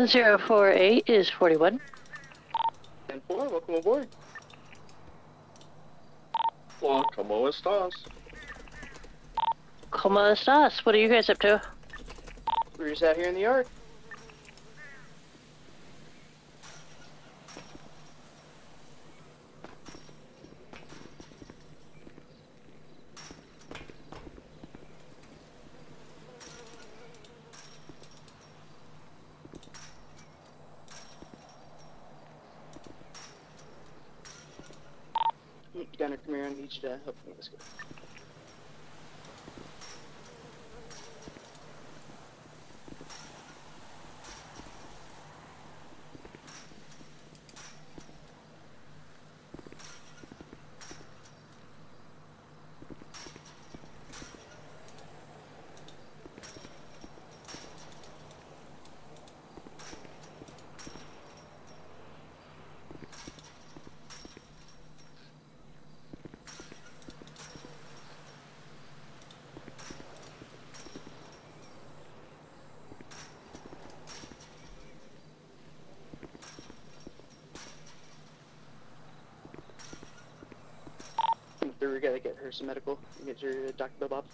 048 is 41. 10-4, welcome aboard. Well, como estas? Como estas? What are you guys up to? We're just out here in the yard. Gunner, come here, I need you to help me. Let's go. We gotta get her some medical and get your Dr. Bill Bob.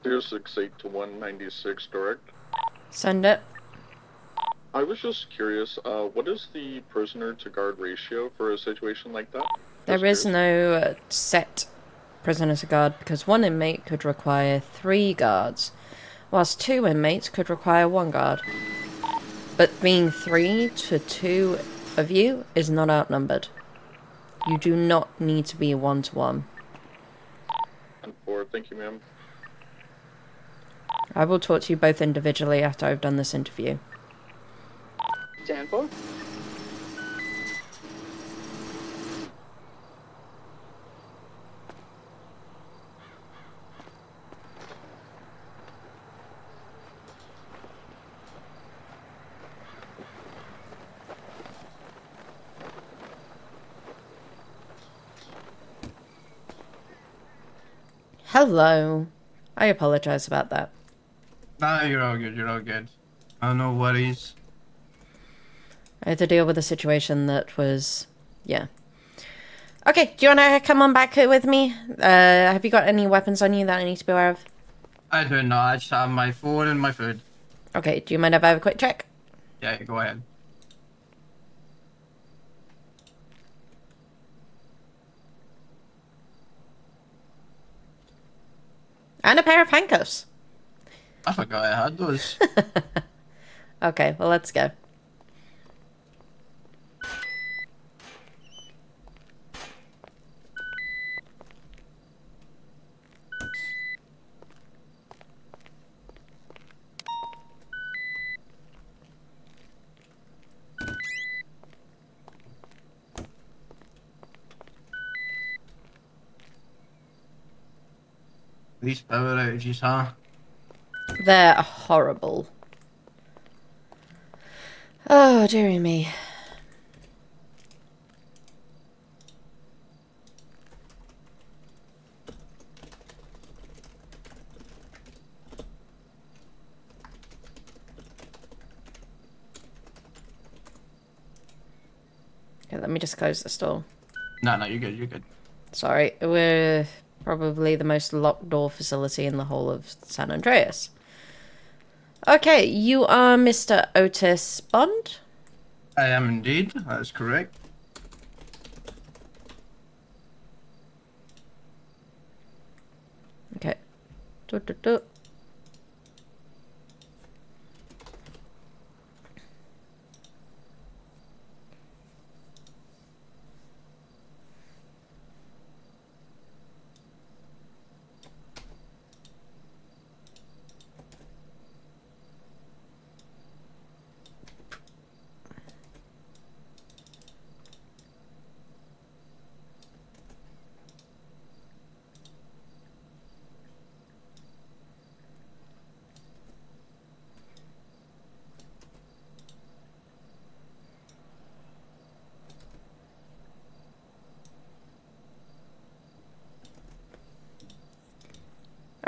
Zero 68 to 196, direct. Send it. I was just curious, what is the prisoner to guard ratio for a situation like that? There is no set prisoner to guard because one inmate could require 3 guards, whilst 2 inmates could require 1 guard. But being 3 to 2 of you is not outnumbered. You do not need to be 1-to-1. 10-4, thank you, ma'am. I will talk to you both individually after I've done this interview. 10-4. Hello. I apologize about that. Nah, you're all good, you're all good. No worries. I had to deal with a situation that was... yeah. Okay, do you want to come on back with me? Have you got any weapons on you that I need to be aware of? I don't know, I just have my phone and my food. Okay, do you mind if I have a quick check? Yeah, go ahead. And a pair of handcuffs. I forgot I had those. Okay, well, let's go. These power outages, huh? They're horrible. Oh, dearie me. Okay, let me just close this door. No, you're good, you're good. Sorry, we're probably the most locked door facility in the whole of San Andreas. Okay, you are Mr. Otis Bond? I am indeed, that is correct. Okay. Doot, doot, doot.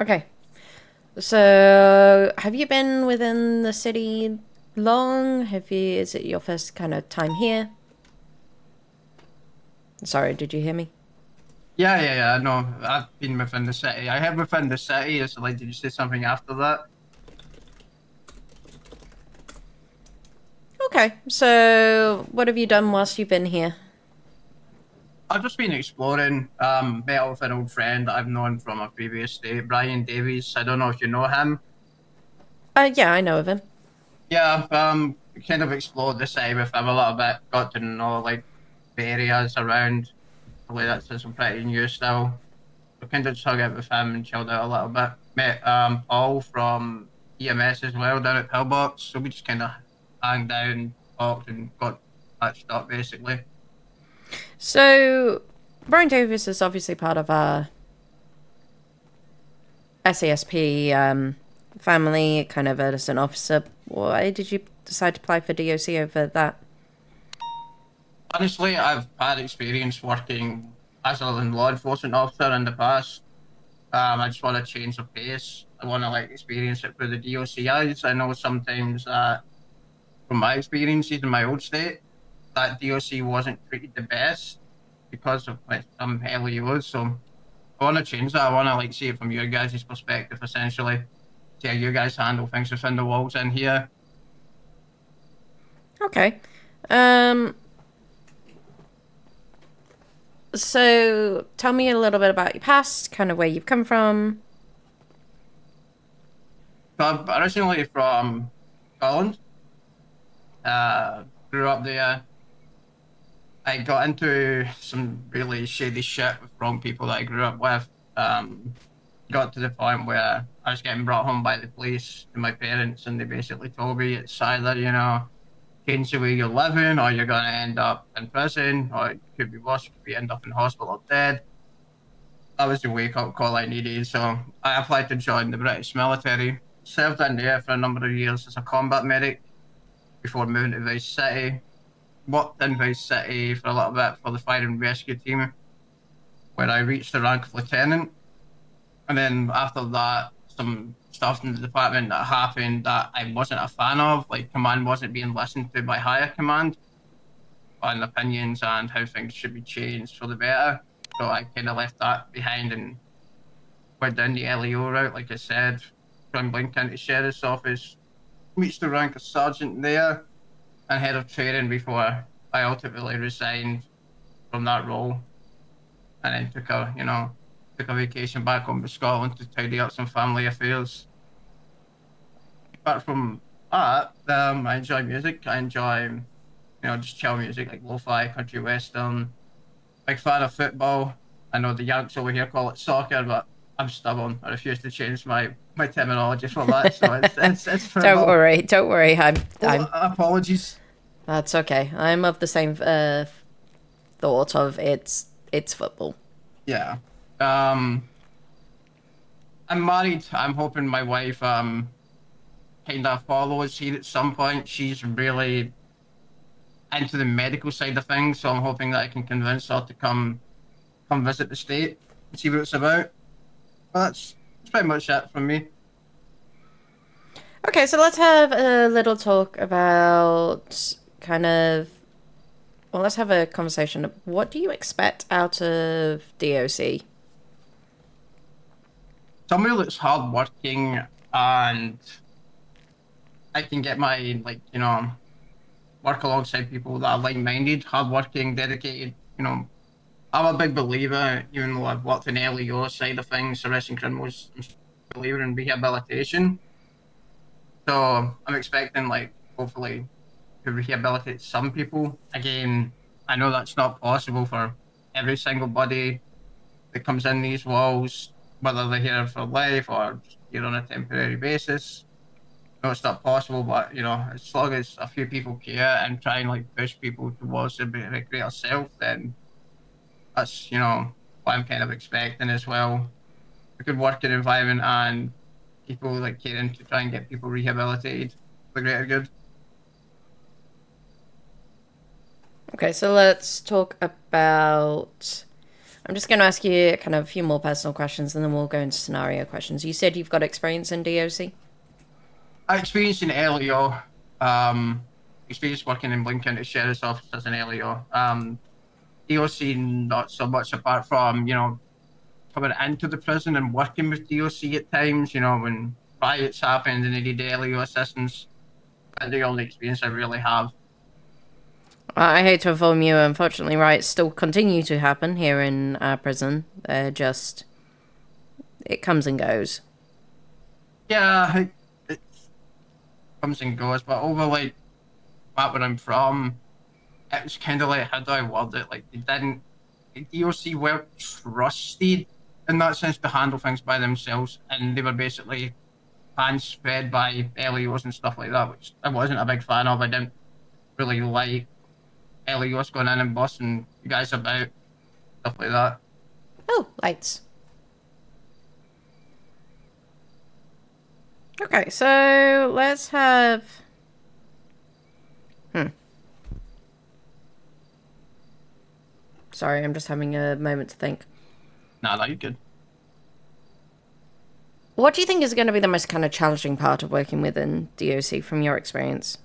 Okay. So, have you been within the city long? Is it your first kind of time here? Sorry, did you hear me? Yeah, no, I've been within the city. I have within the city, so like, did you say something after that? Okay, so what have you done whilst you've been here? I've just been exploring, met up with an old friend that I've known from a previous day, Brian Davies. I don't know if you know him. Yeah, I know of him. Yeah, kind of explored the city with him a little bit, got to know like the areas around. Probably that's some pretty new still. We kind of just hung out with him and chilled out a little bit. Met Paul from EMS as well down at Pillbox, so we just kind of hanged out and talked and got patched up basically. So, Brian Davis is obviously part of our SASP family, kind of as an officer. Why did you decide to apply for DOC over that? Honestly, I've had experience working as a law enforcement officer in the past. I just want to change the pace. I want to like experience it through the DOC eyes. I know sometimes from my experiences in my old state, that DOC wasn't treated the best because of like some LEOs. So I want to change that. I want to like see it from your guys' perspective, essentially. See how you guys handle things within the walls in here. Okay. So, tell me a little bit about your past, kind of where you've come from. So I'm originally from Scotland. Grew up there. I got into some really shady shit with wrong people that I grew up with. Got to the point where I was getting brought home by the police to my parents, and they basically told me it's either, change the way you're living, or you're going to end up in prison, or it could be worse, you could be end up in hospital or dead. That was the wake up call I needed, so I applied to join the British military. Served in there for a number of years as a combat medic before moving to Vice City. Worked in Vice City for a little bit for the fire and rescue team, where I reached the rank of lieutenant. And then after that, some stuff in the department that happened that I wasn't a fan of, like command wasn't being listened to by higher command on opinions and how things should be changed for the better. So I kind of left that behind and went down the LEO route, like I said, from Lincoln to Sheriff's Office, reached the rank of sergeant there and head of training before I ultimately resigned from that role and then took a vacation back home to Scotland to tidy up some family affairs. Apart from that, I enjoy music. I enjoy, just chill music like lo-fi, country western. Big fan of football. I know the Yanks over here call it soccer, but I'm stubborn. I refuse to change my terminology for that. So it's football. Don't worry. I'm. Apologies. That's okay. I'm of the same thought of it's football. Yeah. I'm married. I'm hoping my wife kind of follows here at some point. She's really into the medical side of things, so I'm hoping that I can convince her to come visit the state and see what it's about. Well, that's pretty much it from me. Okay, so let's have a little talk about kind of. Well, let's have a conversation. What do you expect out of DOC? Somebody that's hardworking and I can get my work alongside people that are like-minded, hardworking, dedicated. I'm a big believer, even though I've worked in the LEO side of things, arresting criminals, I'm a believer in rehabilitation. So I'm expecting, like, hopefully, to rehabilitate some people. Again, I know that's not possible for every single body that comes in these walls, whether they're here for life or just here on a temporary basis. No, it's not possible, but as long as a few people care and try and like push people towards their greater self, then that's what I'm kind of expecting as well. A good working environment and people like caring to try and get people rehabilitated for the greater good. Okay, so let's talk about. I'm just going to ask you kind of a few more personal questions and then we'll go into scenario questions. You said you've got experience in DOC? I experienced in LEO, experience working in Lincoln County Sheriff's Office as an LEO. DOC not so much apart from, coming into the prison and working with DOC at times, when riots happened and they need LEO assistance. That's the only experience I really have. I hate to inform you, unfortunately, riots still continue to happen here in our prison. They're just. It comes and goes. Yeah, it comes and goes, but over like back where I'm from, it was kind of like, how do I word it? Like they didn't, the DOC weren't trusted in that sense to handle things by themselves, and they were basically hands fed by LEOs and stuff like that, which I wasn't a big fan of. I didn't really like LEOs going in and bossing you guys about, stuff like that. Oh, lights. Okay, so let's have. Sorry, I'm just having a moment to think. Nah, no, you're good. What do you think is going to be the most kind of challenging part of working within DOC from your experience?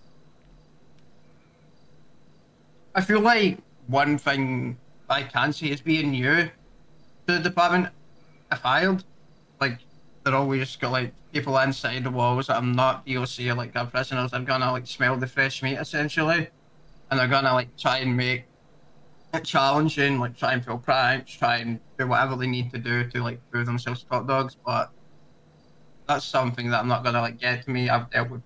I feel like one thing I can say is being new to the department, if hired, like they're always got like people inside the walls that I'm not DOC or like our prisoners. They're gonna like smell the fresh meat essentially, and they're gonna like try and make it challenging, like try and pull pranks, try and do whatever they need to do to like prove themselves top dogs. But that's something that I'm not gonna like get to me. I've dealt with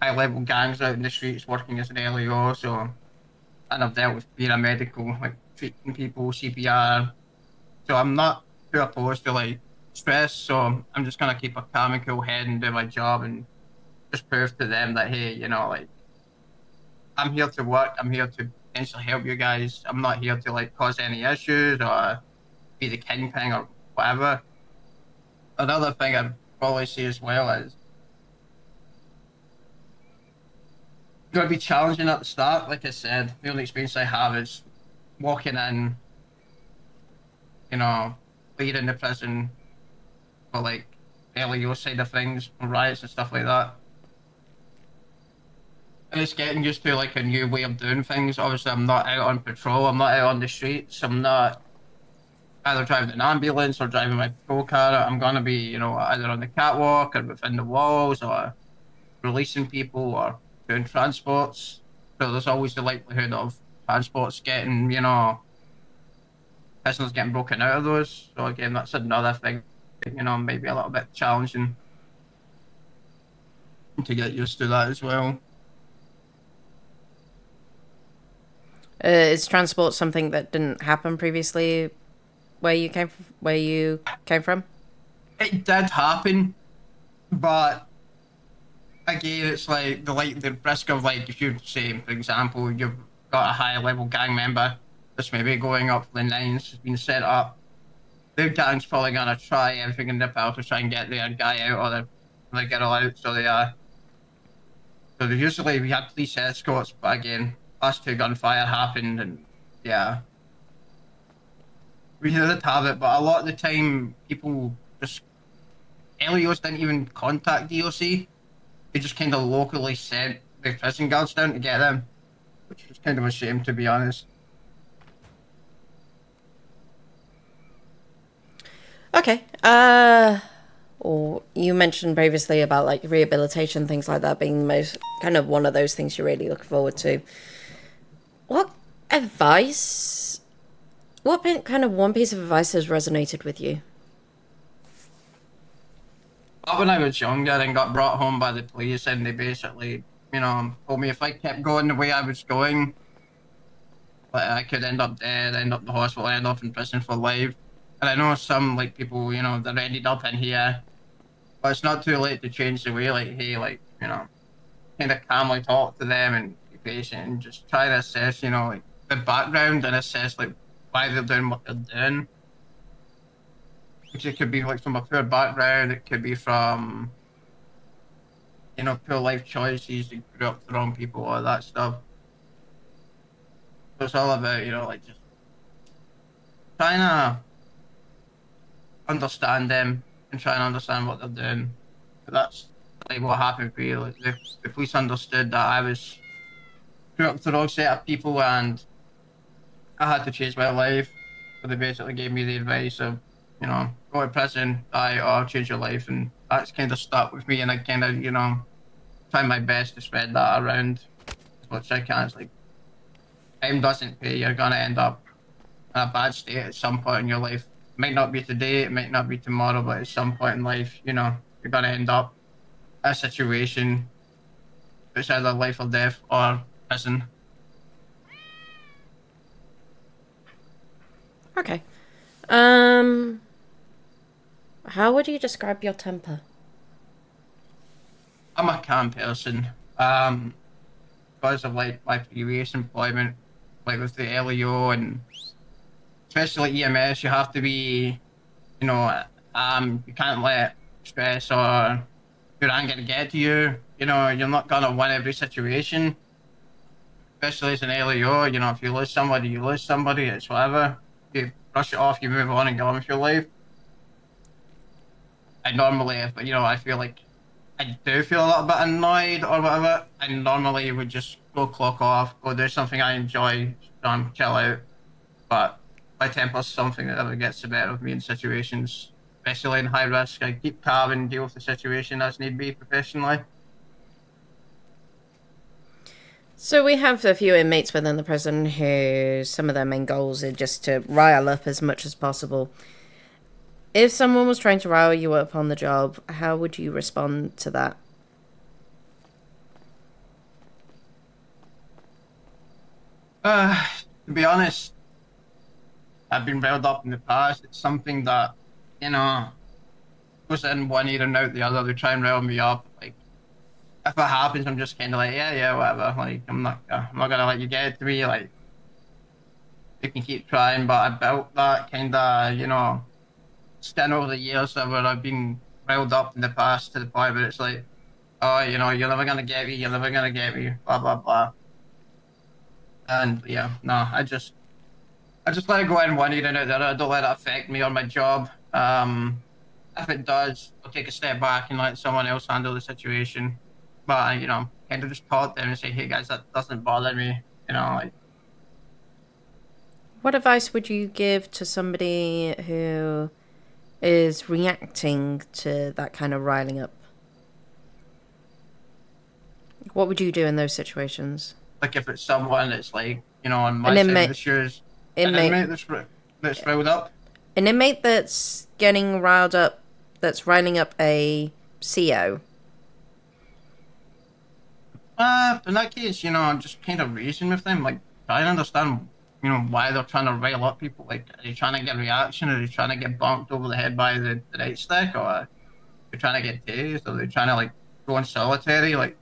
high level gangs out in the streets working as an LEO, so and I've dealt with being a medical, like treating people, CPR. So I'm not too opposed to like stress. So I'm just gonna keep a calm and cool head and do my job and just prove to them that hey, like I'm here to work. I'm here to potentially help you guys. I'm not here to like cause any issues or be the kingpin or whatever. Another thing I'd probably say as well is going to be challenging at the start. Like I said, the only experience I have is walking in, leading the prison for like LEO side of things, riots and stuff like that. And it's getting used to like a new way of doing things. Obviously, I'm not out on patrol. I'm not out on the streets. I'm not either driving an ambulance or driving my patrol car. I'm gonna be, either on the catwalk or within the walls or releasing people or doing transports. So there's always the likelihood of transports getting, prisoners getting broken out of those. So again, that's another thing, maybe a little bit challenging to get used to that as well. Is transport something that didn't happen previously where you came from? It did happen, but again, it's like the risk of like if you say, for example, you've got a high level gang member that's maybe going up the nines, has been set up, their gang's probably gonna try everything in their power to try and get their guy out or the girl out. So they are. So usually we had police escorts, but again, last two gunfire happened, and yeah, we did have it. But a lot of the time, people just LEOs didn't even contact DOC. They just kind of locally sent the prison guards down to get them, which was kind of a shame, to be honest. Okay. Or you mentioned previously about like rehabilitation, things like that being most kind of one of those things you really look forward to. What advice? What kind of one piece of advice has resonated with you? But when I was younger and got brought home by the police, and they basically, told me if I kept going the way I was going, I could end up dead, end up in the hospital, end up in prison for life. And I know some like people, that ended up in here, but it's not too late to change the way. Like, hey, kind of calmly talk to them and be patient and just try to assess, like the background and assess like why they're doing what they're doing. Which it could be like from a poor background, it could be from, poor life choices, they grew up with the wrong people, all that stuff. So it's all about, like just trying to understand them and try and understand what they're doing. But that's like what happened for you. Like the police understood that I grew up with the wrong set of people and I had to change my life. So they basically gave me the advice of, go to prison, die, or change your life. And that's kind of stuck with me. And I kind of, try my best to spread that around as much as I can. It's like, time doesn't pay. You're going to end up in a bad state at some point in your life. It might not be today, it might not be tomorrow, but at some point in life, you're going to end up in a situation that's either life or death or prison. Okay. How would you describe your temper? I'm a calm person. Because of like my previous employment, like with the LEO and especially EMS, you have to be, you can't let stress or your anger get to you. You're not gonna win every situation. Especially as an LEO, if you lose somebody, you lose somebody. It's whatever. You brush it off, you move on and go on with your life. I normally, if I feel like I do feel a little bit annoyed or whatever, I normally would just go clock off, go do something I enjoy, chill out. But my temper's something that never gets the better of me in situations, especially in high risk. I keep calm and deal with the situation as need be professionally. So we have a few inmates within the prison who some of their main goals are just to rile up as much as possible. If someone was trying to rile you up on the job, how would you respond to that? To be honest, I've been riled up in the past. It's something that, goes in one ear and out the other. They try and rile me up. Like, if it happens, I'm just kind of like, yeah, whatever. Like, I'm not gonna let you get it to me. Like, you can keep trying, but I built that kind of, stint over the years where I've been riled up in the past to the point where it's like, oh, you're never gonna get me, blah blah blah. And yeah, no, I just let it go in one ear and out the other. I don't let it affect me or my job. If it does, I'll take a step back and let someone else handle the situation. But kind of just talk to them and say, hey guys, that doesn't bother me. Like. What advice would you give to somebody who is reacting to that kind of riling up? What would you do in those situations? Like if it's someone that's like, on my side of the shoes, an inmate that's riled up. An inmate that's getting riled up, that's riling up a CO. In that case, just kind of reason with them, like try and understand, why they're trying to rile up people. Like, are they trying to get a reaction? Are they trying to get bonked over the head by the nightstick? Or are they trying to get tased? Or are they trying to, like, go in solitary? Like,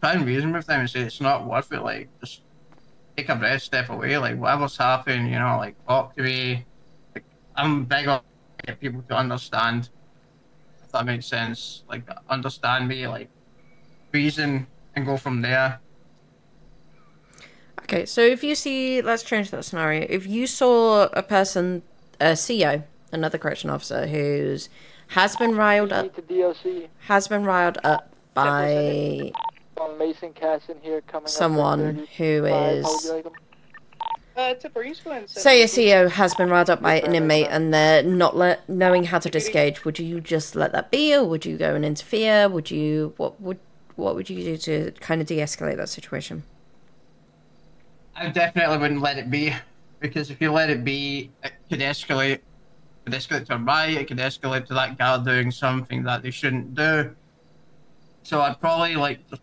try and reason with them and say it's not worth it. Like, just take a breath, step away. Like, whatever's happened, like, talk to me. Like, I'm big on get people to understand, if that makes sense. Like understand me, like reason, and go from there. Okay, so if you see, let's change that scenario. If you saw a person, a CO, another correction officer, who's has been riled up, to DOC. by Mason Casson here coming someone up who How would you is, like 'em? Tip, are you just going and send say a deputy? CO has been riled up by Yes, an sir, inmate sir. and they're not knowing how to Deputy. disengage, would you just let that be, or would you go and interfere? Would you, what would you do to kind of de-escalate that situation? I definitely wouldn't let it be, because if you let it be, it could escalate. It could escalate to a riot. It could escalate to that guard doing something that they shouldn't do. So I'd probably like just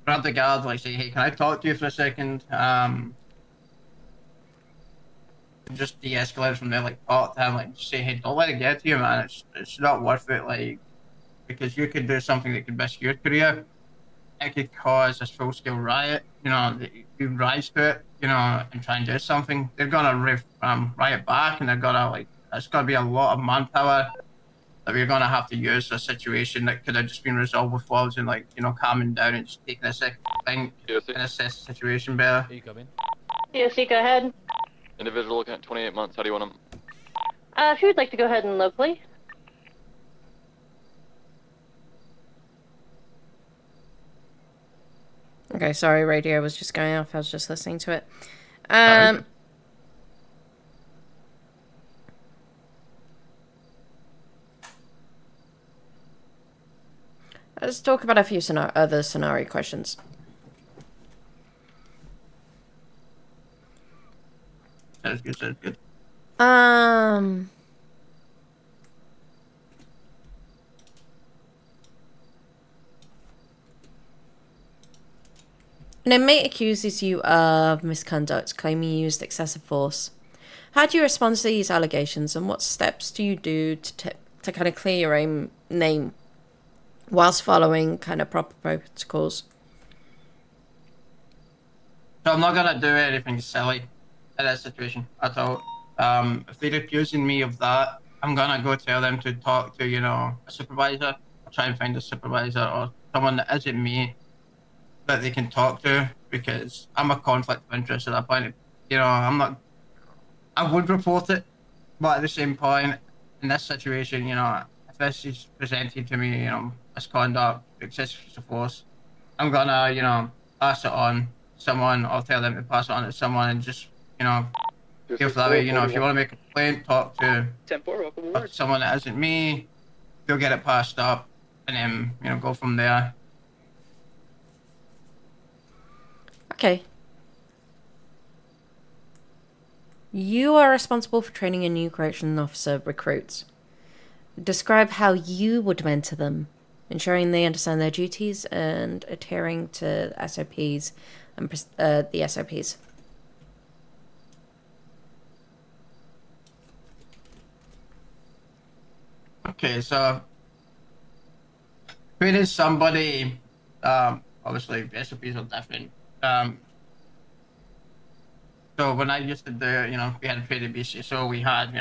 grab the guard, like say, "Hey, can I talk to you for a second?" Just de-escalate from there. Like talk to him, like just say, "Hey, don't let it get to you, man. It's not worth it. Like because you could do something that could risk your career. It could cause a full-scale riot. You know, you rise to it, you know, and try and do something. They're gonna riot back, and they're gonna like. It's gonna be a lot of manpower that we're gonna have to use a situation that could have just been resolved with words and like calming down and just taking a second to think DOC. and assess the situation better. Are you coming? DOC, go ahead. Individual looking at 28 months. How do you want him? If you would like to go ahead and locally. Okay, sorry, radio was just going off. I was just listening to it. Sorry. Let's talk about a few other scenario questions. Sounds good. Sounds good. An inmate accuses you of misconduct, claiming you used excessive force. How do you respond to these allegations, and what steps do you do to kind of clear your own name whilst following kind of proper protocols? So I'm not gonna do anything silly in that situation at all. If they're accusing me of that, I'm gonna go tell them to talk to a supervisor. I'll try and find a supervisor or someone that isn't me that they can talk to, because I'm a conflict of interest at that point. I'm not. I would report it, but at the same point, in this situation, if this is presented to me, misconduct, excessive use of force, I'm gonna, pass it on to someone. I'll tell them to pass it on to someone, and just, feel that way. If you want to make a complaint, talk to 10-4, welcome aboard. someone that isn't me. They'll get it passed up, and then go from there. Okay. You are responsible for training a new correction officer recruits. Describe how you would mentor them, ensuring they understand their duties and adhering to SOPs and the SOPs. Okay, so who is somebody? Obviously SOPs are different. So when I used to do, we had a PDBC, so we had,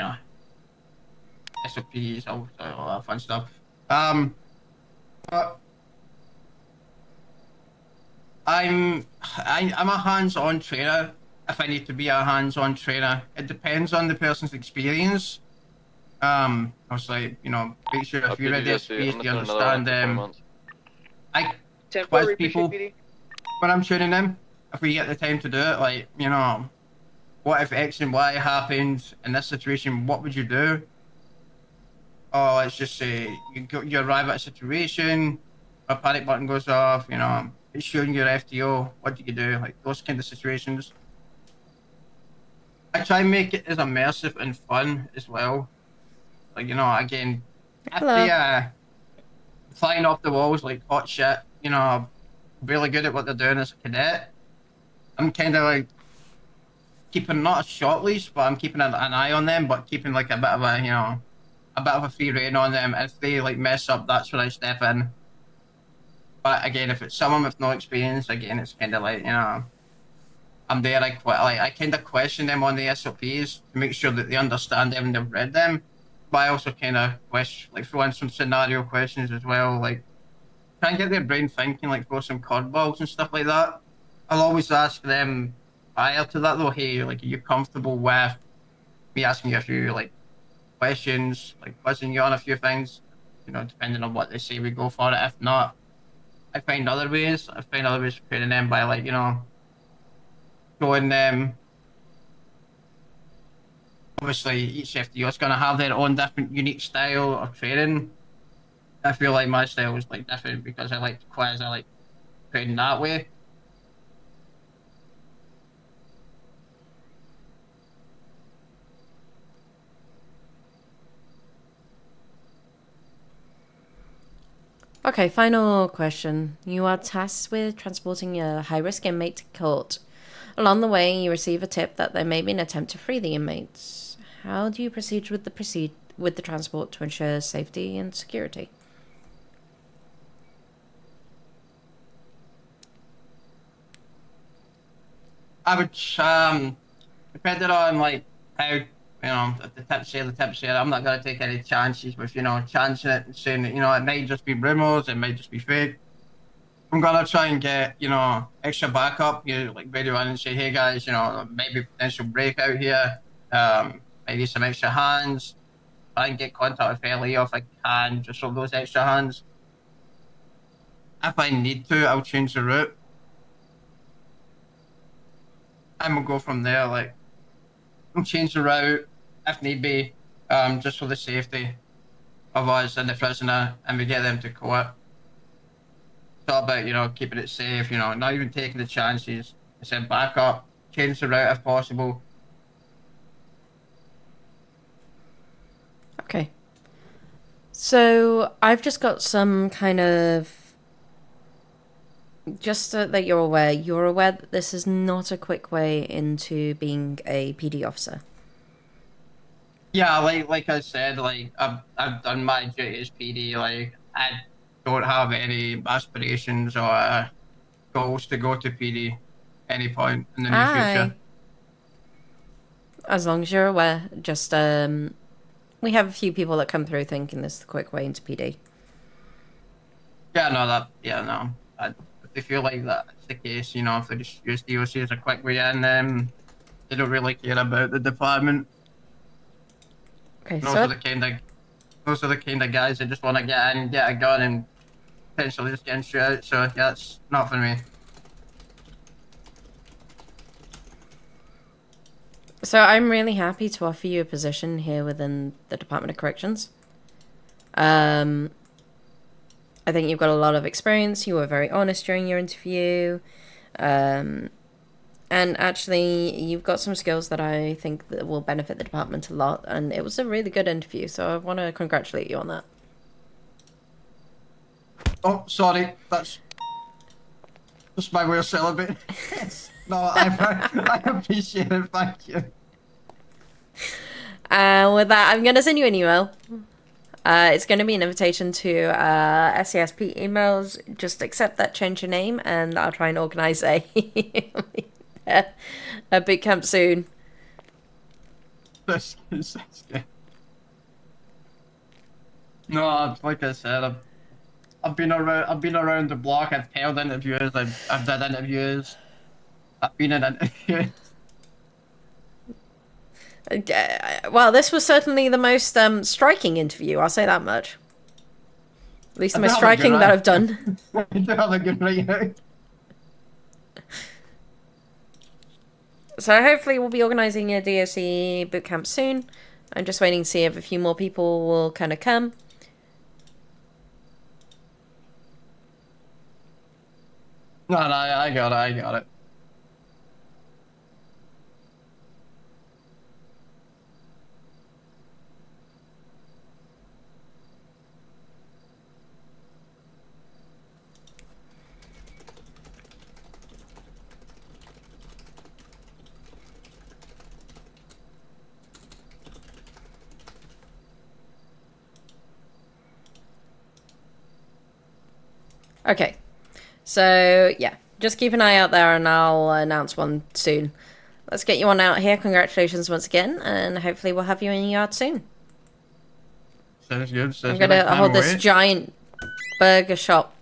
SOPs, all that fun stuff. But I'm a hands-on trainer. If I need to be a hands-on trainer, it depends on the person's experience. Obviously, make sure if you're ready SOPs, you understand them. I 10-4, quiz we appreciate people PD. when I'm training them. If we get the time to do it, like, what if X and Y happened in this situation? What would you do? Or let's just say you arrive at a situation, a panic button goes off, it's showing your FTO. What do you do? Like those kind of situations. I try and make it as immersive and fun as well. Like, again, if they flying off the walls like hot shit, really good at what they're doing as a cadet, I'm kind of like keeping not a short leash, but I'm keeping an eye on them, but keeping like a bit of a free rein on them. If they like mess up, that's when I step in. But again, if it's someone with no experience, again, it's kind of like I'm there. I kind of question them on the SOPs to make sure that they understand them and they've read them. But I also kind of question, like, throw in some scenario questions as well, like try and get their brain thinking, like throw some curveballs and stuff like that. I'll always ask them prior to that though, hey, like, are you comfortable with me asking you a few like questions, like quizzing you on a few things? You know, depending on what they say, we go for it. If not, I find other ways. I find other ways of training them by, like, you know, showing them. Obviously, each FDO is going to have their own different, unique style of training. I feel like my style is like different because I like to quiz. I like training that way. Okay, final question. You are tasked with transporting a high-risk inmate to court. Along the way, you receive a tip that there may be an attempt to free the inmates. How do you proceed with the transport to ensure safety and security? I would, depending on like how, you know, if the tips say, I'm not going to take any chances with, you know, chancing it and saying that, you know, it might just be rumors, it might just be fake. I'm gonna try and get, you know, extra backup. You like radio in and say, hey guys, you know, maybe potential breakout here. Maybe some extra hands. Try and get contact with LA if I can, just for those extra hands. If I need to, I'll change the route. And we'll go from there. Like, we'll change the route if need be, just for the safety of us and the prisoner, and we get them to court. It's all about, you know, keeping it safe, you know, not even taking the chances. I said back up, change the route if possible. Okay. So, I've just got some kind of... Just so that you're aware that this is not a quick way into being a PD officer. Yeah, like I said, like I've done my duty as PD. Like, I don't have any aspirations or goals to go to PD any point in the near Hi. future. As long as you're aware, just, we have a few people that come through thinking this is the quick way into PD. Yeah, no, no. If they feel like that's the case, you know, if they just use DOC as a quick way in, they don't really care about the department. Okay, Those so... are the kind of guys that just want to get in, get a gun, and potentially just get shot out. So yeah, that's not for me. So I'm really happy to offer you a position here within the Department of Corrections. I think you've got a lot of experience. You were very honest during your interview. And actually, you've got some skills that I think that will benefit the department a lot. And it was a really good interview, so I want to congratulate you on that. Oh, sorry, that's just my way of celebrating. No, I appreciate it. Thank you. With that, I'm going to send you an email. It's going to be an invitation to SCSP emails. Just accept that, change your name, and I'll try and organise a boot camp soon. That's good. No, like I said, I've been around the block. I've held interviews. I've done interviews. I've been in interviews. Well, this was certainly the most striking interview. I'll say that much. At least the most striking that I've done. You do have a good right now. So hopefully we'll be organising a DOC bootcamp soon. I'm just waiting to see if a few more people will kind of come. No, I got it. Okay. So, yeah. Just keep an eye out there and I'll announce one soon. Let's get you on out here. Congratulations once again, and hopefully we'll have you in the yard soon. Sounds good. I'm gonna hold this giant burger shop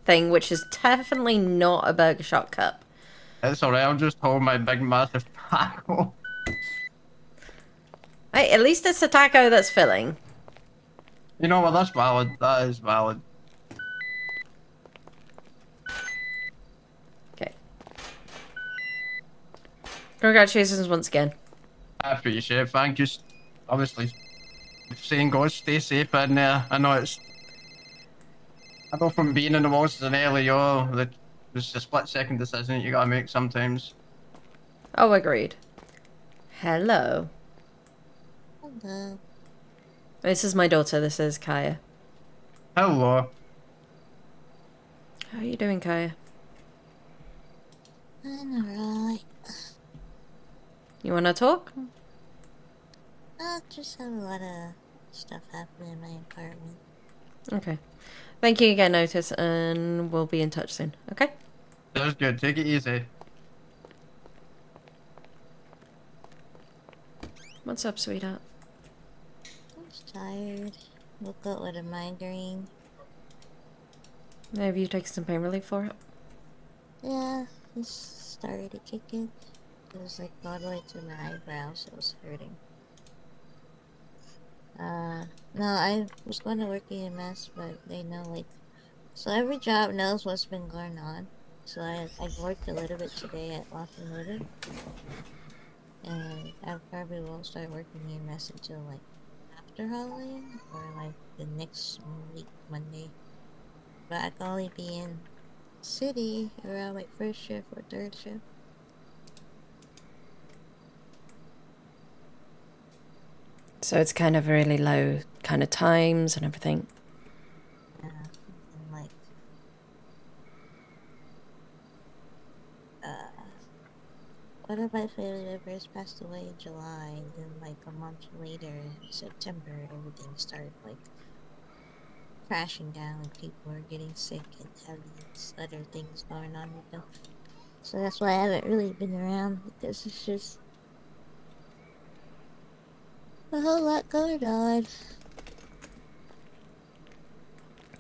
thing, which is definitely not a burger shop cup. It's alright, I'll just hold my big massive taco. Hey, at least it's a taco that's filling. You know what, that's valid. That is valid. Okay. Congratulations once again. I appreciate it, thank you. Obviously, saying goes, stay safe in there. I know from being in the walls as an LEO, that there's a split-second decision that you gotta make sometimes. Oh, agreed. Hello. Hello. This is my daughter. This is Kaya. Hello. How are you doing, Kaya? I'm alright. You want to talk? I just have a lot of stuff happening in my apartment. Okay. Thank you again, Otis, and we'll be in touch soon, okay? That's good, take it easy. What's up, sweetheart? I'm just tired. Woke up with a migraine. Have you taken some pain relief for it? Yeah, it started to kick in. It was like all the way to my eyebrows. It was hurting. No, I was going to work in EMS, but they know, like, so every job knows what's been going on. So I worked a little bit today at Lock and Loaded. And I probably won't start working EMS until, like, after Halloween, or, like, the next week, Monday. But I can only be in city around, like, first shift or third shift. So it's kind of really low kind of times and everything. Yeah, and like, one of my family members passed away in July, and then like a month later, in September, everything started like crashing down, and people were getting sick and having these other things going on with them. So that's why I haven't really been around, because it's just a whole lot going on.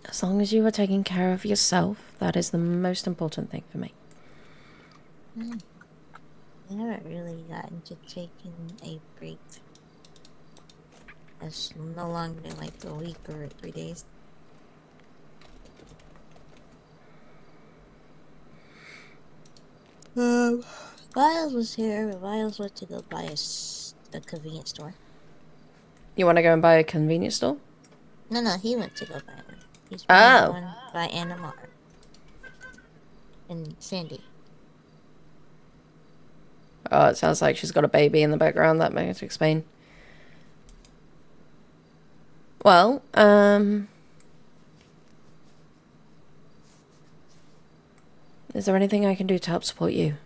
As long as you are taking care of yourself, that is the most important thing for me. I haven't really gotten to taking a break. It's no longer like a week or 3 days. Miles was here, but Miles went to go buy a convenience store. You want to go and buy a convenience store? No, he went to go buy one. He's buying Oh. one by Anamar and Sandy. Oh, it sounds like she's got a baby in the background. That might explain. Well, is there anything I can do to help support you?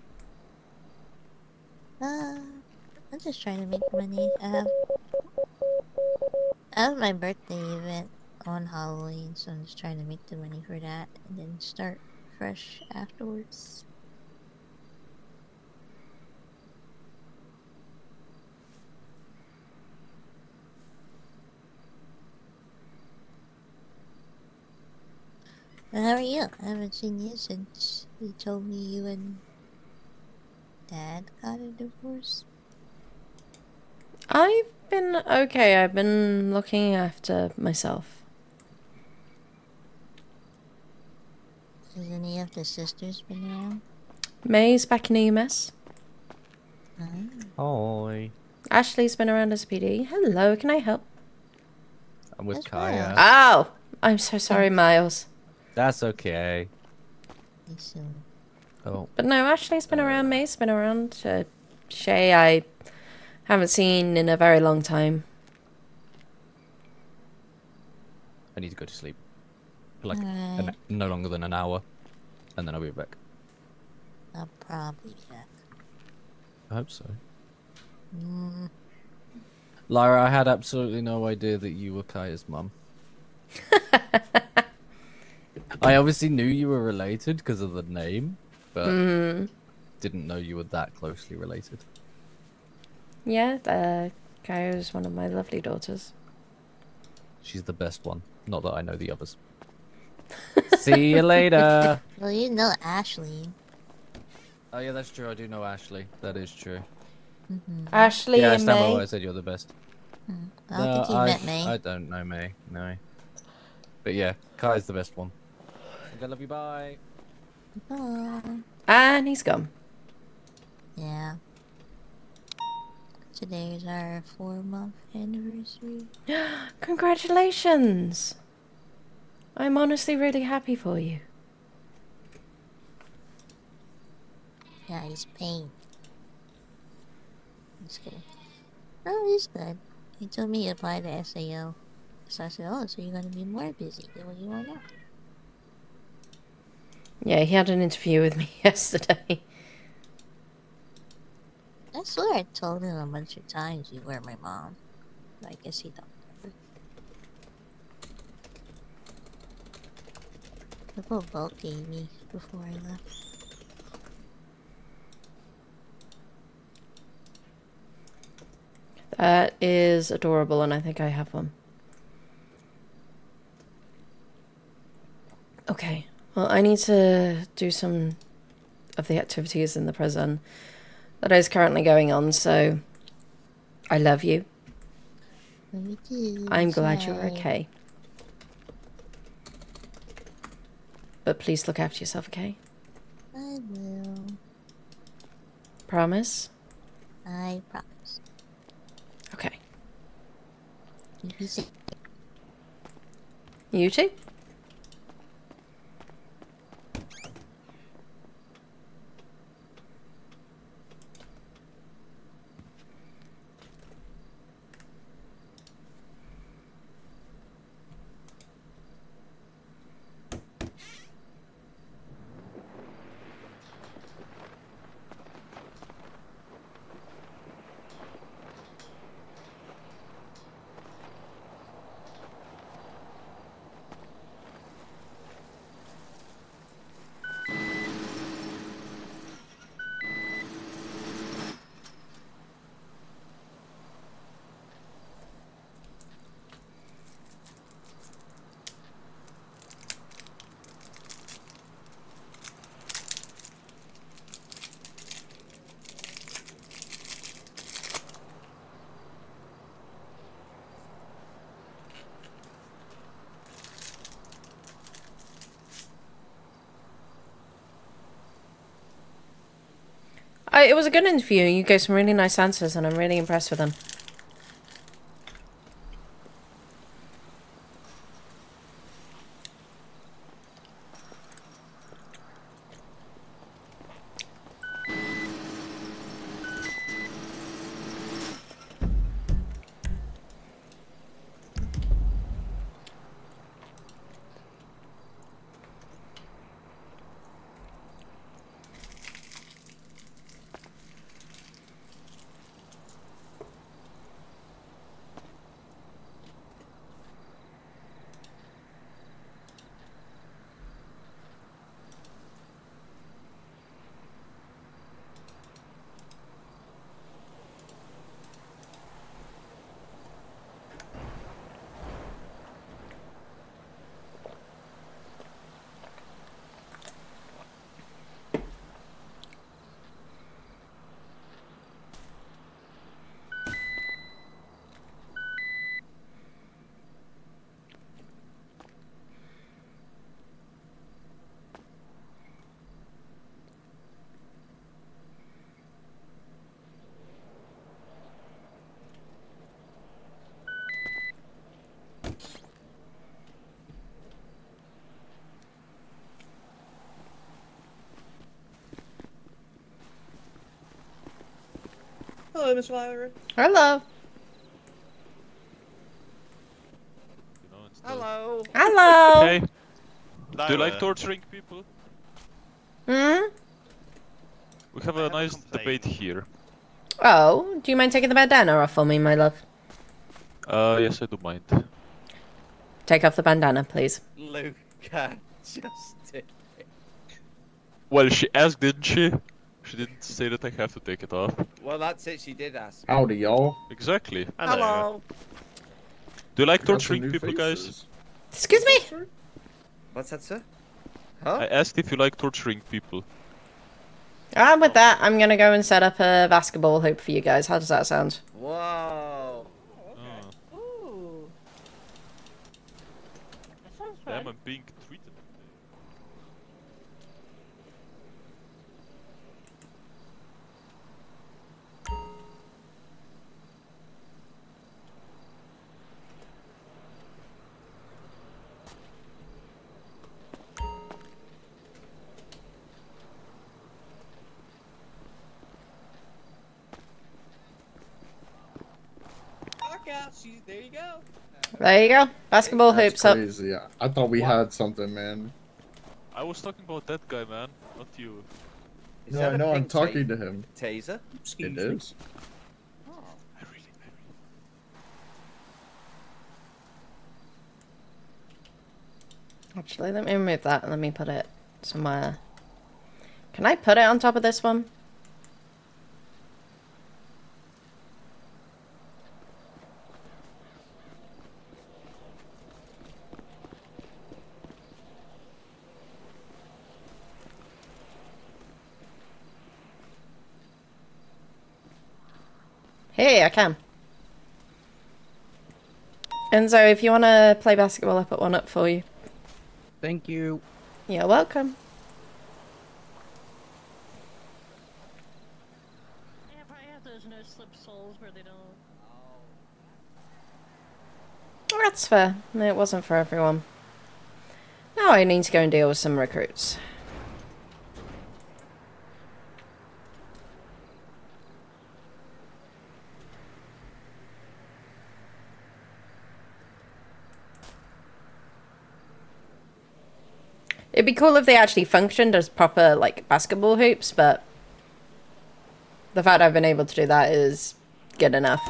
I'm just trying to make money. I have my birthday event on Halloween, so I'm just trying to make the money for that and then start fresh afterwards. Well, how are you? I haven't seen you since you told me you and Dad got a divorce. I've been okay. I've been looking after myself. Has any of the sisters been around? May's back in EMS. Hi. Ashley's been around as a PD. Hello, can I help? I'm with That's Kaya. Oh! I'm so sorry, Miles. That's okay. Oh. But no, Ashley's been around, May's been around. Shay, I haven't seen in a very long time. I need to go to sleep. For like no longer than an hour. And then I'll be back. I'll probably be back. I hope so. Lyra, I had absolutely no idea that you were Kaya's mum. I obviously knew you were related because of the name, but Mm. didn't know you were that closely related. Yeah, Kaya is one of my lovely daughters. She's the best one. Not that I know the others. See you later. Well, you know Ashley. Oh yeah, that's true. I do know Ashley. That is true. Ashley Yeah, I and stand by May. what I said. You're the best. I don't think you met May. I don't know May. No. But yeah, Kai's the best one. Okay, love you. Bye. Bye. And he's gone. Yeah. Today is our 4-month anniversary. Congratulations! I'm honestly really happy for you. Yeah, he's pain. Just kidding. Oh, he's good. He told me to apply to SAO. So I said, oh, so you're gonna be more busy than what you are now. Yeah, he had an interview with me yesterday. I swear I told him a bunch of times you were my mom. But I guess he don't remember. Look what Bolt gave me before I left. That is adorable, and I think I have one. Okay, well, I need to do some of the activities in the prison that is currently going on, so I love you. Me too. I'm glad you're Sorry. okay. But please look after yourself, okay? I will. Promise? I promise. Okay. You be safe. You too? It was a good interview. You gave some really nice answers, and I'm really impressed with them. Hello, Miss Lyra. Hello. Hello. Hello. Hey, do you like torturing people? Hmm? We have a nice debate here. Oh, do you mind taking the bandana off for me, my love? Yes, I do mind. Take off the bandana, please. Lucas. just did. Well, she asked, didn't she? She didn't say that I have to take it off. Well, that's it. She did ask. Howdy, y'all. Exactly. Hello. Do you like We got some torturing new people, faces. guys? Excuse me? What's that, sir? I asked if you like torturing people. I'm with that. I'm gonna go and set up a basketball hoop for you guys. How does that sound? Whoa. Oh. Ooh. That sounds fun. Damn, I'm being treated. Knockout. There you go. There you go. Basketball That's hoops up. crazy. I thought we had something, man. I was talking about that guy, man, not you. Is No, that I a know. I'm pink talking to him. taser? It is. I really. Actually, let me remove that and let me put it somewhere. Can I put it on top of this one? Hey, I can. Enzo, if you want to play basketball, I'll put one up for you. Thank you. You're welcome. Yeah, probably have those no-slip soles where they don't... That's fair. It wasn't for everyone. Now I need to go and deal with some recruits. It'd be cool if they actually functioned as proper, like, basketball hoops, but the fact I've been able to do that is good enough.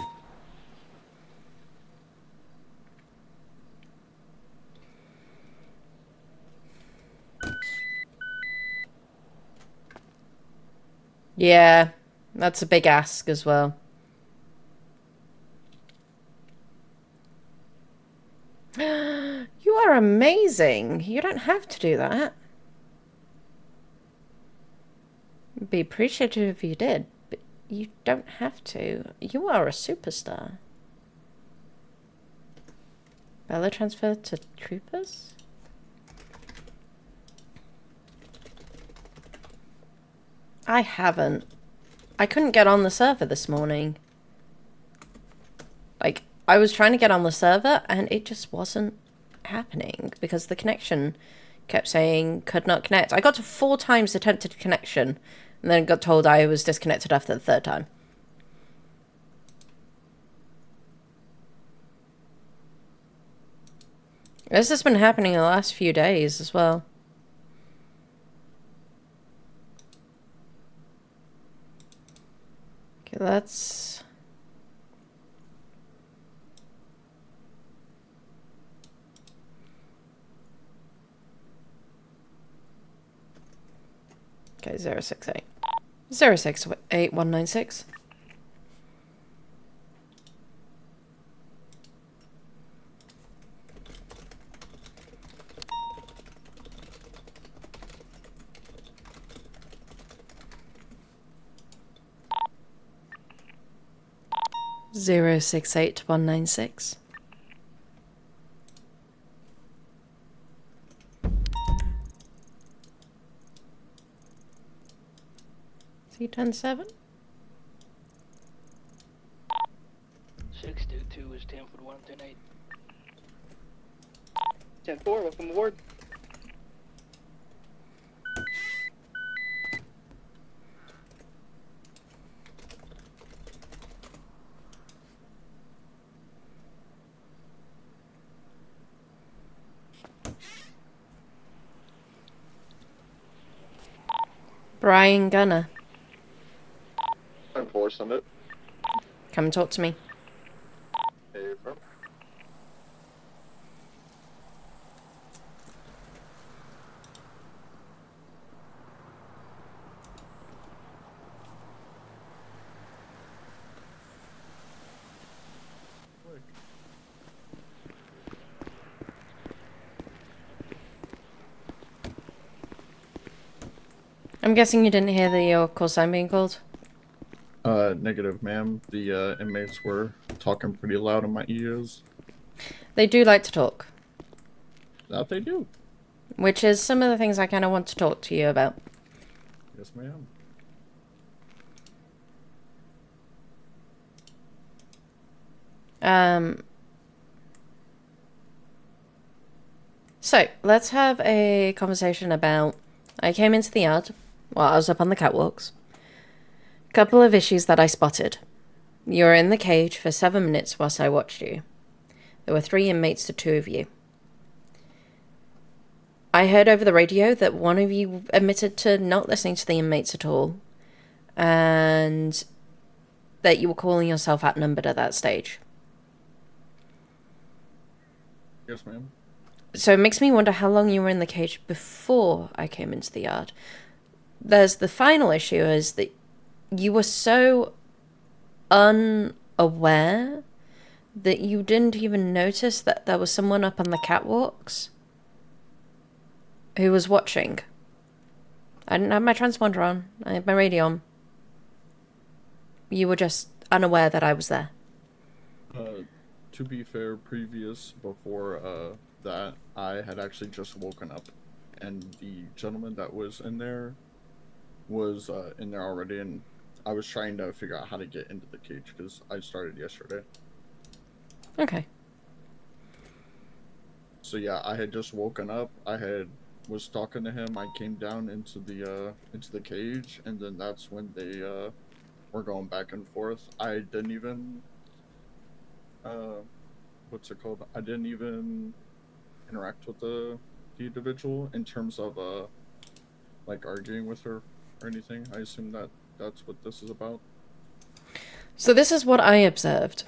Yeah, that's a big ask as well. You are amazing. You don't have to do that. Be appreciative if you did, but you don't have to. You are a superstar. Bella transfer to troopers? I haven't. I couldn't get on the server this morning. Like, I was trying to get on the server and it just wasn't happening because the connection kept saying could not connect. I got to 4 times attempted connection and then got told I was disconnected after the 3rd time. This has been happening the last few days as well. Okay, let's... Okay, 068. 068196. Zero 68196. C107? 622 is 10 for 110-8. 10-4, welcome aboard. Brian Gunner. I'm for send it. Come and talk to me. Hey, from. I'm guessing you didn't hear your call sign being called? Negative, ma'am. The inmates were talking pretty loud in my ears. They do like to talk. That they do. Which is some of the things I kind of want to talk to you about. Yes, ma'am. So, let's have a conversation about... I came into the yard while I was up on the catwalks. Couple of issues that I spotted. You were in the cage for 7 minutes whilst I watched you. There were 3 inmates to 2 of you. I heard over the radio that one of you admitted to not listening to the inmates at all, and that you were calling yourself outnumbered at that stage. Yes, ma'am. So it makes me wonder how long you were in the cage before I came into the yard. There's the final issue is that you were so unaware that you didn't even notice that there was someone up on the catwalks who was watching. I didn't have my transponder on. I had my radio on. You were just unaware that I was there. To be fair, before that, I had actually just woken up, and the gentleman that was in there was in there already, and I was trying to figure out how to get into the cage because I started yesterday. Okay. So yeah, I had just woken up. Was talking to him. I came down into the cage, and then that's when they were going back and forth. I didn't even what's it called? I didn't even interact with the individual in terms of like arguing with her or anything. I assume that that's what this is about. So this is what I observed.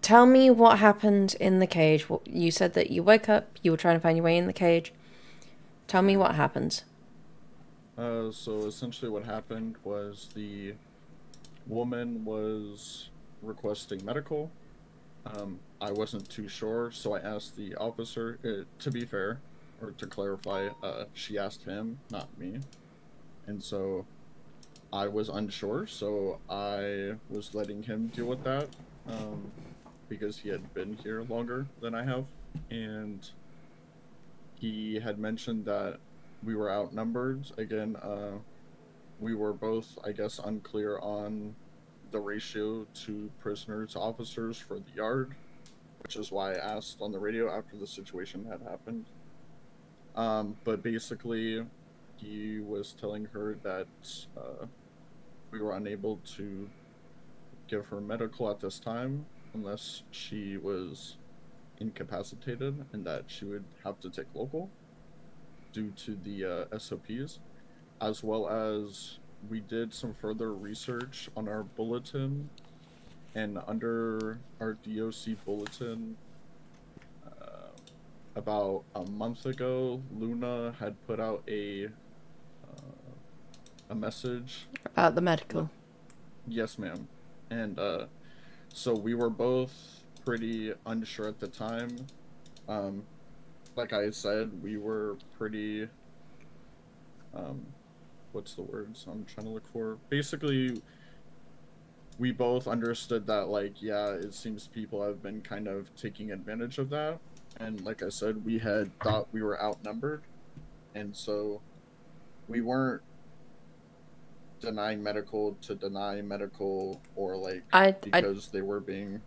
Tell me what happened in the cage. You said that you woke up, you were trying to find your way in the cage. Tell me what happened. So essentially what happened was the woman was requesting medical. I wasn't too sure, so I asked the officer. To be fair, or to clarify, she asked him, not me. And so I was unsure, so I was letting him deal with that. Because he had been here longer than I have, and he had mentioned that we were outnumbered. Again, we were both, I guess, unclear on the ratio to prisoner to officers for the yard, which is why I asked on the radio after the situation had happened. But basically, he was telling her that we were unable to give her medical at this time unless she was incapacitated, and that she would have to take local due to the SOPs, as well as we did some further research on our bulletin, and under our DOC bulletin, about a month ago, Luna had put out a message about the medical. Yes, ma'am. And so we were both pretty unsure at the time. Like I said, we were pretty what's the words I'm trying to look for? Basically, we both understood that, like, yeah, it seems people have been kind of taking advantage of that. And like I said, we had thought we were outnumbered. And so we weren't denying medical to deny medical, or like because they were being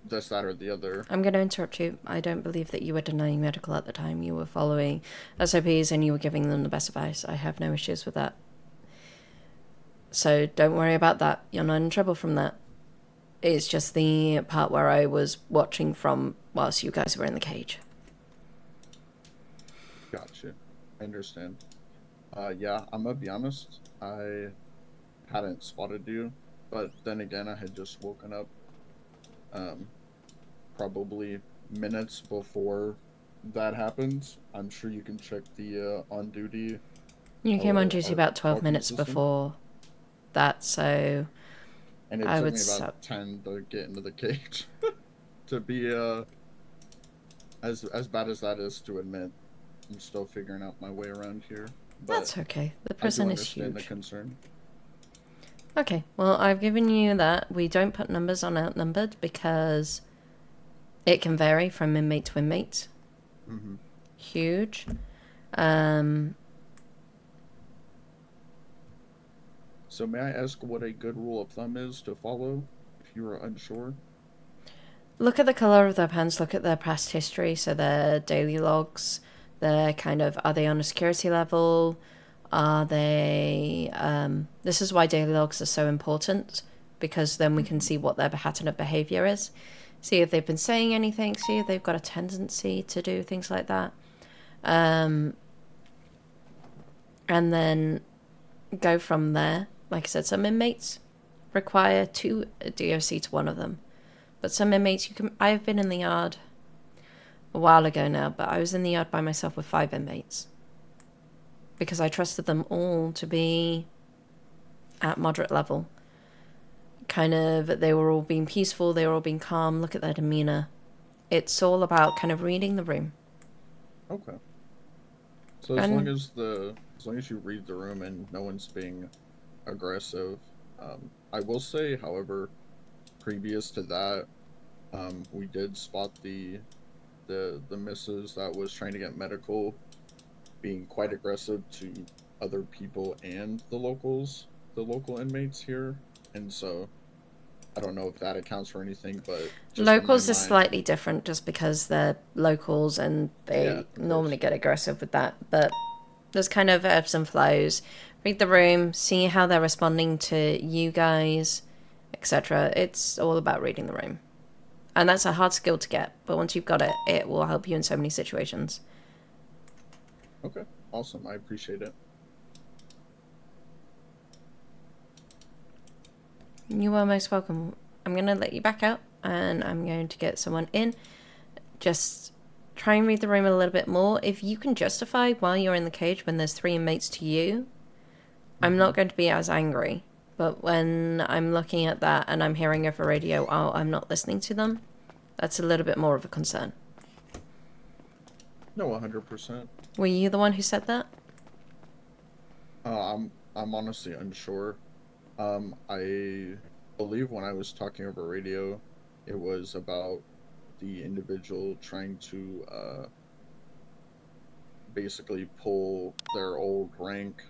this, that, or the other. I'm going to interrupt you. I don't believe that you were denying medical at the time. You were following SOPs and you were giving them the best advice. I have no issues with that. So don't worry about that. You're not in trouble from that. It's just the part where I was watching from whilst you guys were in the cage. Gotcha. I understand. Yeah, I'm gonna be honest. I hadn't spotted you, but then again, I had just woken up. Probably minutes before that happens. I'm sure you can check the on duty. You came on duty about 12 minutes before that, so and it took me about 10 to get into the cage. To be as bad as that is to admit, I'm still figuring out my way around here. But That's okay. The I do prison is understand the huge. concern. Okay, well, I've given you that. We don't put numbers on outnumbered because it can vary from inmate to inmate. Mm-hmm. Huge. So may I ask what a good rule of thumb is to follow if you are unsure? Look at the color of their pants, look at their past history, so their daily logs, their kind of, are they on a security level? Are they, this is why daily logs are so important, because then we can see what their pattern of behavior is. See if they've been saying anything, see if they've got a tendency to do things like that. And then go from there. Like I said, some inmates require 2 DOC to one of them. But some inmates, I've been in the yard a while ago now, but I was in the yard by myself with 5 inmates. Because I trusted them all to be at moderate level. Kind of, they were all being peaceful, they were all being calm, look at their demeanor. It's all about kind of reading the room. Okay. So as long as you read the room and no one's being aggressive, I will say, however, previous to that, we did spot the missus that was trying to get medical being quite aggressive to other people and the local inmates here, and so I don't know if that accounts for anything, but locals is slightly different just because they're locals and they normally get aggressive with that, but there's kind of ebbs and flows. Read the room, see how they're responding to you guys, etc. It's all about reading the room. And that's a hard skill to get, but once you've got it, it will help you in so many situations. Okay, awesome. I appreciate it. You are most welcome. I'm going to let you back out, and I'm going to get someone in. Just try and read the room a little bit more. If you can justify while you're in the cage when there's 3 inmates to you, I'm not going to be as angry. But when I'm looking at that and I'm hearing over radio, oh, I'm not listening to them, that's a little bit more of a concern. No, 100%. Were you the one who said that? I'm honestly unsure. I believe when I was talking over radio, it was about the individual trying to basically pull their old rank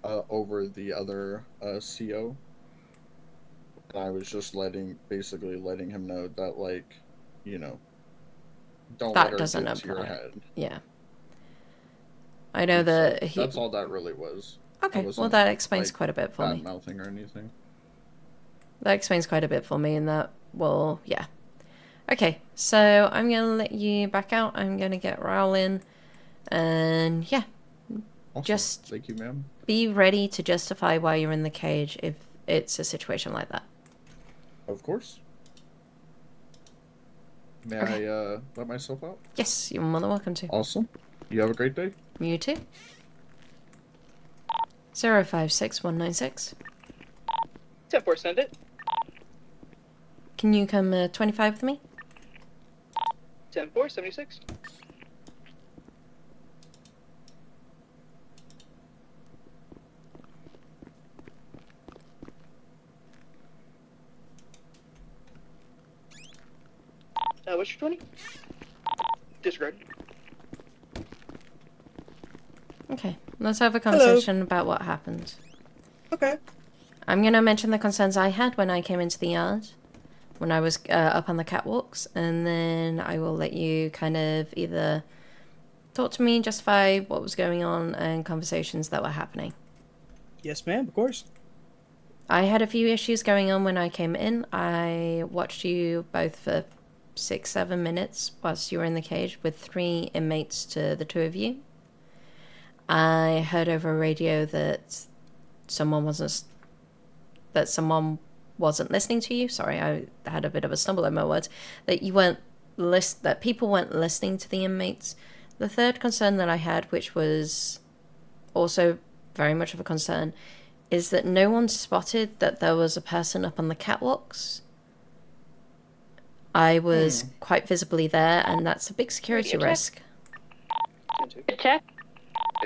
over the other CO. And I was just basically letting him know that, like, you know, don't let her get to your head. Yeah. I know that that's all that really was. Okay, well that explains quite a bit for me. Bad-mouthing or anything. That explains quite a bit for me in that, well, yeah. Okay, so I'm going to let you back out. I'm going to get Raoul in. And yeah. Awesome. Just thank you, ma'am. Be ready to justify why you're in the cage if it's a situation like that. Of course. May I let myself out? Yes, you're more than welcome to. Awesome. You have a great day. You too. 056196. 10-4, send it. Can you come 25 with me? 10-4, 76. What's your 20? Disregard. Okay, let's have a conversation about what happened. Okay. I'm going to mention the concerns I had when I came into the yard, when I was up on the catwalks, and then I will let you kind of either talk to me, justify what was going on, and conversations that were happening. Yes, ma'am, of course. I had a few issues going on when I came in. I watched you both for 6-7 minutes whilst you were in the cage with 3 inmates to the 2 of you. I heard over radio that someone wasn't listening to you. Sorry, I had a bit of a stumble in my words. That people weren't listening to the inmates. The third concern that I had, which was also very much of a concern, is that no one spotted that there was a person up on the catwalks. I was quite visibly there, and that's a big security risk. Check.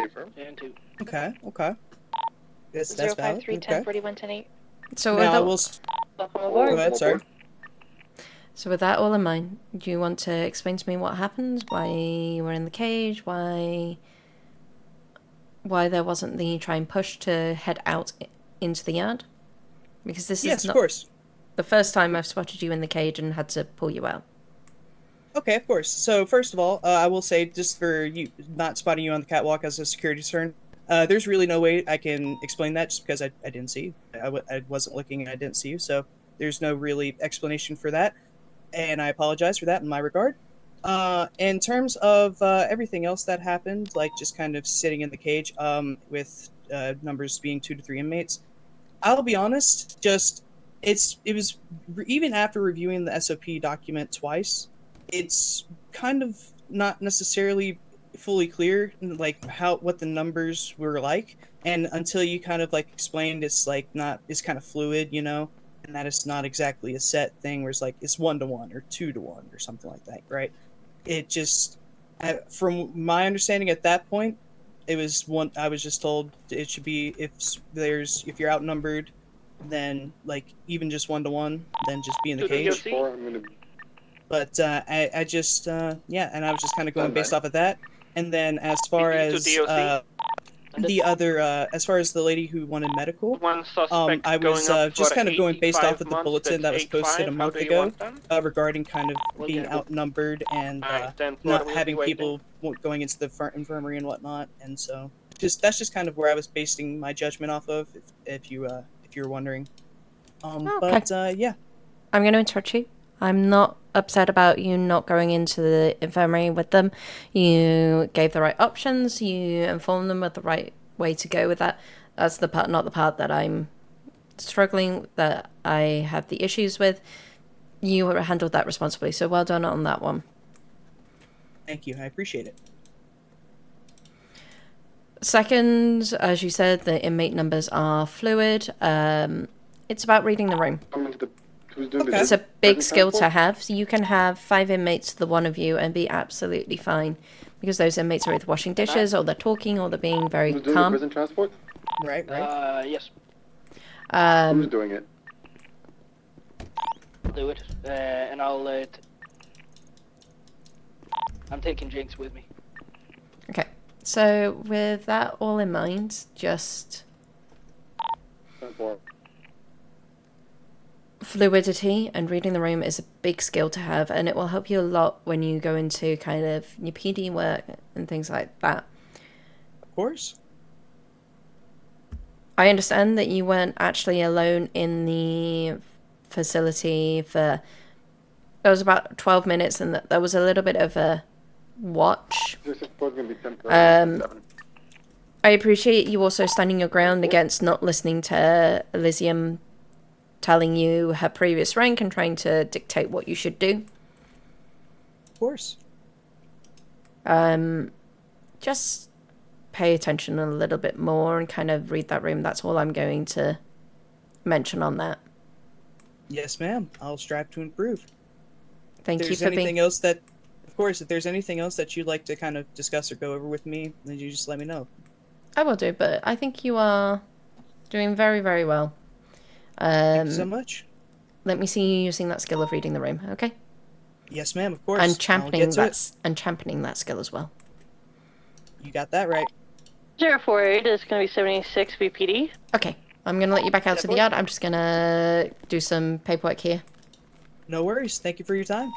Affirm. 10-2. Okay. Okay. That's Zero five valid. three Okay. 10 41 10 8. So with Now I all, will. Welcome Go aboard. ahead. Sorry. so with that all in mind, do you want to explain to me what happened? Why you were in the cage? Why there wasn't the try and push to head out into the yard? Because this Yes, is of not course. the first time I've spotted you in the cage and had to pull you out. Okay, of course. So first of all, I will say, just for you not spotting you on the catwalk as a security concern, there's really no way I can explain that just because I didn't see you. I wasn't looking and I didn't see you, so there's no really explanation for that, and I apologize for that in my regard. In terms of everything else that happened, like just kind of sitting in the cage, with numbers being 2 to 3 inmates, I'll be honest, it was even after reviewing the SOP document twice, it's kind of not necessarily fully clear like what the numbers were like, and until you kind of like explained it's kind of fluid, and that it's not exactly a set thing where it's like it's 1-to-1 or 2-to-1 or something like that, right? It just from my understanding at that point, it was one. I was just told it should be if you're outnumbered, then like even just 1-to-1, then just be in the cage. But I just yeah, and I was just kind of going based off of that. And then as far as the other as far as the lady who wanted medical, One suspect I was going up just for kind of going based 85 off of the months, bulletin that was that's posted 85. a How month do you ago want them? regarding kind of We'll being get it. outnumbered and Alright, 10-4 not will having be waiting. people going into the infirmary and whatnot. And so that's just kind of where I was basing my judgment off of, if you're wondering. Okay. But yeah. I'm going to interrupt you. I'm not upset about you not going into the infirmary with them. You gave the right options. You informed them of the right way to go with that. That's the part, not the part that I'm struggling, that I have the issues with. You handled that responsibly, so well done on that one. Thank you. I appreciate it. Second, as you said, the inmate numbers are fluid. It's about reading the room. Okay. It's a big skill to have. So you can have 5 inmates to the one of you and be absolutely fine, because those inmates are either washing dishes or they're talking or they're being very calm. Prison transport? Right. Yes. Who's doing it? I'll do it. And I'm taking Jinx with me. Okay. So with that all in mind, just fluidity and reading the room is a big skill to have, and it will help you a lot when you go into kind of your PD work and things like that. Of course. I understand that you weren't actually alone in the facility for... It was about 12 minutes, and there was a little bit of a watch. I appreciate you also standing your ground against not listening to Elysium telling you her previous rank and trying to dictate what you should do. Of course. Just pay attention a little bit more and kind of read that room. That's all I'm going to mention on that. Yes, ma'am. I'll strive to improve. Thank you If there's for anything being... else that, of course, if there's anything else that you'd like to kind of discuss or go over with me, then you just let me know. I will do, but I think you are doing very, very well. Thank you so much. Let me see you using that skill of reading the room, okay? Yes, ma'am, of course. And championing that skill as well. You got that right. 048 is going to be 76 BPD. Okay, I'm going to let you back out to the yard. I'm just going to do some paperwork here. No worries. Thank you for your time.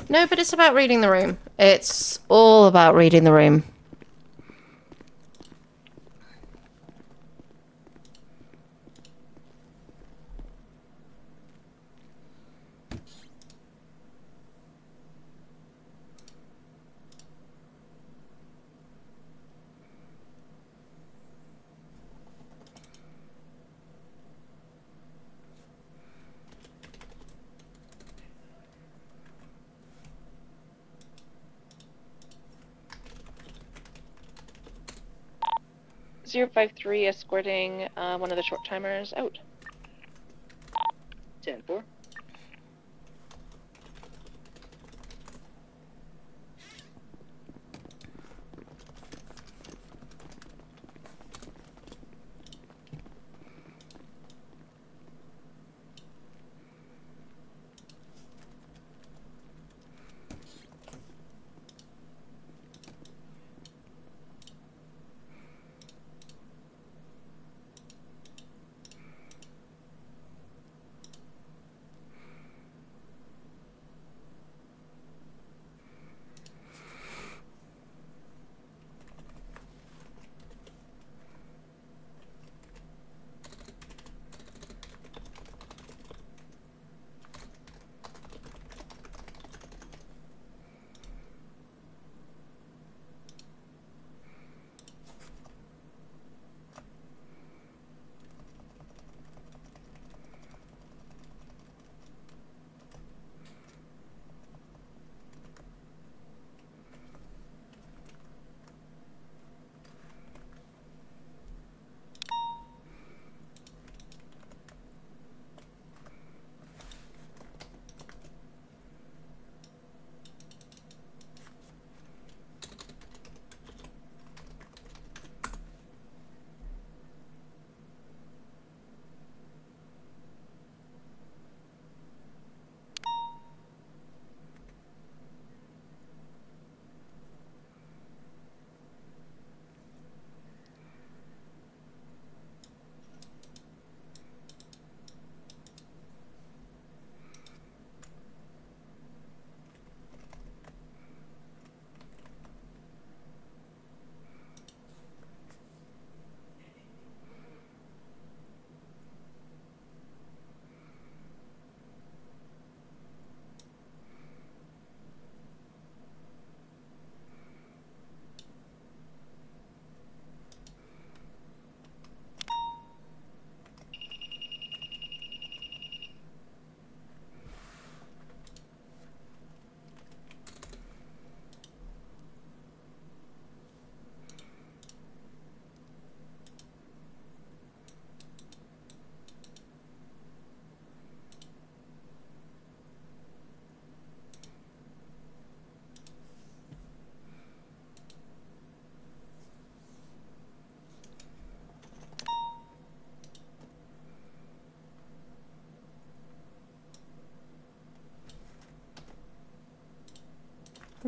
No, but it's about reading the room. It's all about reading the room. .053 escorting one of the short timers out. 10-4.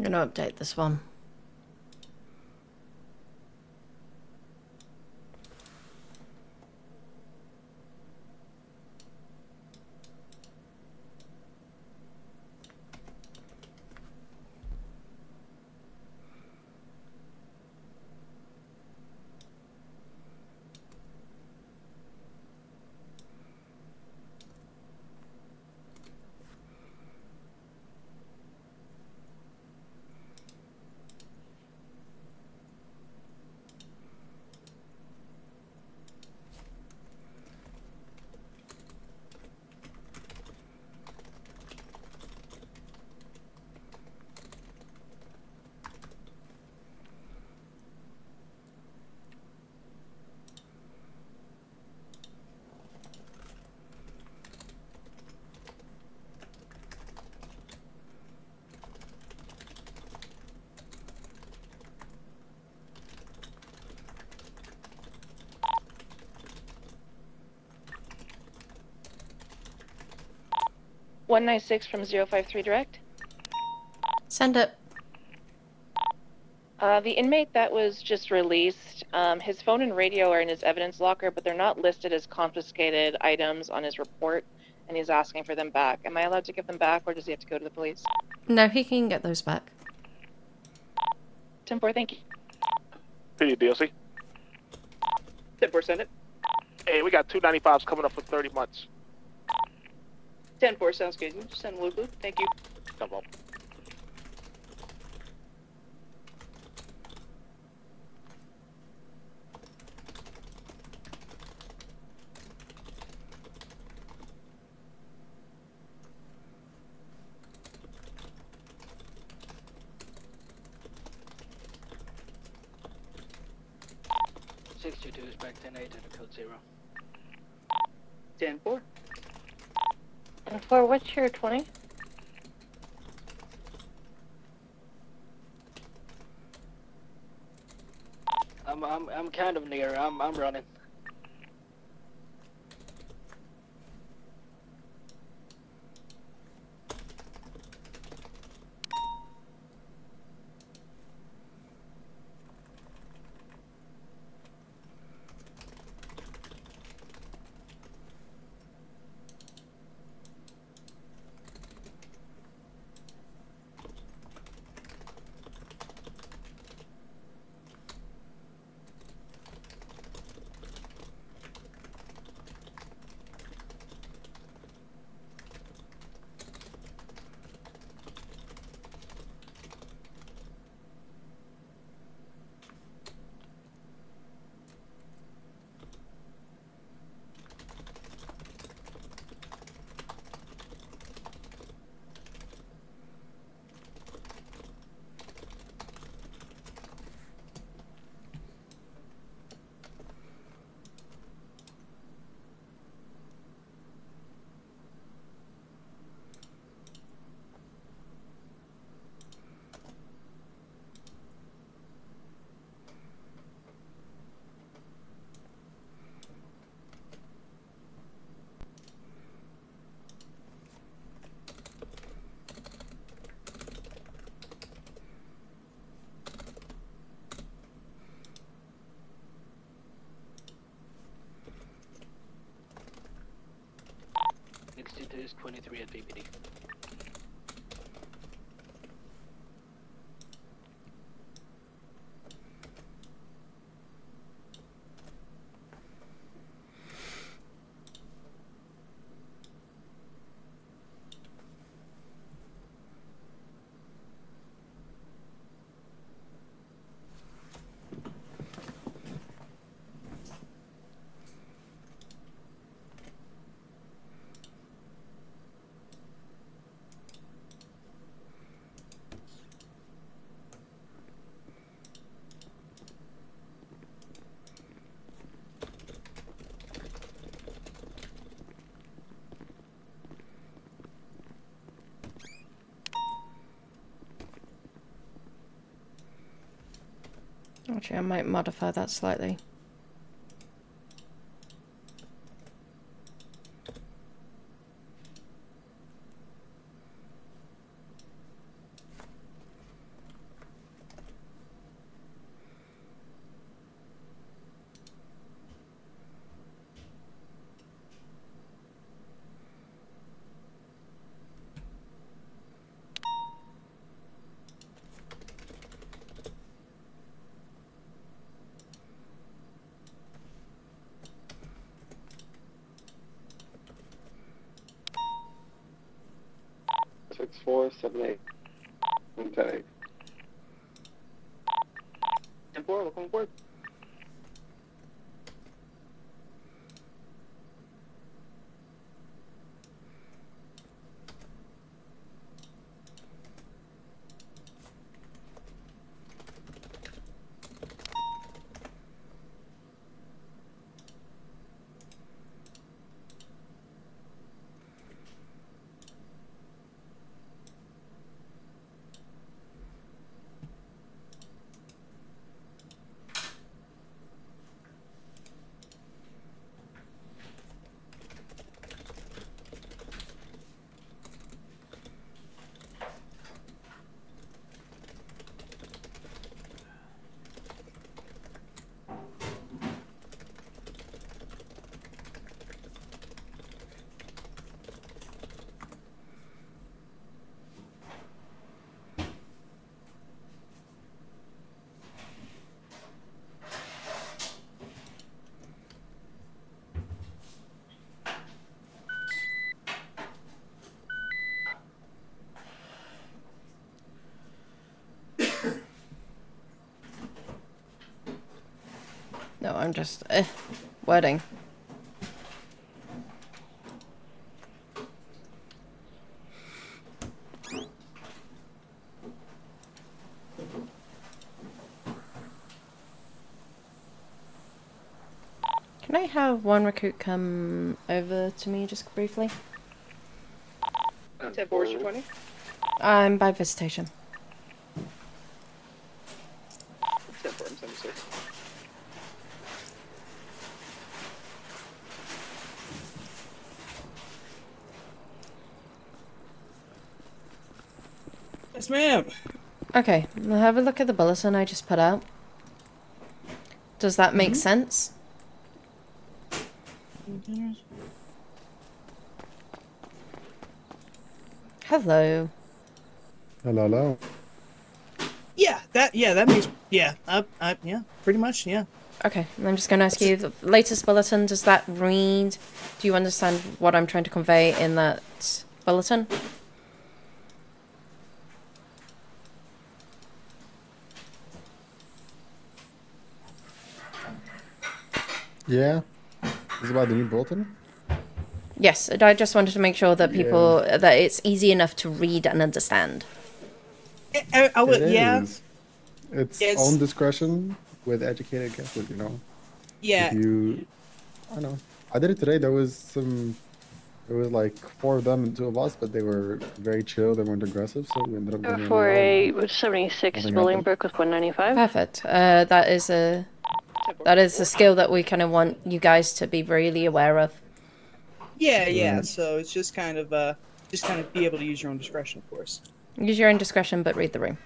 I'm gonna update this one. (196) from 053 direct. Send it. The inmate that was just released, his phone and radio are in his evidence locker, but they're not listed as confiscated items on his report, and he's asking for them back. Am I allowed to give them back, or does he have to go to the police? No, he can get those back. 10-4, thank you. Hey, DLC. 10-4, send it. Hey, we got 295s coming up for 30 months. 10-4, sounds good. You just send Blue. Thank you. Come on. is back 10-8 to code 0. 10-4. And 4, what's your 20? I'm kind of near. I'm running. Next is 23 at BPD. Actually, I might modify that slightly. 647-8. 10-8. 10-4, welcome aboard. No, I'm just wording. Can I have one recruit come over to me just briefly? 10-4, 20. I'm by visitation. 10-4, I'm 76. Yes, ma'am. Okay, I'll have a look at the bulletin I just put out. Does that make sense? Hello. Hello. Yeah, that makes yeah, pretty much, yeah. Okay, I'm just going to ask you, the latest bulletin, does that read... Do you understand what I'm trying to convey in that bulletin? Yeah. Is it about the new bulletin? Yes, I just wanted to make sure that people... that it's easy enough to read and understand. I would, It yeah. is. It's own discretion with educated guesses, you know? Yeah. If you... I don't know. I did it today. There was like 4 of them and 2 of us, but they were very chill. They weren't aggressive, so we ended up going For really a well. 76 Nothing happened. Bolingbroke with 195. Perfect. That is a skill that we kind of want you guys to be really aware of. Yeah, so it's just kind of be able to use your own discretion, of course. Use your own discretion, but read the room.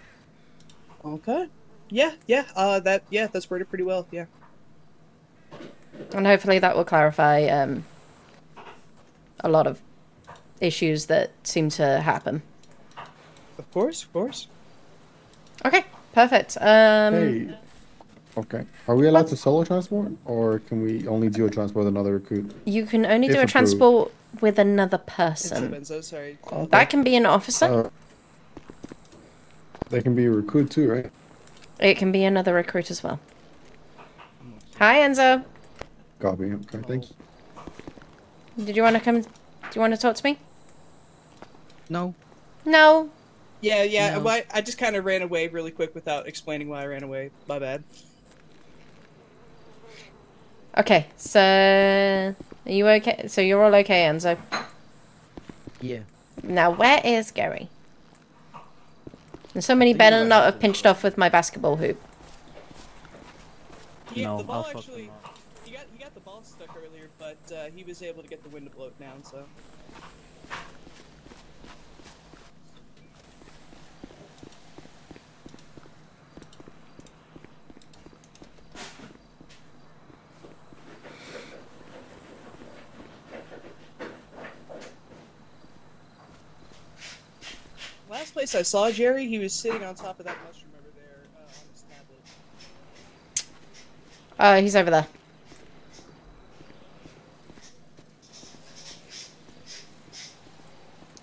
Okay. Yeah, that's worded pretty well, yeah. And hopefully that will clarify a lot of issues that seem to happen. Of course. Okay, perfect. Hey. Okay. Are we allowed to solo transport, or can we only do a transport with another recruit? You can only do If a approved. transport with another It's person. Benzo, sorry. Okay. That can be an officer. They can be a recruit too, right? It can be another recruit as well. Hi, Enzo. Copy. Okay, thank you. Did you want to come? Do you want to talk to me? No. No. Yeah, No. well, I just kind of ran away really quick without explaining why I ran away. My bad. Okay, so are you okay? So you're all okay, Enzo? Yeah. Now, where is Gary? And somebody better not have pinched off with my basketball hoop. Yeah, No, the ball I'll fuck actually, them up. he got the ball stuck earlier, but he was able to get the wind to blow it down, so. Last place I saw Jerry, he was sitting on top of that mushroom over there on his tablet. He's over there.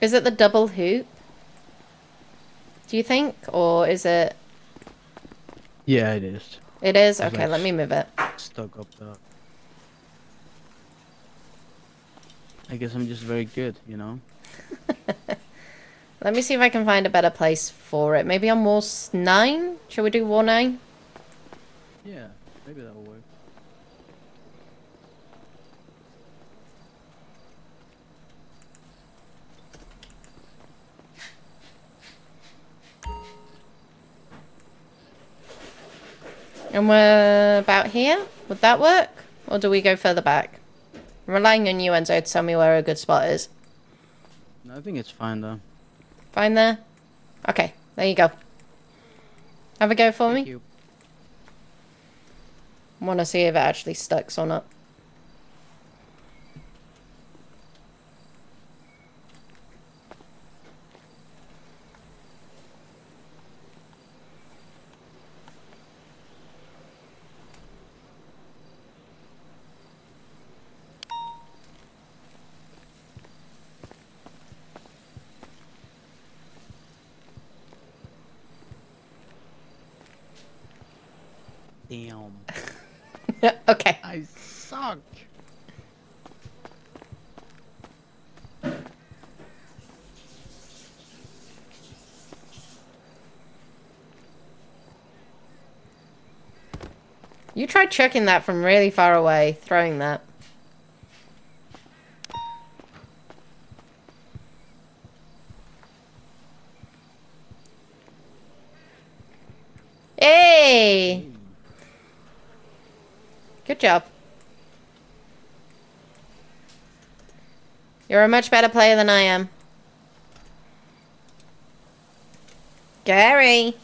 Is it the double hoop? Do you think? Or is it... Yeah, it is. It is? It's, Okay, like, let me move it. Stuck up there. I guess I'm just very good, you know? Let me see if I can find a better place for it. Maybe on wall 9? Shall we do wall 9? Yeah, maybe that'll work. And we're about here? Would that work? Or do we go further back? I'm relying on you, Enzo, to tell me where a good spot is. No, I think it's fine though. Fine there? Okay, there you go. Have a go for Thank me. you. Want to see if it actually sticks or not. Damn. Okay. I suck. You tried chucking that from really far away, throwing that. Hey! Good job. You're a much better player than I am. Gary!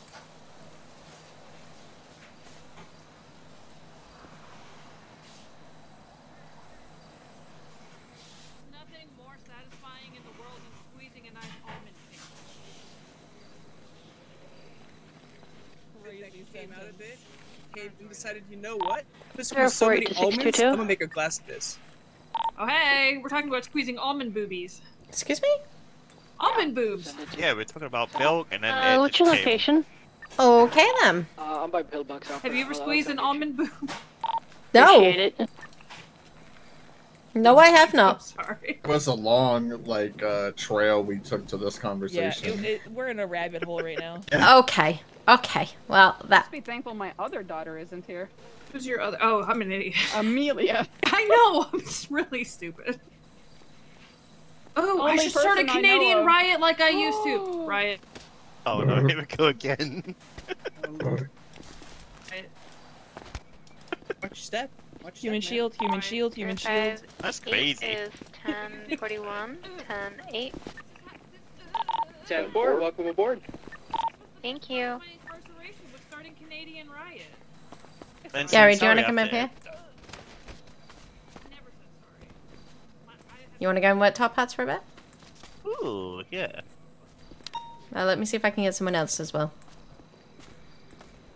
Nothing more satisfying in the world than squeezing a nice almond cake. Came out of it, came and decided, you know what? This Zero was so four many eight two almonds, 622. I'm gonna make a glass of this. Oh hey, we're talking about squeezing almond boobies. Excuse me? Almond boobs. Yeah, we're talking about milk and then What's your location? Okay then. I'm by Pillbox. Have you ever squeezed an almond boob? No. Appreciate it. No, I have not. Sorry. It was a long, like, trail we took to this Yeah, conversation. we're in a rabbit hole right now. Okay. Okay. Well, that... Just be thankful my other daughter isn't here. Who's your other? Oh, I'm an idiot. Amelia. I know. I'm just really stupid. Oh, I Only should start a person I know Canadian of. riot like I used to. Riot. Oh no, here we go again. Watch your step. Watch your Human step, shield, human shield, human shield. That's crazy. Is 1041, 10-8. 10-4, welcome aboard. Thank you. My incarceration was starting Canadian riot. Gary, do you want to come up here? You want to go and work top hats for a bit? Ooh, yeah. Let me see if I can get someone else as well.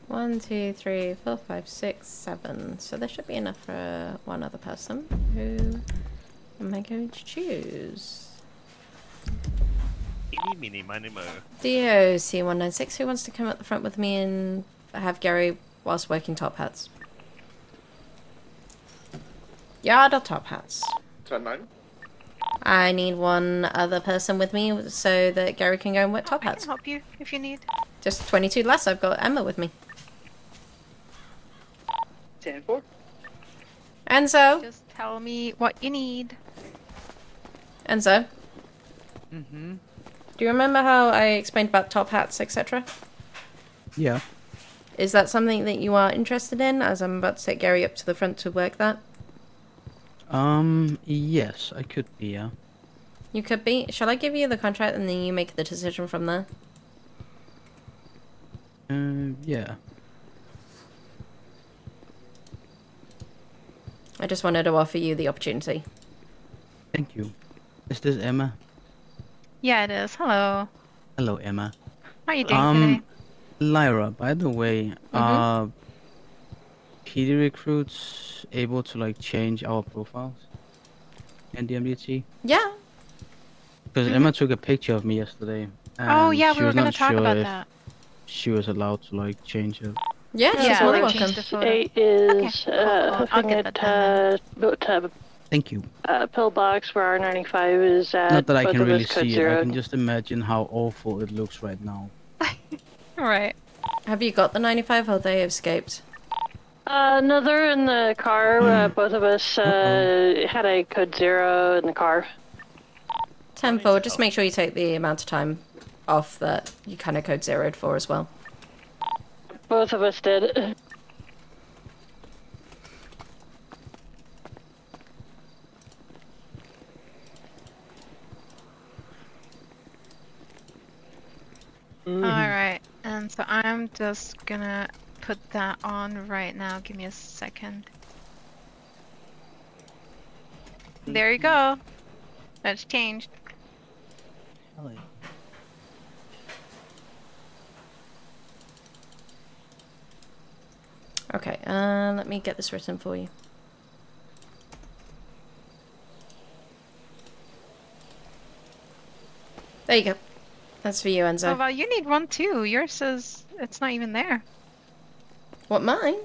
1, 2, 3, 4, 5, 6, 7. So there should be enough for one other person. Who am I going to choose? Eeny, meeny, miny, mo. DOC196, who wants to come up the front with me and have Gary whilst working top hats? Yard or top hats? 10-9. I need one other person with me so that Gary can go and work top I hats. can help you if you need. Just 22 less, I've got Emma with me. 10-4. Enzo? Just tell me what you need. Enzo? Mm-hmm. Do you remember how I explained about top hats, etc.? Yeah. Is that something that you are interested in, as I'm about to take Gary up to the front to work that? Yes, I could be, yeah. You could be. Shall I give you the contract and then you make the decision from there? Yeah. I just wanted to offer you the opportunity. Thank you. Is this Emma? Yeah, it is. Hello. Hello, Emma. How are you doing today? Lyra, by the way, are PD recruits able to, like, change our profiles in the MDT? Yeah. Because Emma took a picture of me yesterday, Oh, and yeah, she we were was gonna not talk sure about if that. she was allowed to like change it. Yeah, she's Yeah, more than like welcome. change the photo. 8 is cool. I'll get that done Thank you. pillbox where R95 is at. Not that I both can of really us code see it. I 0. can just imagine how awful it looks right now. Right. Have you got the 95 or they escaped? No, they're in the car. Both of us had a code 0 in the car. 10-4, just make sure you take the amount of time off that you kind of code zeroed for as well. Both of us did. Alright, and so I'm just gonna put that on right now. Give me a second. There you go. That's changed. Okay, let me get this written for you. There you go. That's for you, Enzo. Oh, well, you need one too. Yours says it's not even there. What, mine?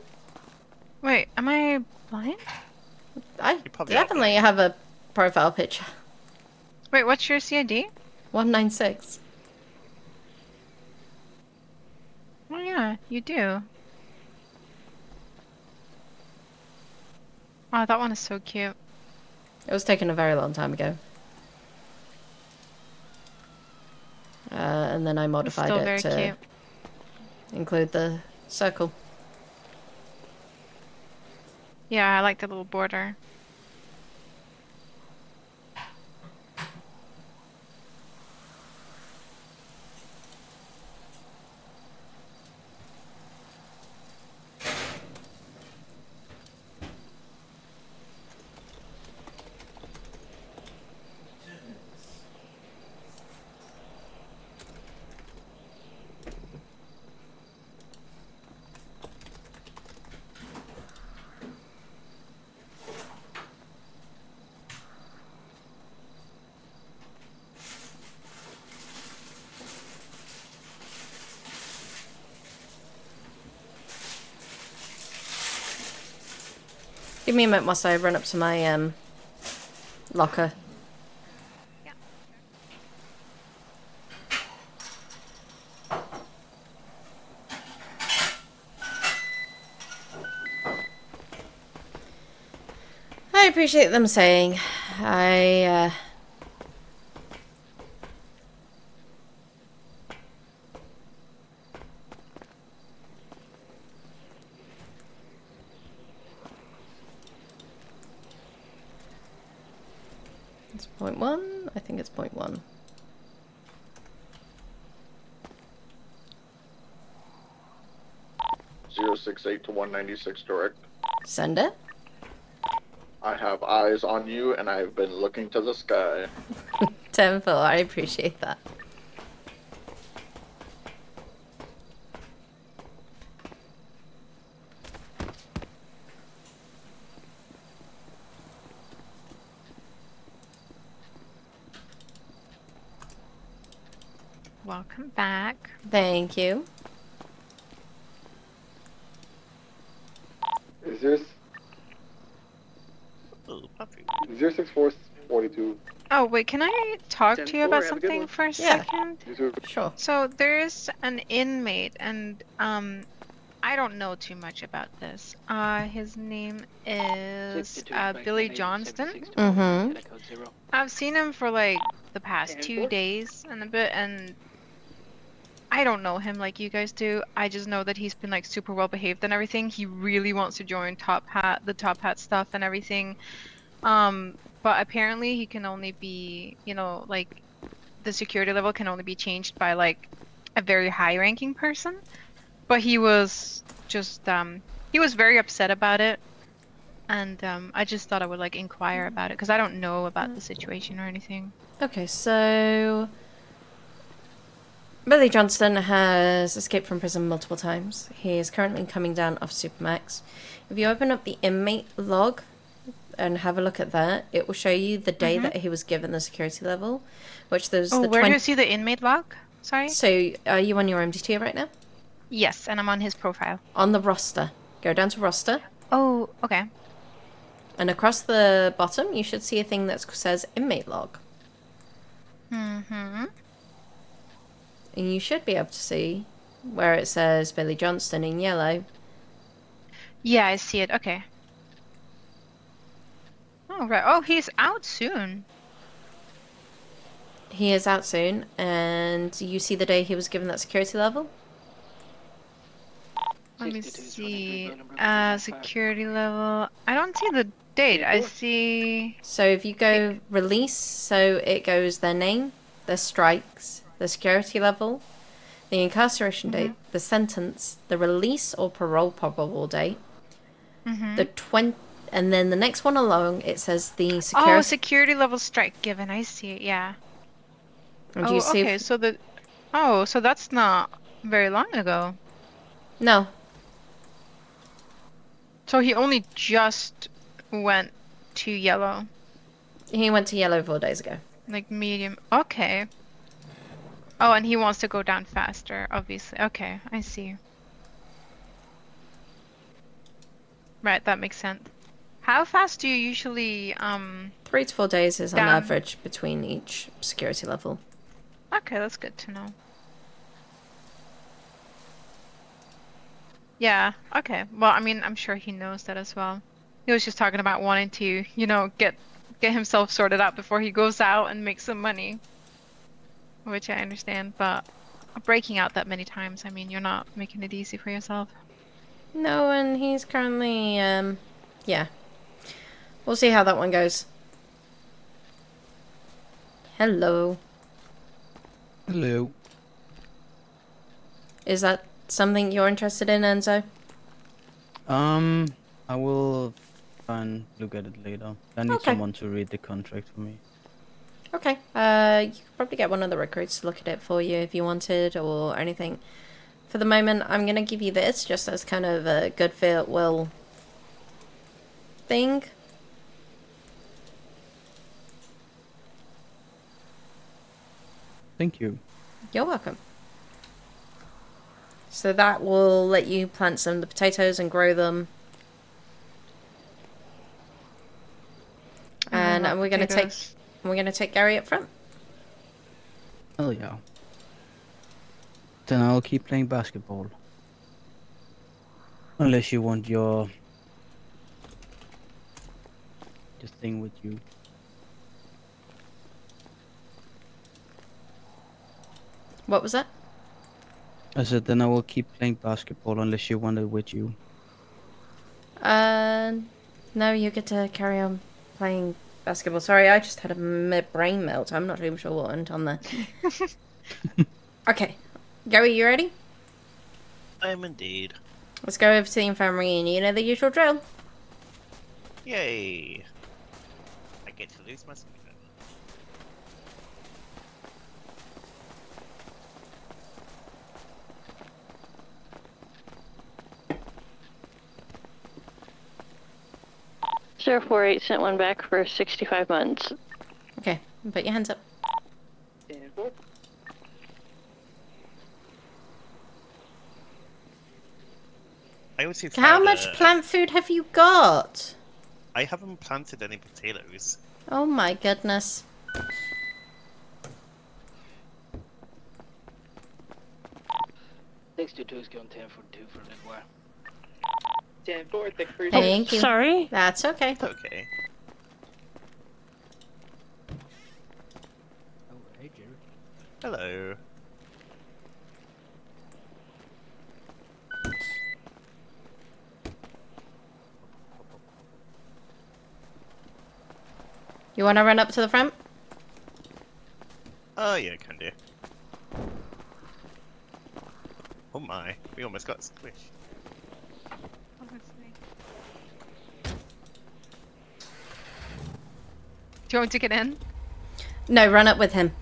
Wait, am I blind? I definitely have a profile picture. Wait, what's your CID? 196. Oh yeah, you do. Oh, that one is so cute. It was taken a very long time ago. And then I modified still it very to cute. include the circle. Yeah, I like the little border. Give me a minute whilst I run up to my locker. I appreciate them saying. It's 0.1? I think it's 0.1. .068 to 196 direct. Send it. I have eyes on you, and I've been looking to the sky. 10-4, I appreciate that. Welcome back. Thank you. Is yours? Oh, puppy. 06442. Oh, wait, can I talk to you about 10-4, have a good something one. for a Yeah. second? Sure. So there's an inmate, and I don't know too much about this. His name is 62 back Billy 10, Johnston. 76 to Mm-hmm. get a code 0. I've seen him for like the past 2 10-4. days and a bit, and I don't know him like you guys do. I just know that he's been like super well behaved and everything. He really wants to join the Top Hat stuff and everything. But apparently he can only be, like the security level can only be changed by like a very high ranking person. But he was just he was very upset about it. And I just thought I would like inquire about it because I don't know about the situation or anything. Okay, so Billy Johnston has escaped from prison multiple times. He is currently coming down off Supermax. If you open up the inmate log and have a look at that, it will show you the day that he was given the security level, which there's Oh, the where do you see the inmate log? Sorry? So, are you on your MDT right now? Yes, and I'm on his profile. On the roster. Go down to roster. Oh, okay. And across the bottom, you should see a thing that says inmate log. Mm-hmm. And you should be able to see where it says Billy Johnston in yellow. Yeah, I see it. Okay. Oh, right. Oh, he's out soon. He is out soon, and you see the day he was given that security level? Let me see. Security level. I don't see the date. I see. So if you go release, so it goes their name, their strikes, the security level, the incarceration date, the sentence, the release or parole probable date, Mm-hmm. the 20, and then the next one along, it says the security. Oh, security level strike given. I see it. Yeah. And do you see okay. So the. Oh, so that's not very long ago. No. So he only just went to yellow. He went to yellow 4 days ago. Like medium. Okay. Oh, and he wants to go down faster, obviously. Okay, I see. Right, that makes sense. How fast do you usually 3 to 4 days is on down- average between each security level. Okay, that's good to know. Yeah, okay. Well, I mean, I'm sure he knows that as well. He was just talking about wanting to, get himself sorted out before he goes out and make some money. Which I understand, but breaking out that many times, I mean, you're not making it easy for yourself. No, and he's currently, yeah. We'll see how that one goes. Hello. Hello. Is that something you're interested in, Enzo? I will try and look at it later. I need someone to read the contract for me. Okay. You could probably get one of the recruits to look at it for you if you wanted or anything. For the moment, I'm going to give you this just as kind of a good will thing. Thank you. You're welcome. So that will let you plant some of the potatoes and grow them. And we're going to take Gary up front. Oh yeah. Then I'll keep playing basketball. Unless you want your thing with you. What was that? I said then I will keep playing basketball unless you want it with you. No, you get to carry on playing basketball. Sorry, I just had a brain melt. I'm not even sure what went on there. Okay. Gary, you ready? I am indeed. Let's go over to the infirmary and you know the usual drill. Yay! I get to lose my sleep. Sir 48 sent one back for 65 months. Okay, put your hands up. I also How found, much plant food have you got? I haven't planted any potatoes. Oh my goodness. Next to 2 is going 10 for 2 for a little while. 10-4, Thank you. Sorry? That's okay. It's okay. Oh, hey, Jerry. Hello. You want to run up to the front? Oh yeah, can do. Oh my, we almost got squished. Do you want me to get in? No, run up with him.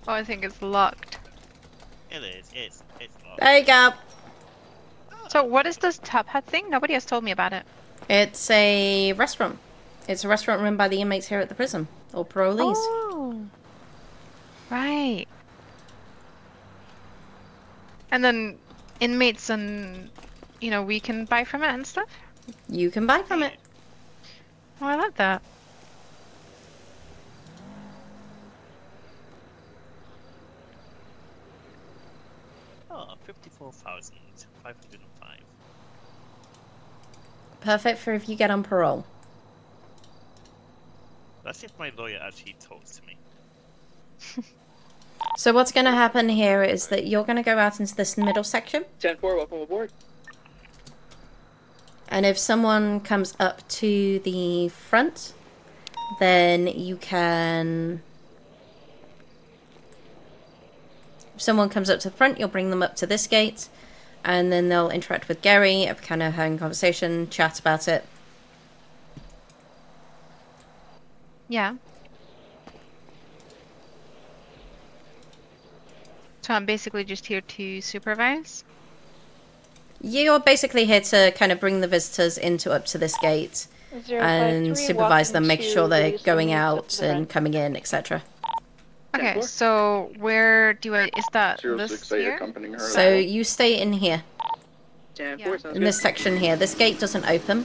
Oh, I think it's locked. It is. It's locked. There you go. So what is this top hat thing? Nobody has told me about it. It's a restaurant. It's a restaurant run by the inmates here at the prison, or parolees. Oh, right. And then inmates and, we can buy from it and stuff? You can buy from it. Oh, I like that. Oh, 54,505. Perfect for if you get on parole. That's if my lawyer actually talks to me. So what's going to happen here is that you're going to go out into this middle section. 10-4, welcome aboard. And if someone comes up to the front, then you can... If someone comes up to the front, you'll bring them up to this gate. And then they'll interact with Gary, kind of having a conversation, chat about it. Yeah. So I'm basically just here to supervise? You're basically here to kind of bring the visitors up to this gate 053, and supervise them, make sure they're release going them out to the and front. coming in, etc. Okay, so where do I... Is that this 068 here? accompanying her. So you stay in here, 10-4, sounds in good. this section here. This gate doesn't open.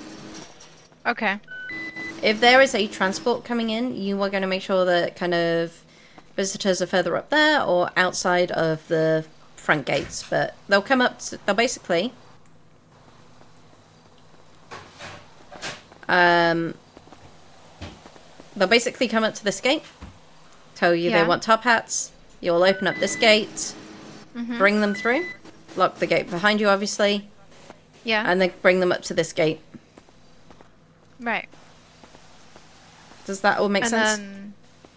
Okay. If there is a transport coming in, you are going to make sure that kind of visitors are further up there or outside of the front gates. But they'll come up, they'll basically... they'll basically come up to this gate, tell you they Yeah. want top hats, you'll open up this gate, Mhm. bring them through, lock the gate behind you obviously, Yeah. and then bring them up to this gate. Right. Does that all make And sense? then...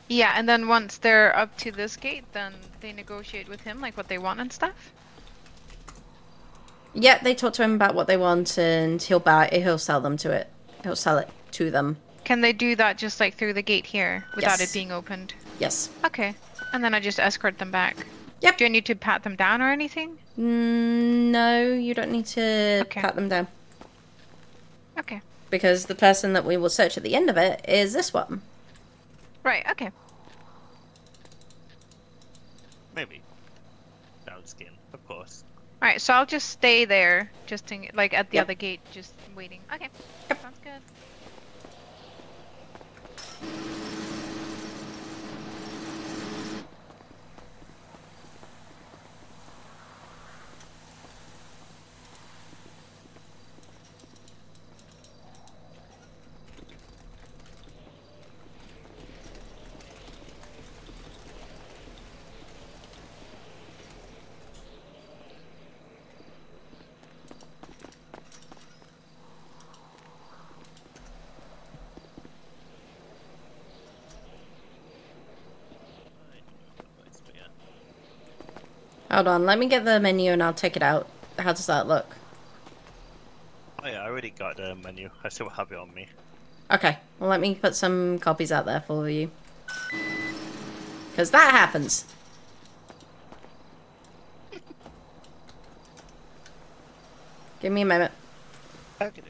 Yeah, and then once they're up to this gate, then they negotiate with him, like what they want and stuff? Yeah, they talk to him about what they want and he'll sell them to it. He'll sell it to them. Can they do that just like through the gate here, without Yes. it being opened? Yes. Okay. And then I just escort them back. Yep. Do I need to pat them down or anything? No, you don't need to Okay. pat them down. Okay. Because the person that we will search at the end of it is this one. Right, okay. Maybe. Brown skin, of course. Alright, so I'll just stay there, just in, like at the Yep. other gate, just waiting. Okay. Sounds good. Hold on, let me get the menu and I'll take it out. How does that look? Oh yeah, I already got the menu. I still have it on me. Okay, well let me put some copies out there for you. Because that happens. Give me a moment. Okay.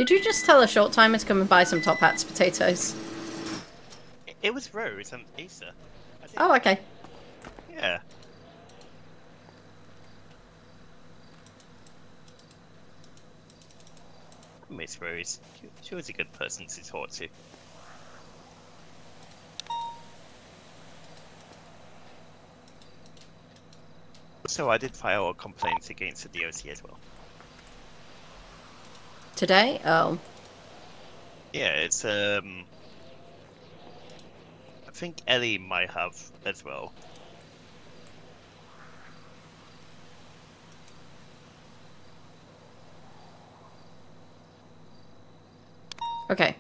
Did you just tell a short timer to come and buy some Top Hat's potatoes? It was Rose and Asa. Oh, okay. Yeah. Miss Rose. She was a good person to talk to. So I did file a complaint against the DOC as well. Today? Oh. Yeah, it's I think Ellie might have as well. Okay.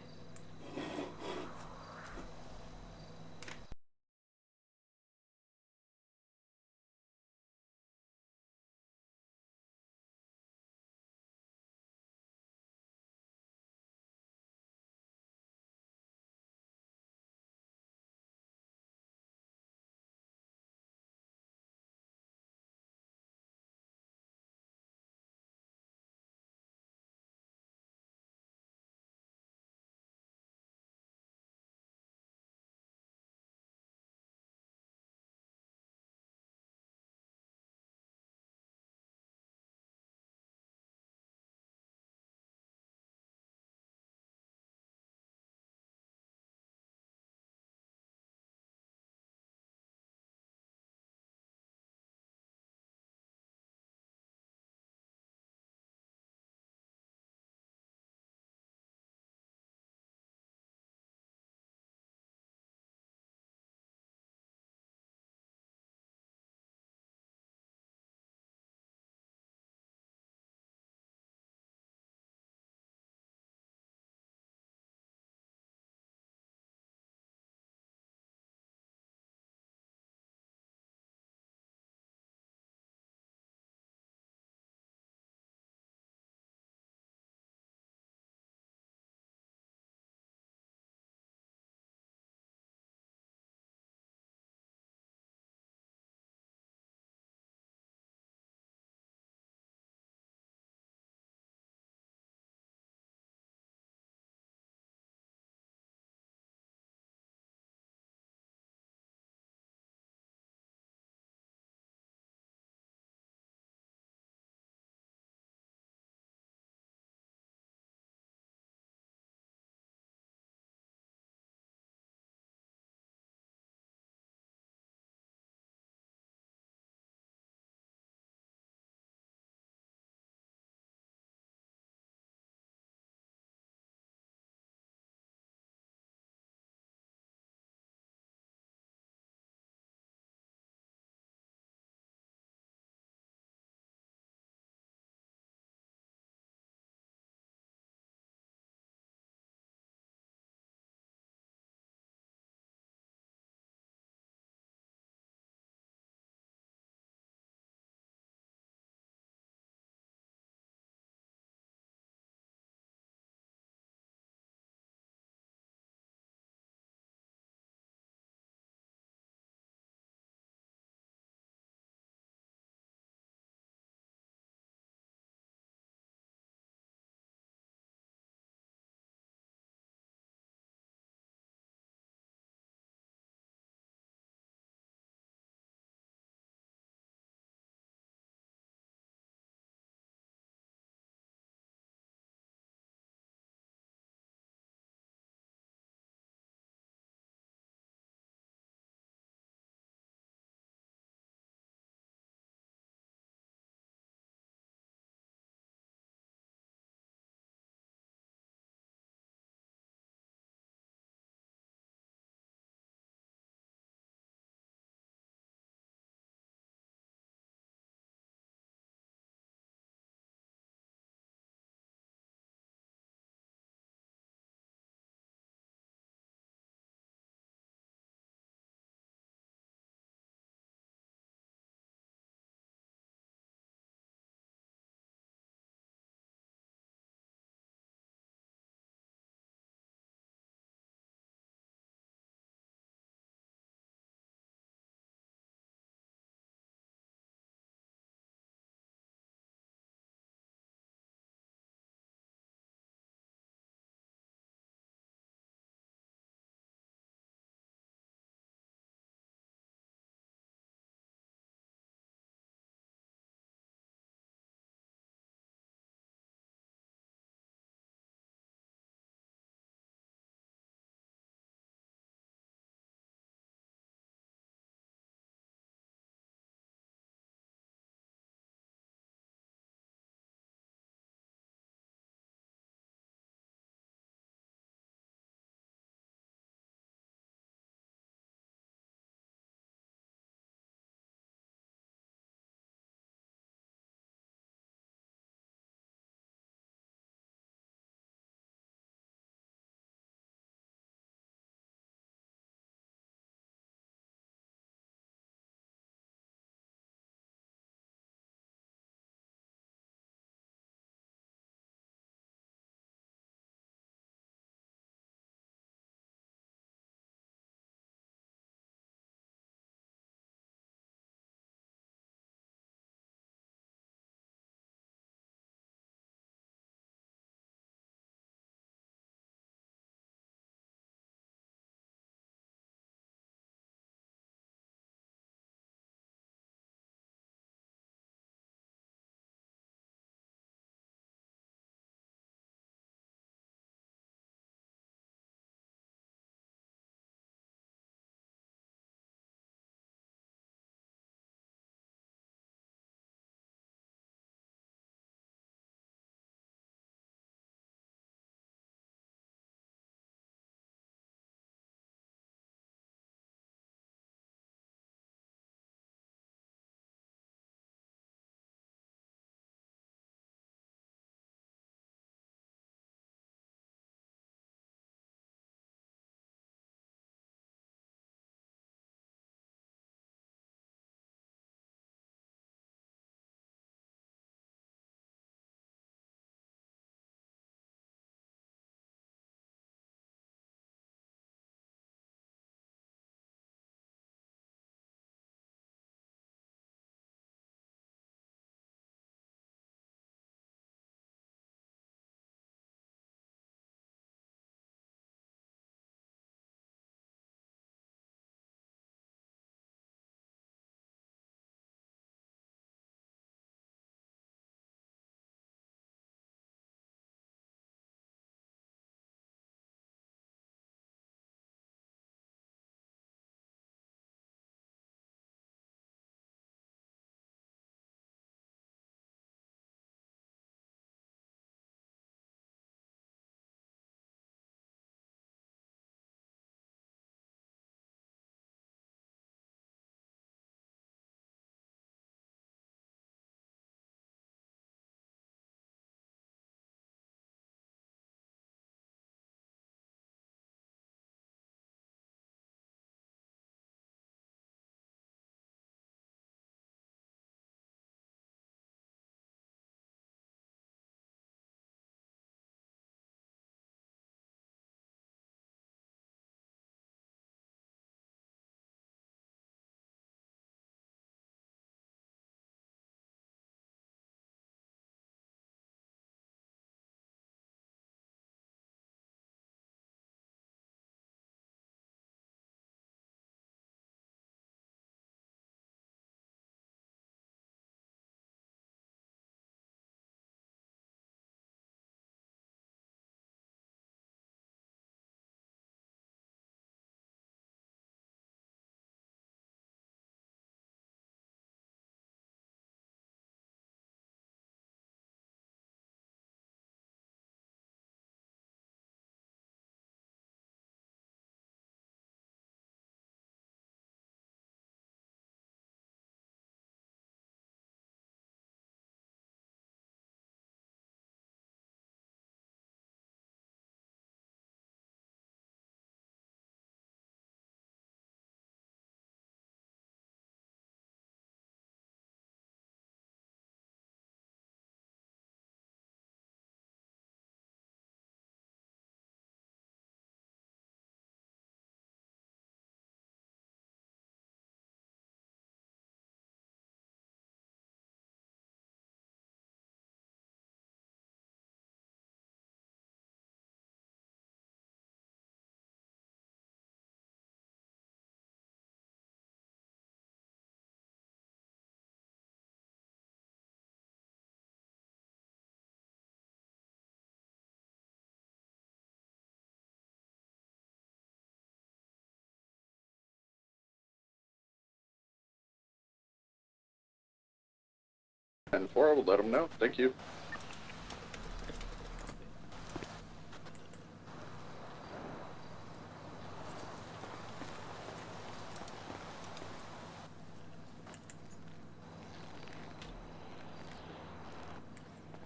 10-4, I will let him know. Thank you.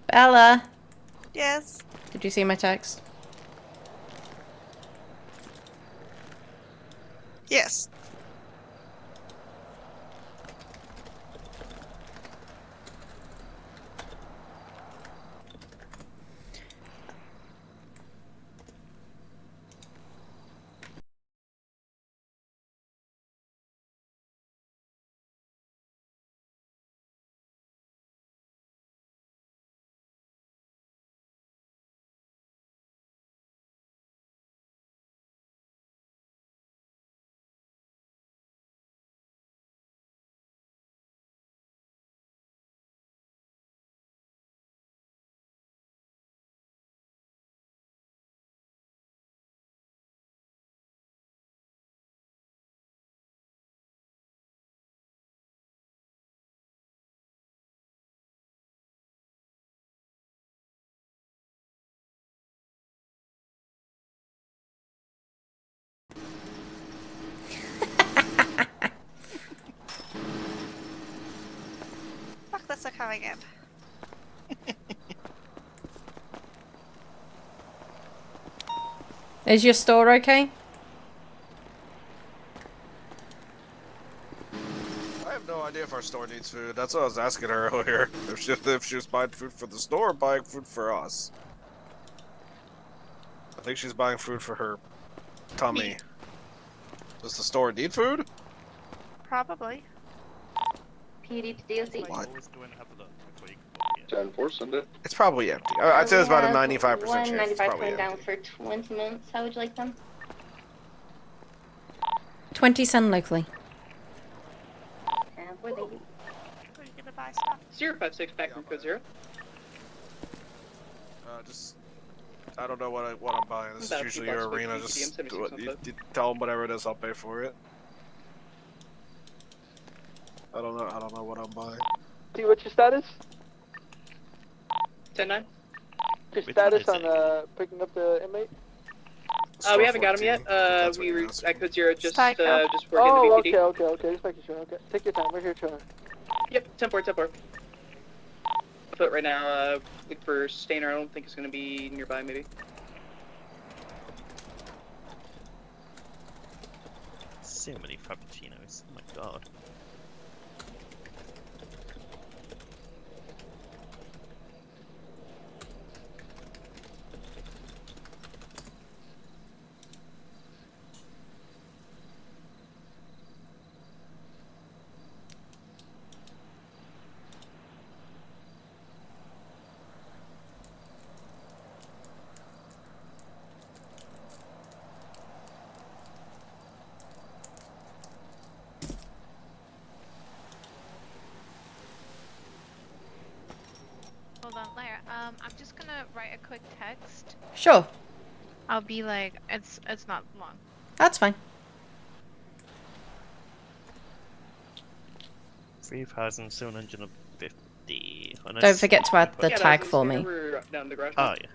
Bella, Yes. did you see my text? Yes. Fuck, that's not coming in. Is your store okay? I have no idea if our store needs food. That's what I was asking her earlier. If she was buying food for the store or buying food for us. I think she's buying food for her tummy. Me. Does the store need food? Probably. PD to DOC. What? 10-4, send it. It's probably empty. I'd say it's about a 95% chance. It's 195 probably coming empty. down for 20 minutes. How would you like them? 20 Sun locally. And where they be? Who are you gonna buy stuff? 056 back from code 0. Just I don't know what I'm buying. This is About usually $2 your for arena. PPM, Just 76 on you foot. tell them whatever it is. I'll pay for it. I don't know what I'm buying. See, what's your status? 10-9. Your status on picking up the inmate? Store We haven't got him 14, yet. that's what We you're were asking. at code 0 just Psycho. just working Oh, the VPD. okay. Just making sure. Okay, take your time. We're here chilling. Yep, 10-4. Foot right now. Look for Stainer. I don't think it's gonna be nearby. Maybe. So many frappuccinos. Oh my god. Hold on, Lyra. I'm just gonna write a quick text. Sure. I'll be like, it's not long. That's fine. 3,750. Don't forget to add the tag for me. Down the garage. Oh yeah.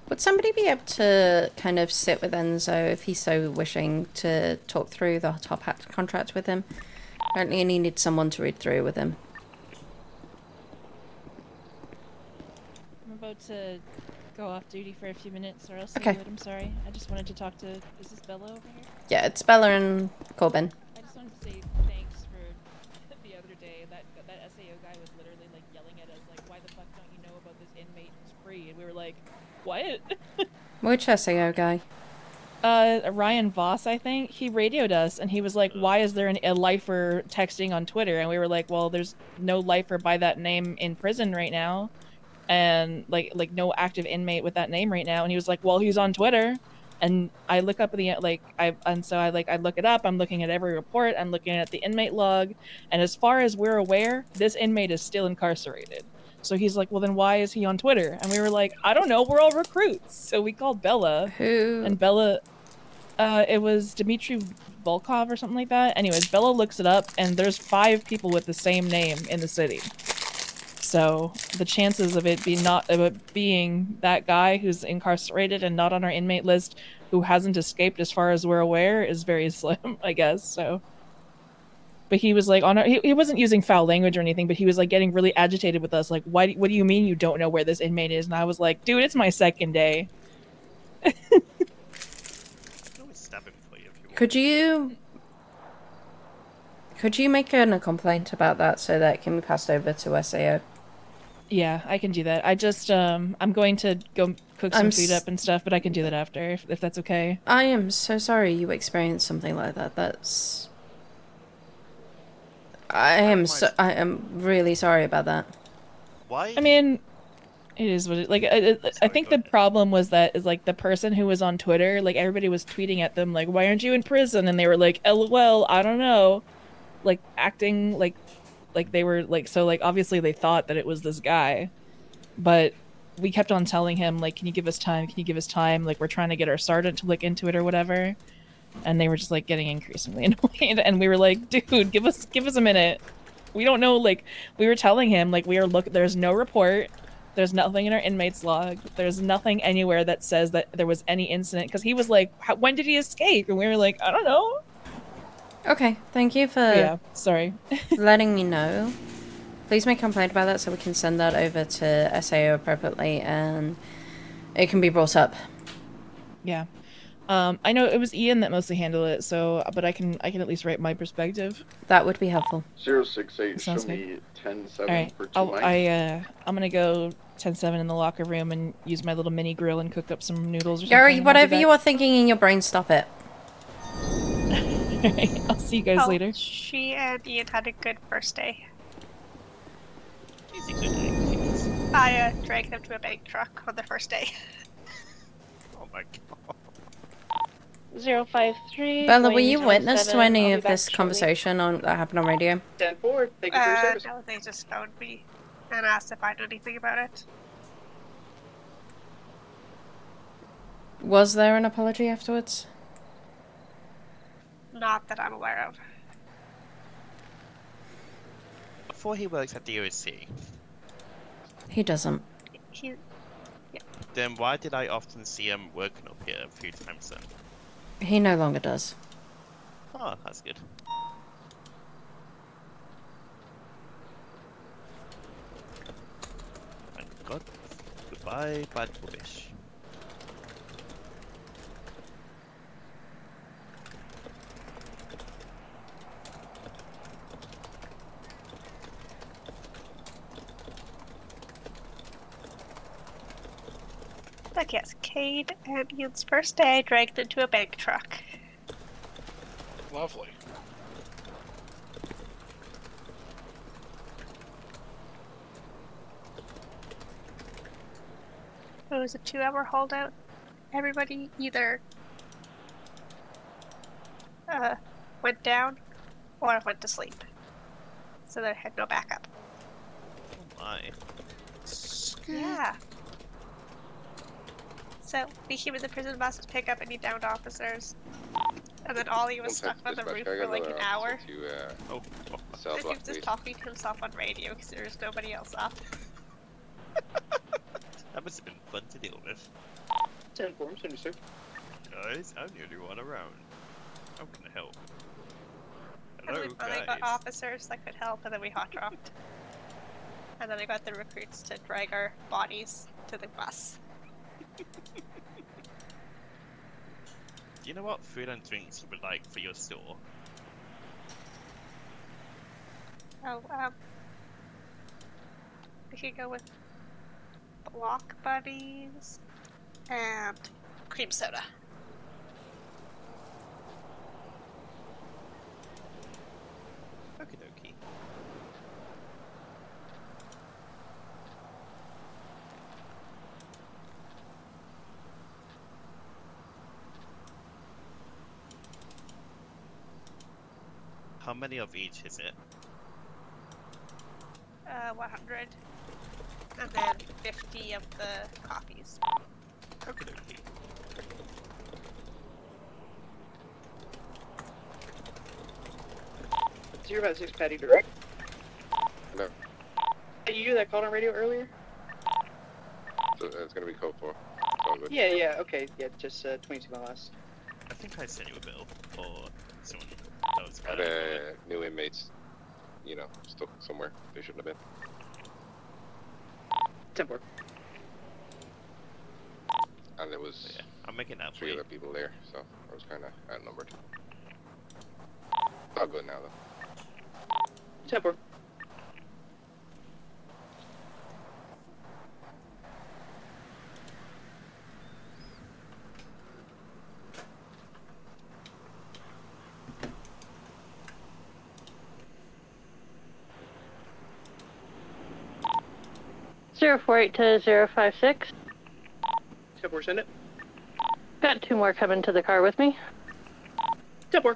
Would somebody be able to kind of sit with Enzo if he's so wishing to talk through the top hat contract with him? Apparently he needed someone to read through with him. I'm about to go off duty for a few minutes, or else Okay. I'm sorry. I just wanted to talk to. Is this Bella over here? Yeah, it's Bella and Corbin. I just wanted to say thanks for the other day. That SAO guy was literally like yelling at us, like, "Why the fuck don't you know about this inmate who's free?" And we were like, "What?" Which SAO guy? Ryan Voss, I think. He radioed us, and he was like, "Why is there a lifer texting on Twitter?" And we were like, "Well, there's no lifer by that name in prison right now, and like no active inmate with that name right now." And he was like, "Well, he's on Twitter." And I look up the I look it up. I'm looking at every report. I'm looking at the inmate log, and as far as we're aware, this inmate is still incarcerated. So he's like, well, then why is he on Twitter? And we were like, I don't know. We're all recruits. So we called Bella. Who? And Bella, it was Dmitry Volkov or something like that. Anyways, Bella looks it up, and there's 5 people with the same name in the city. So the chances of it being that guy who's incarcerated and not on our inmate list, who hasn't escaped as far as we're aware, is very slim, I guess. So, but he was like he wasn't using foul language or anything, but he was like getting really agitated with us, like, what do you mean you don't know where this inmate is? And I was like, dude, it's my second day. Could you make a complaint about that so that it can be passed over to SAO? Yeah, I can do that. I just I'm going to go cook some food up and stuff, but I can do that after if that's okay. I am so sorry you experienced something like that. I am really sorry about that. Why? I mean, it is what it I think the problem was that is like the person who was on Twitter, like everybody was tweeting at them like, why aren't you in prison? And they were like, LOL, I don't know. Like acting like they were like, so like obviously they thought that it was this guy, but we kept on telling him like, can you give us time, like we're trying to get our sergeant to look into it or whatever, and they were just like getting increasingly annoyed, and we were like, dude, give us a minute, we don't know. Like we were telling him like, there's no report, there's nothing in our inmates log, there's nothing anywhere that says that there was any incident, because he was like, when did he escape? And we were like, I don't know. Okay, thank you for sorry letting me know. Please make a complaint about that so we can send that over to SAO appropriately and it can be brought up. Yeah. I know it was Ian that mostly handled it, so but I can at least write my perspective. That would be helpful. 068, show Sounds me 10-7 Alright. for 2 mics. I'm gonna go 10-7 in the locker room and use my little mini grill and cook up some noodles or Gary, something. whatever you are thinking in your brain, stop it. Alright, I'll see you guys later. She and Ian had a good first day. I dragged them to a bank truck on the first day. Oh my god. 053. Bella, were you witness to 7. any I'll be of back this shortly. conversation that happened on radio? 10-4, thank you for your service. No, they just phoned me and asked if I knew anything about it. Was there an apology afterwards? Not that I'm aware of. Before he works at the OC. He doesn't. Yeah. Then why did I often see him working up here a few times then? He no longer does. Oh, that's good. Thank God. Goodbye, bad rubbish. But yes, Cade and Ian's first day dragged into a bank truck. Lovely. It was a 2-hour holdout. Everybody either went down or went to sleep. So they had no backup. Oh my. Yeah. So we came in the prison bus to pick up any downed officers. And then Ollie was stuck on the roof for like an hour. Oh. And he was just talking to himself on radio because there was nobody else up. That must have been fun to deal with. 10-4, 76. Guys, I'm the only one around. How can I help? And Hello, we finally got officers that could help, and then we hot dropped. And then I got the recruits to drag our bodies to the bus. Do you know what food and drinks you would like for your store? Oh, we could go with block buddies and cream soda. Okie dokie. How many of each is it? 100. And then 50 of the coffees. Okay, okay. 056 Patty direct. No. Did you do that call on radio earlier? So it's gonna be code 4. Yeah, yeah, okay, yeah, just 22 miles. I think I sent you a bill or someone that was Had new inmates, you know, stuck somewhere they shouldn't have been. 10-4. And there was I'm making that 3 other people there, so I was kind of outnumbered. All good now though. 10-4. Zero 48 to 056. 10-4, send it. Got 2 more coming to the car with me. 10-4.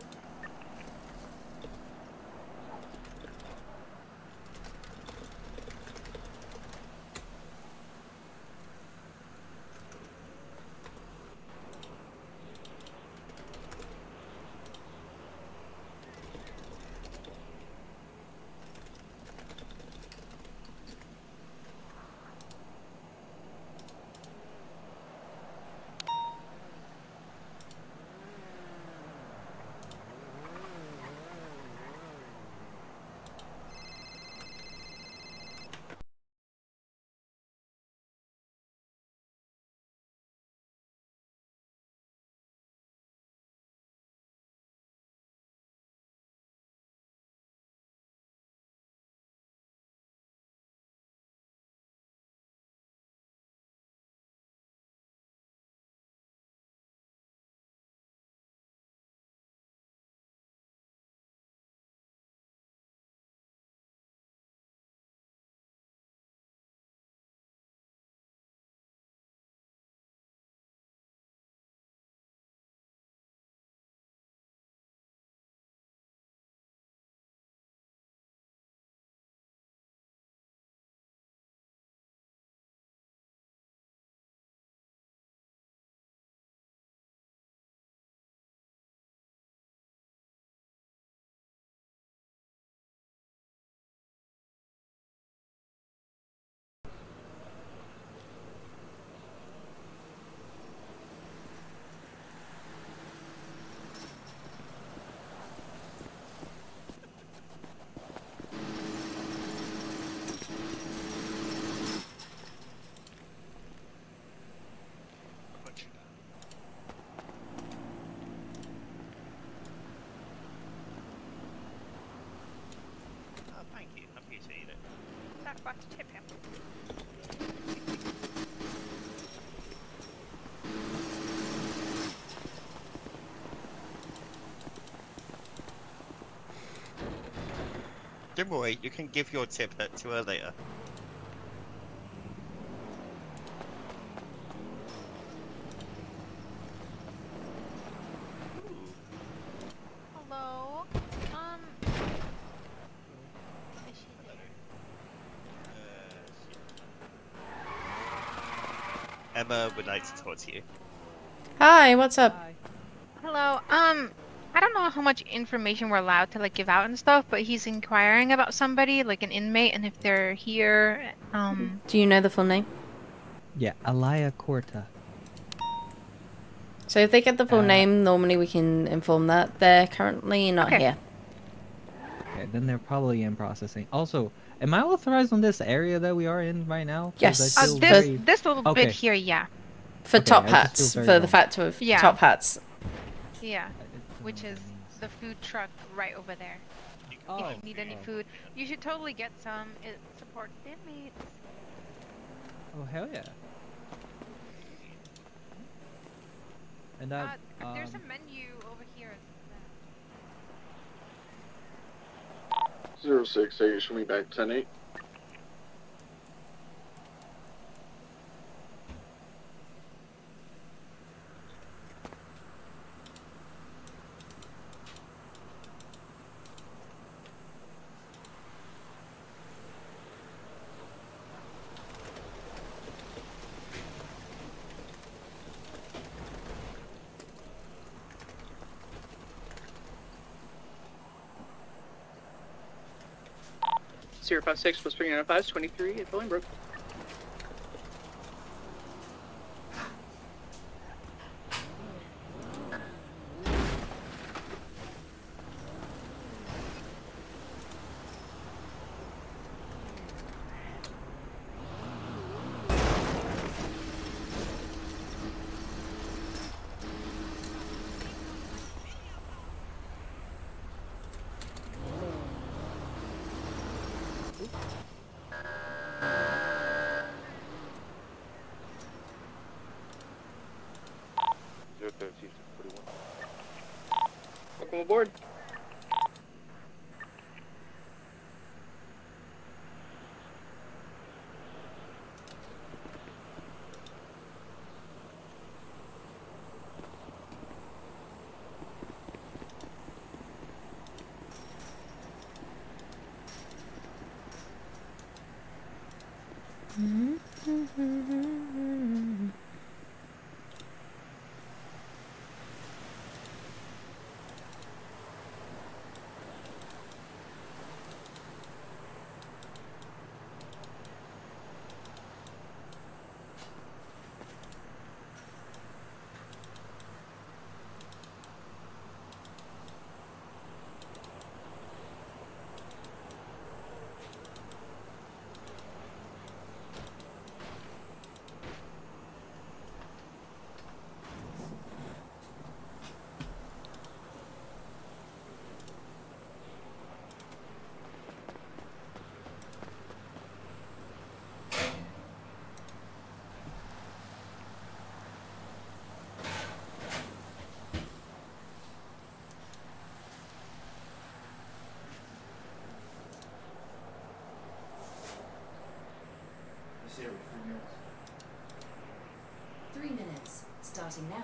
Oh, thank you. I appreciate it. Not about to tip him. Don't worry, you can give your tip to her later. Hello. Is she there? Emma would like to talk to you. Hi, what's up? Hello. I don't know how much information we're allowed to like give out and stuff, but he's inquiring about somebody, like an inmate, and if they're here. Do you know the full name? Yeah, Alaya Corta. So if they get the full name, normally we can inform that. They're currently not here. Okay, then they're probably in processing. Also, am I authorized on this area that we are in right now? 'Cause Yes. I feel This little bit here, yeah. For Okay, top I just feel hats, very for the wrong. fact of Yeah. top hats. Yeah, which is the food truck right over there. If you need any food, you should totally get some. It supports the inmates. Oh, hell yeah. And that, There's a menu over here. 068, show me back 10-8. 056 plus 395 is 23 at Bolingbroke. Welcome aboard. say every 3 minutes. 3 minutes, starting now.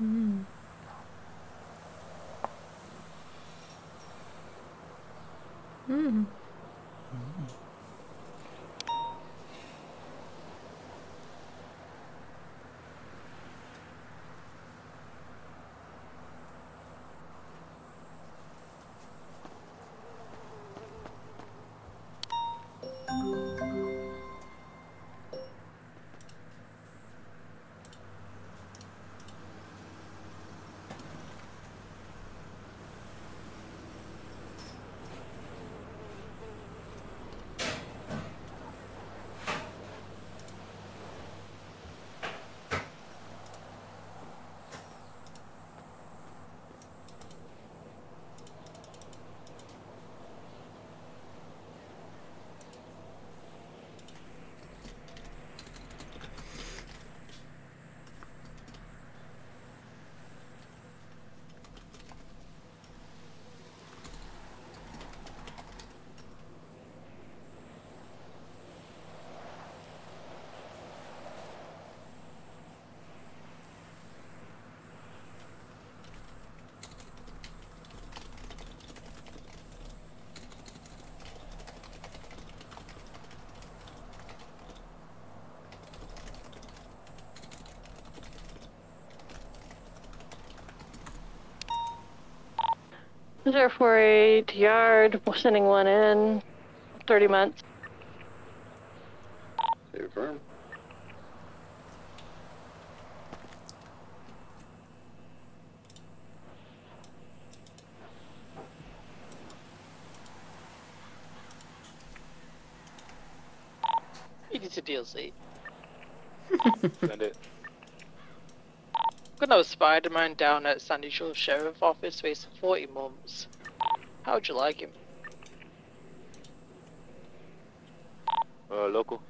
Mm. Mm. 048 yard, sending one in, 30 months. Okay, firm. You need to DLC. Send it. Got no Spider-Man down at Sandy Shores Sheriff Office facing 40 months. How'd you like him? Local.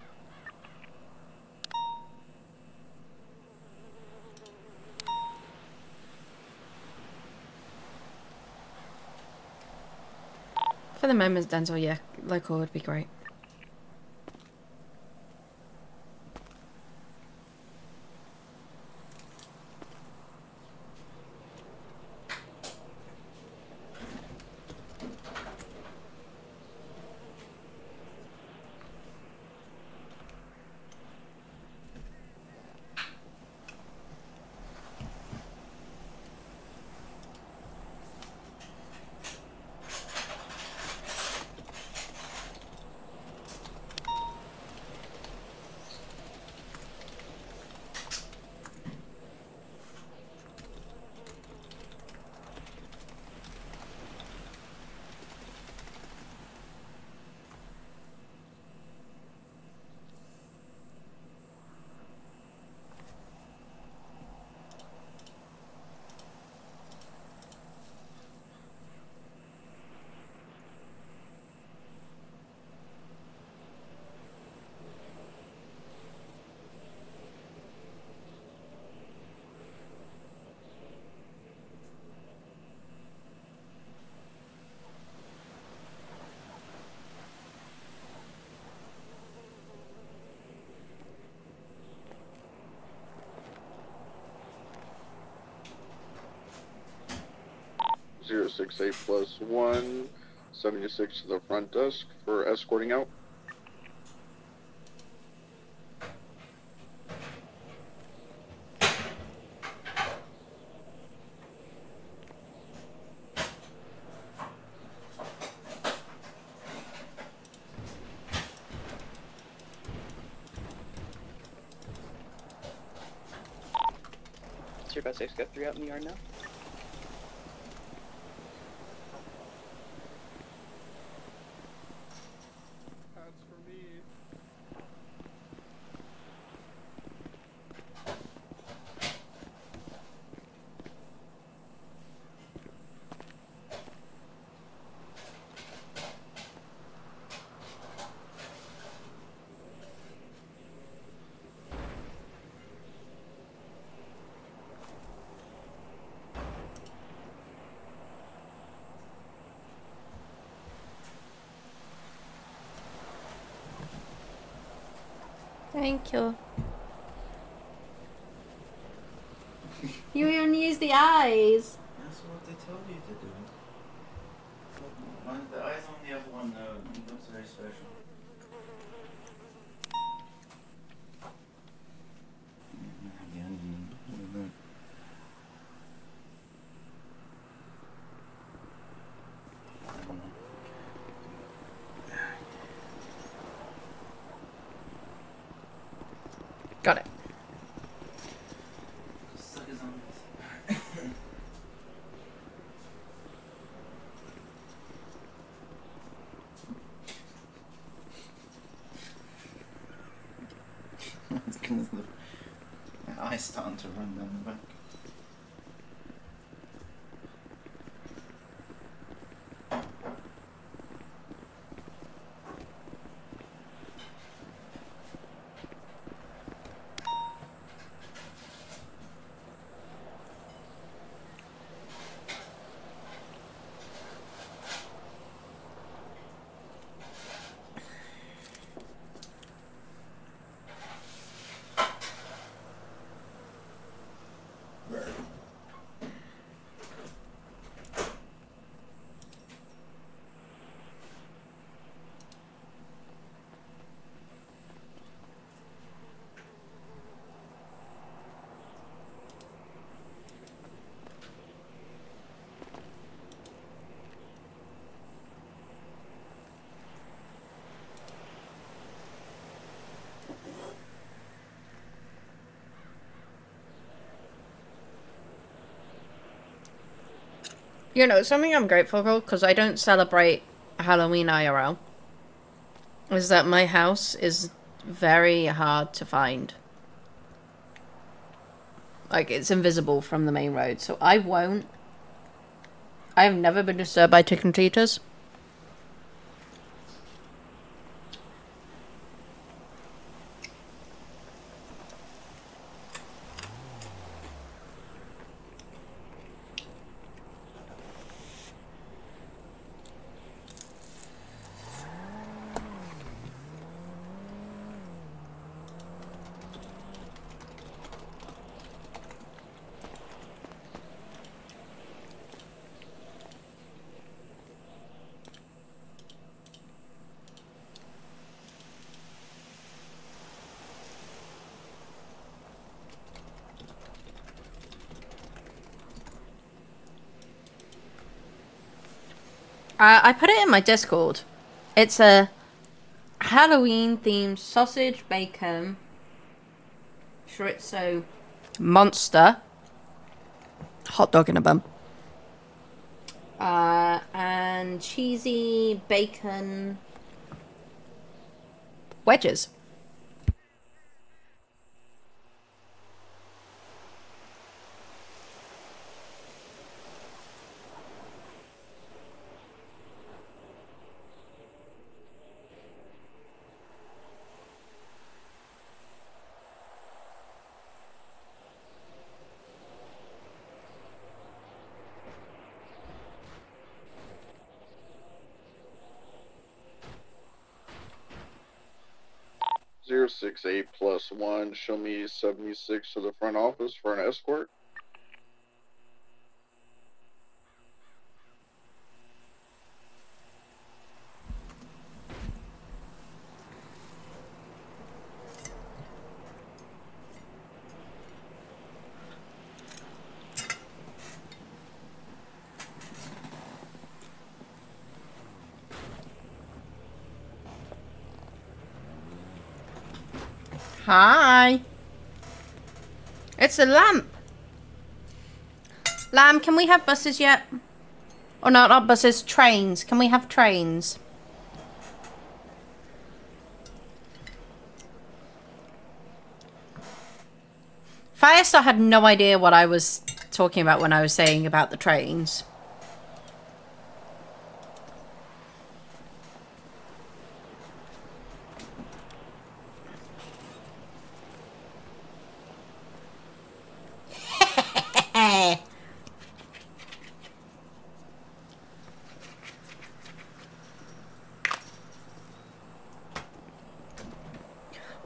For the moment, Denzel, yeah, local would be great. Zero 06A plus 1, 76 to the front desk for escorting out. Zero 56 got 3 out in the yard now. That's for me. Thank you. You even use the eyes. That's what they told you to do. The eyes only have one node, and it looks very special. Got it. Suck his own. That's because my eyes starting to run down the back. You know, something I'm grateful for, because I don't celebrate Halloween IRL, is that my house is very hard to find. Like, it's invisible from the main road, so I have never been disturbed by trick-or-treaters. I put it in my Discord. It's a Halloween-themed sausage, bacon, chorizo, monster, hot dog in a bun, and cheesy bacon wedges. Zero 068 plus 1, show me 76 to the front office for an escort. Hi. It's a lamp. Lamb, can we have buses yet? Or no, not buses, trains. Can we have trains? Firestar had no idea what I was talking about when I was saying about the trains.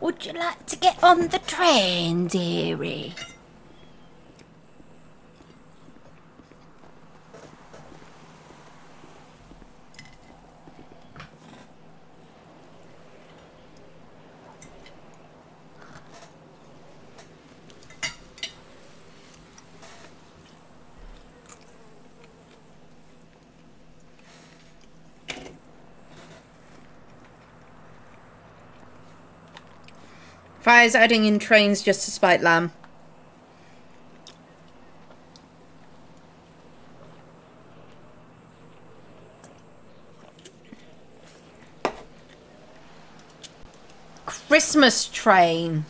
Would you like to get on the train, dearie? Fire's adding in trains just to spite Lamb. Christmas train.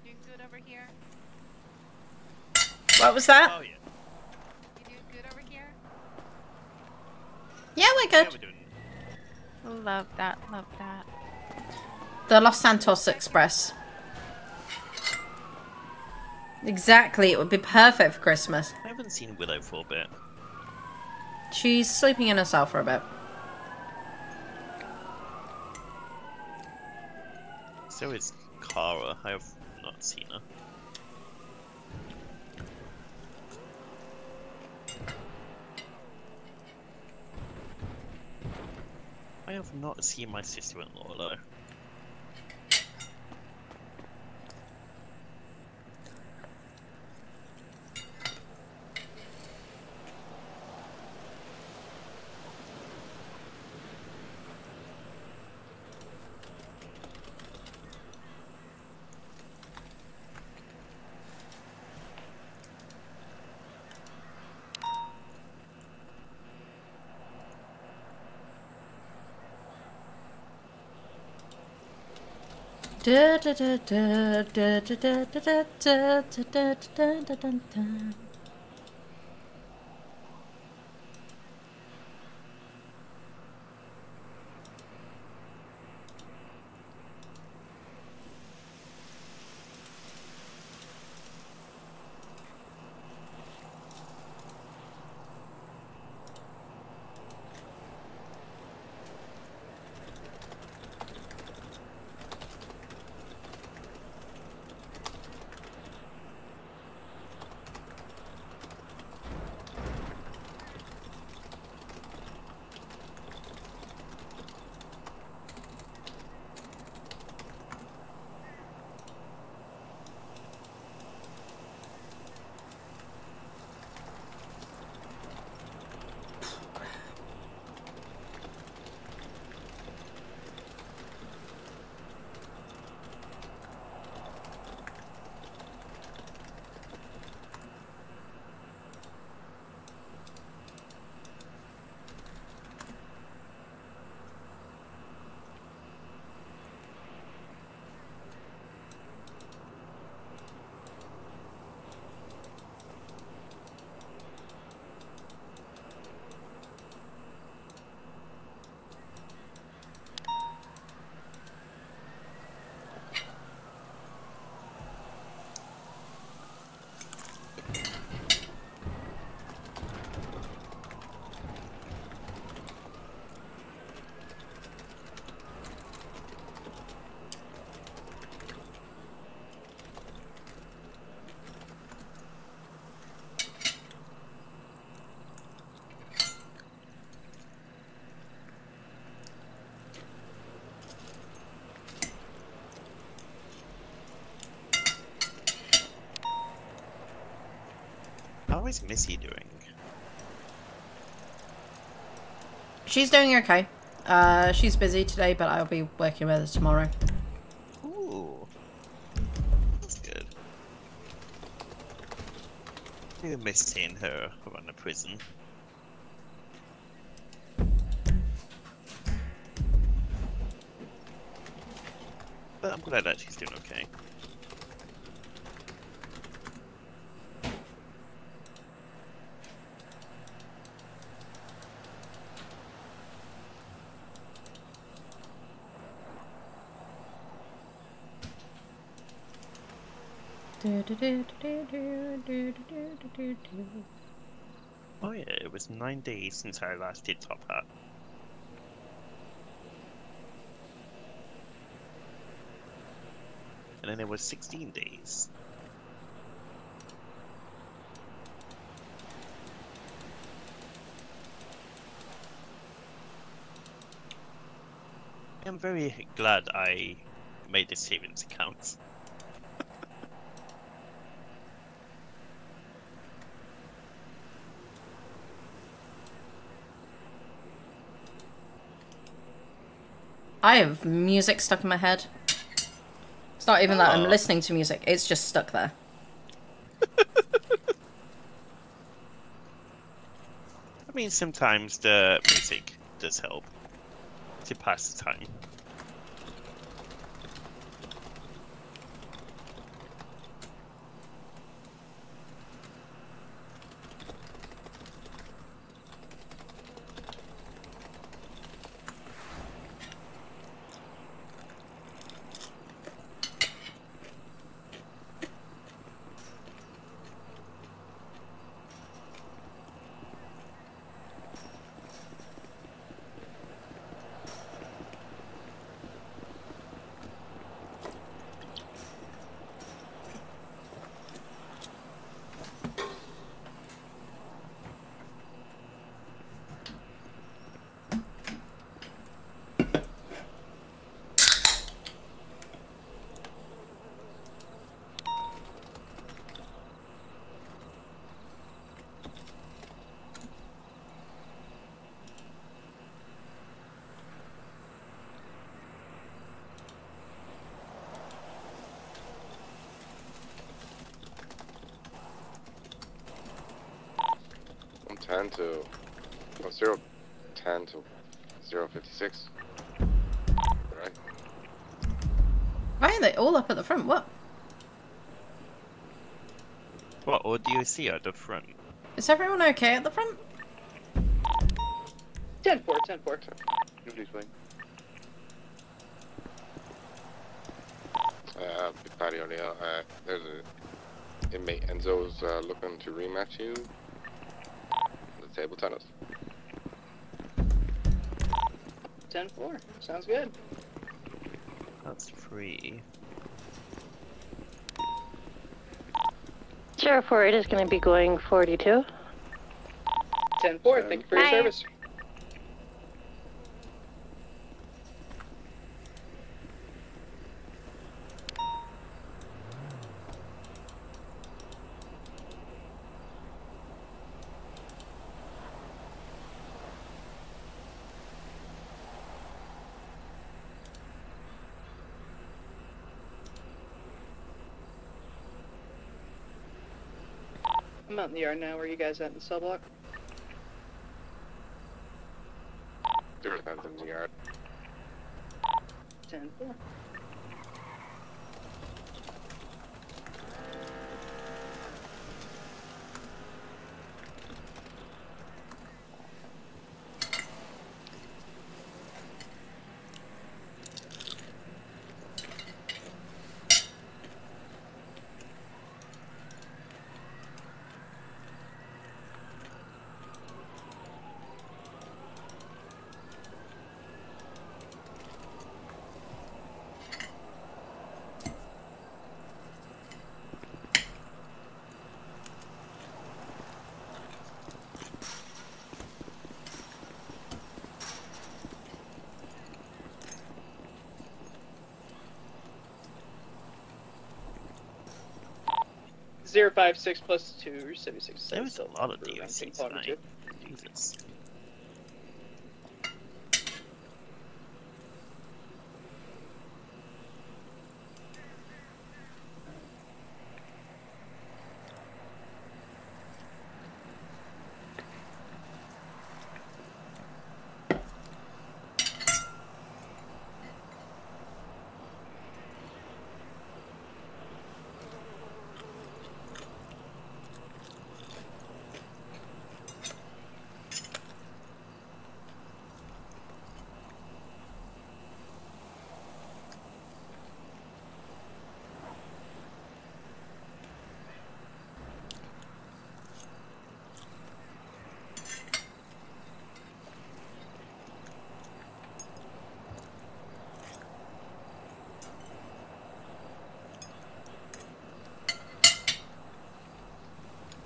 Doing good over here? What was that? Oh, yeah. You doing good over here? Yeah, we're good. Love that, love that. The Los Santos Express. Exactly, it would be perfect for Christmas. I haven't seen Willow for a bit. She's sleeping in herself for a bit. So is Kara. I have not seen her. I have not seen my sister-in-law though. How is Missy doing? She's doing okay. She's busy today, but I'll be working with her tomorrow. Ooh. That's good. I miss seeing her run a prison. But I'm glad that she's doing okay. Oh yeah, it was 9 days since I last did Top Hat. And then it was 16 days. I'm very glad I made this savings account. I have music stuck in my head. It's not even that I'm Oh. listening to music, it's just stuck there. I mean, sometimes the music does help to pass the time. From 10 to 010 to 056. Right. Why are they all up at the front? What? What audio see at the front? Is everyone okay at the front? 10-4, 10-4. Nobody's waiting. Big Patty O'Neill, there's a inmate Enzo's looking to rematch you. The table tennis. 10-4. Sounds good. That's free. Sheriff 4-8 is going to be going 42. 10-4. Thank you for your service. I'm out in the yard now. Where are you guys at in the cell block? There's nothing in the yard. 10-4. Zero 5 6 plus 2 76. There was a lot of DLC tonight. Jesus.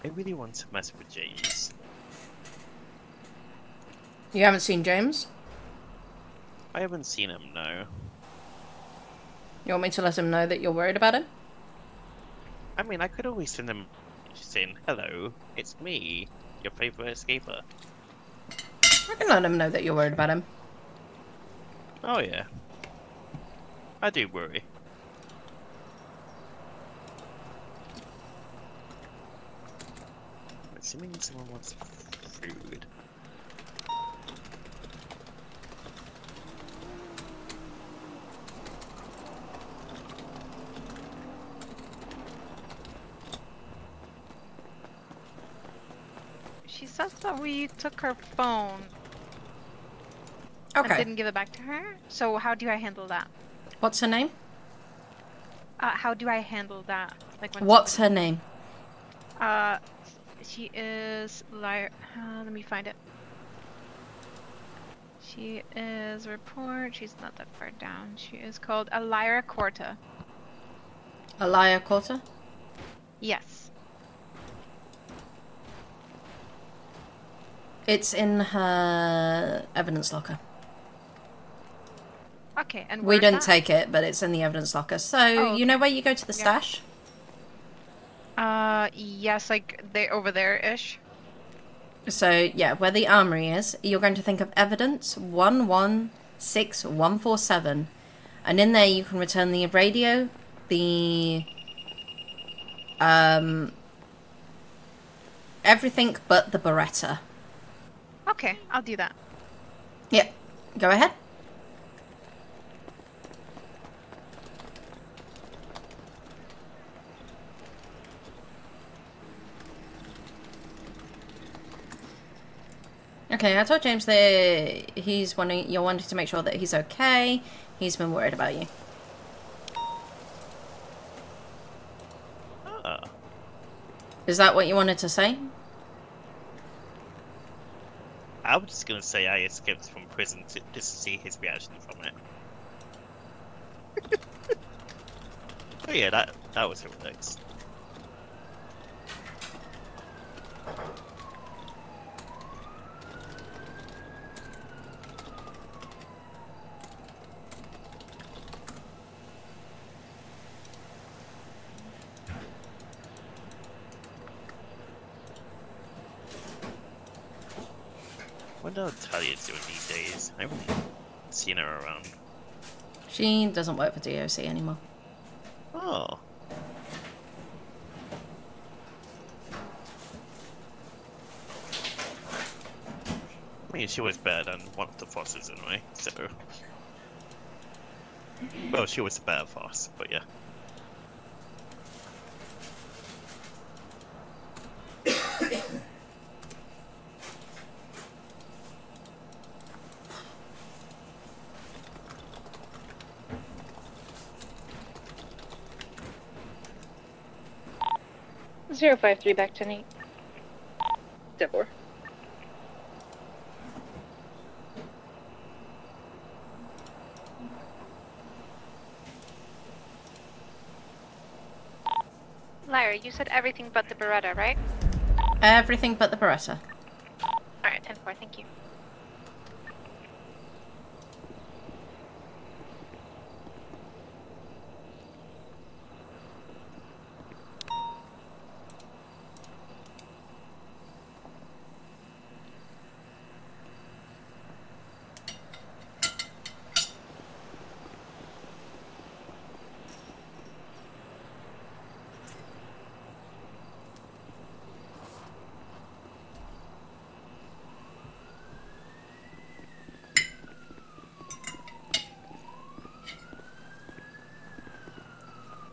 I really want to mess with James. You haven't seen James? I haven't seen him, no. You want me to let him know that you're worried about him? I mean, I could always send him saying, hello, it's me, your favorite escaper. I can let him know that you're worried about him. Oh yeah. I do worry. Assuming someone wants food. She says that we took her phone. Okay. And didn't give it back to her. So how do I handle that? What's her name? How do I handle that? Like when What's her name? She is Lyra. Let me find it. She is report. She's not that far down. She is called Lyra Corta. Lyra Corta? Yes. It's in her evidence locker. Okay, and We where's didn't that? take it, but it's in the evidence locker. So, you know where you go to the stash? Yes, like over there-ish. So, yeah, where the armory is, you're going to think of evidence 116147. And in there you can return the radio, the... everything but the Beretta. Okay, I'll do that. Yep, go ahead. Okay, I told James that you're wanting to make sure that he's okay. He's been worried about you. Is that what you wanted to say? I was just gonna say I escaped from prison just to see his reaction from it. Oh yeah, that was relaxed. Wonder what Talia's doing these days. I haven't seen her around. She doesn't work for DOC anymore. Oh. I mean, she was better than one of the Fosses anyway, so... Well, she was a better Foss, but yeah. 053 back to 8. 10-4. Lyra, you said everything but the Beretta, right? Everything but the Beretta. Alright, 10-4, thank you.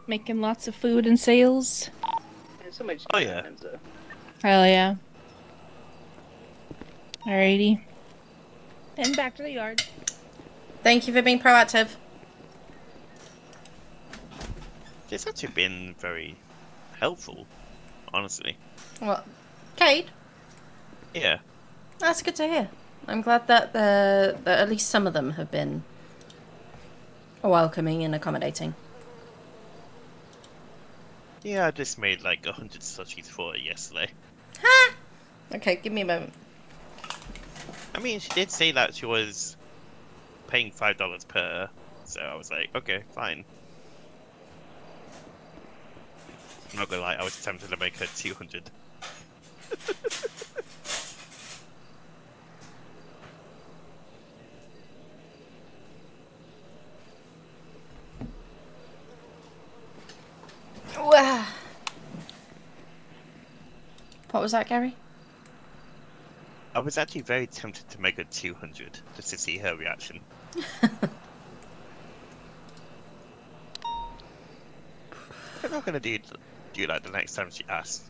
Making lots of food and sales. And somebody just Oh yeah. Hell yeah. Alrighty. And back to the yard. Thank you for being proactive. It's actually been very helpful, honestly. Well, Cade? Yeah. That's good to hear. I'm glad that that at least some of them have been welcoming and accommodating. Yeah, I just made like 100 slushies for her yesterday. Ha! Okay, give me a moment. I mean, she did say that she was paying $5 per, so I was like, okay, fine. I'm not gonna lie, I was tempted to make her 200. Wow. What was that, Gary? I was actually very tempted to make her 200 just to see her reaction. I'm not gonna do that the next time she asks.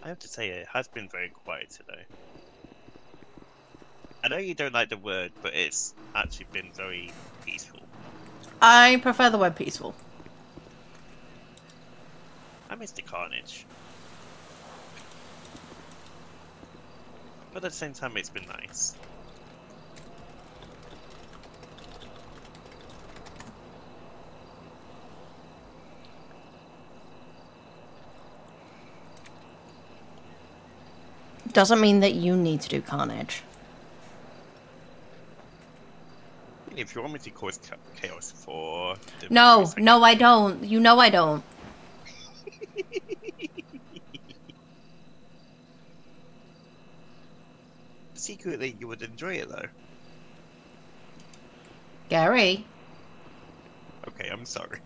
I have to say, it has been very quiet today. I know you don't like the word, but it's actually been very peaceful. I prefer the word peaceful. I miss the carnage. But at the same time, it's been nice. Doesn't mean that you need to do carnage. If you want me to cause chaos for... No, no, I don't. You know I don't. Secretly, you would enjoy it, though. Gary. Okay, I'm sorry.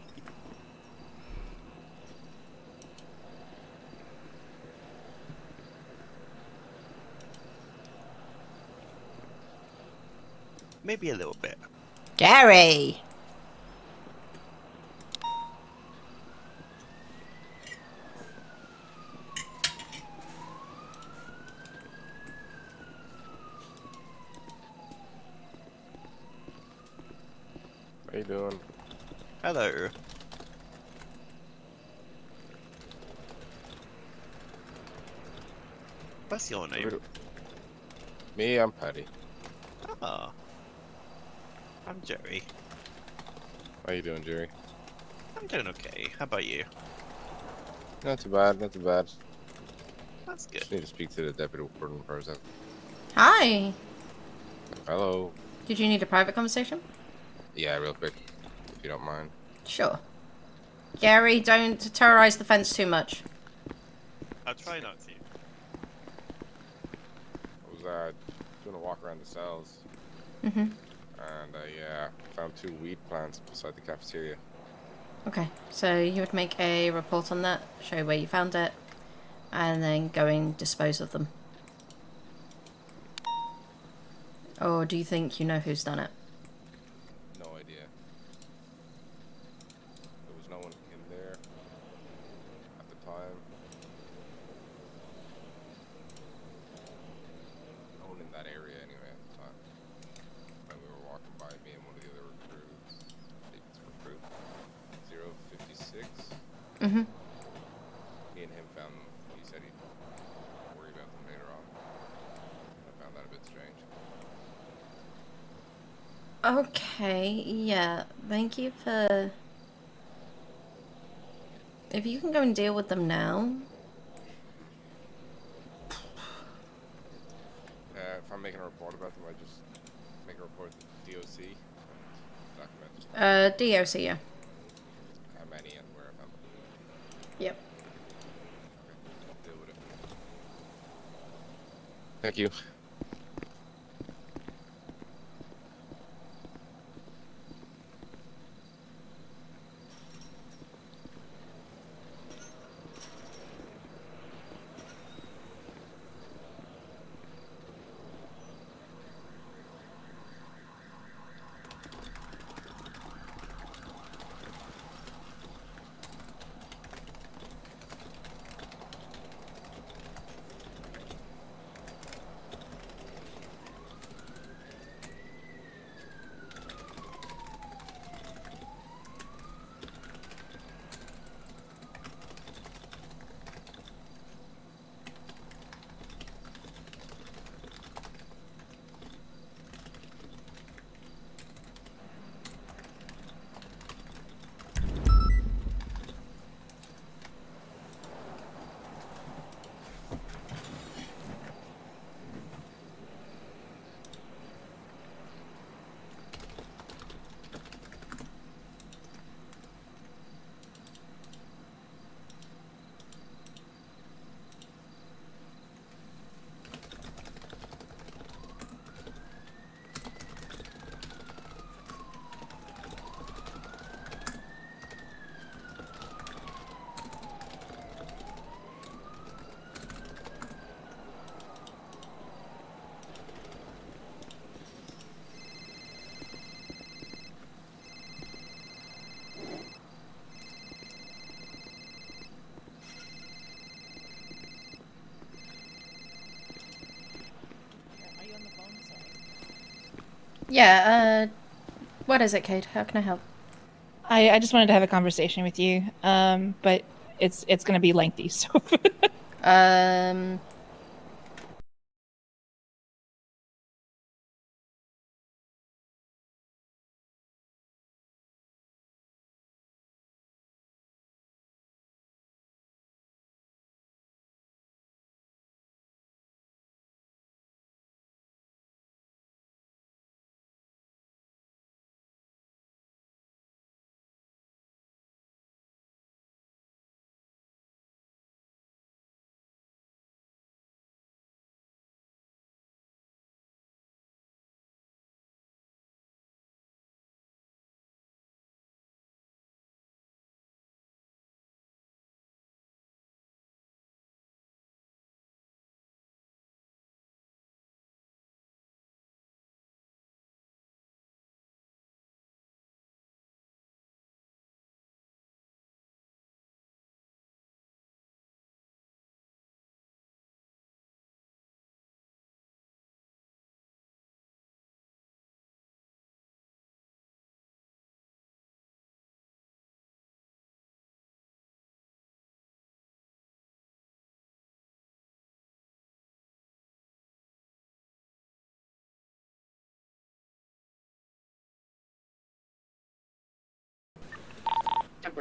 Maybe a little bit. Gary. How you doing? Hello. What's your name? Me, I'm Patty. Ah. I'm Jerry. How you doing, Jerry? I'm doing okay. How about you? Not too bad, not too bad. That's good. Just need to speak to the deputy warden for a second. Hi. Hello. Did you need a private conversation? Yeah, real quick, if you don't mind. Sure. Gary, don't terrorize the fence too much. I'll try not to. I was doing a walk around the cells, Mm-hmm. and I found 2 weed plants beside the cafeteria. Okay, so you would make a report on that, show where you found it, and then go and dispose of them. Or do you think you know who's done it? No idea. There was no one in there at the time. No one in that area anyway at the time. When we were walking by, me and one of the other recruits, I think it's recruit 056. Mm-hmm. Me and him found them. He said he'd worry about them later on. I found that a bit strange. Okay, yeah, thank you for... If you can go and deal with them now... If I'm making a report about them, I just make a report to the DOC and document. DOC, yeah. How many and where I found them. Yep. Okay, I'll deal with it. Thank you. Yeah, what is it, Kate? How can I help? I just wanted to have a conversation with you, but it's gonna be lengthy, so. Um.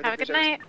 Have a good night.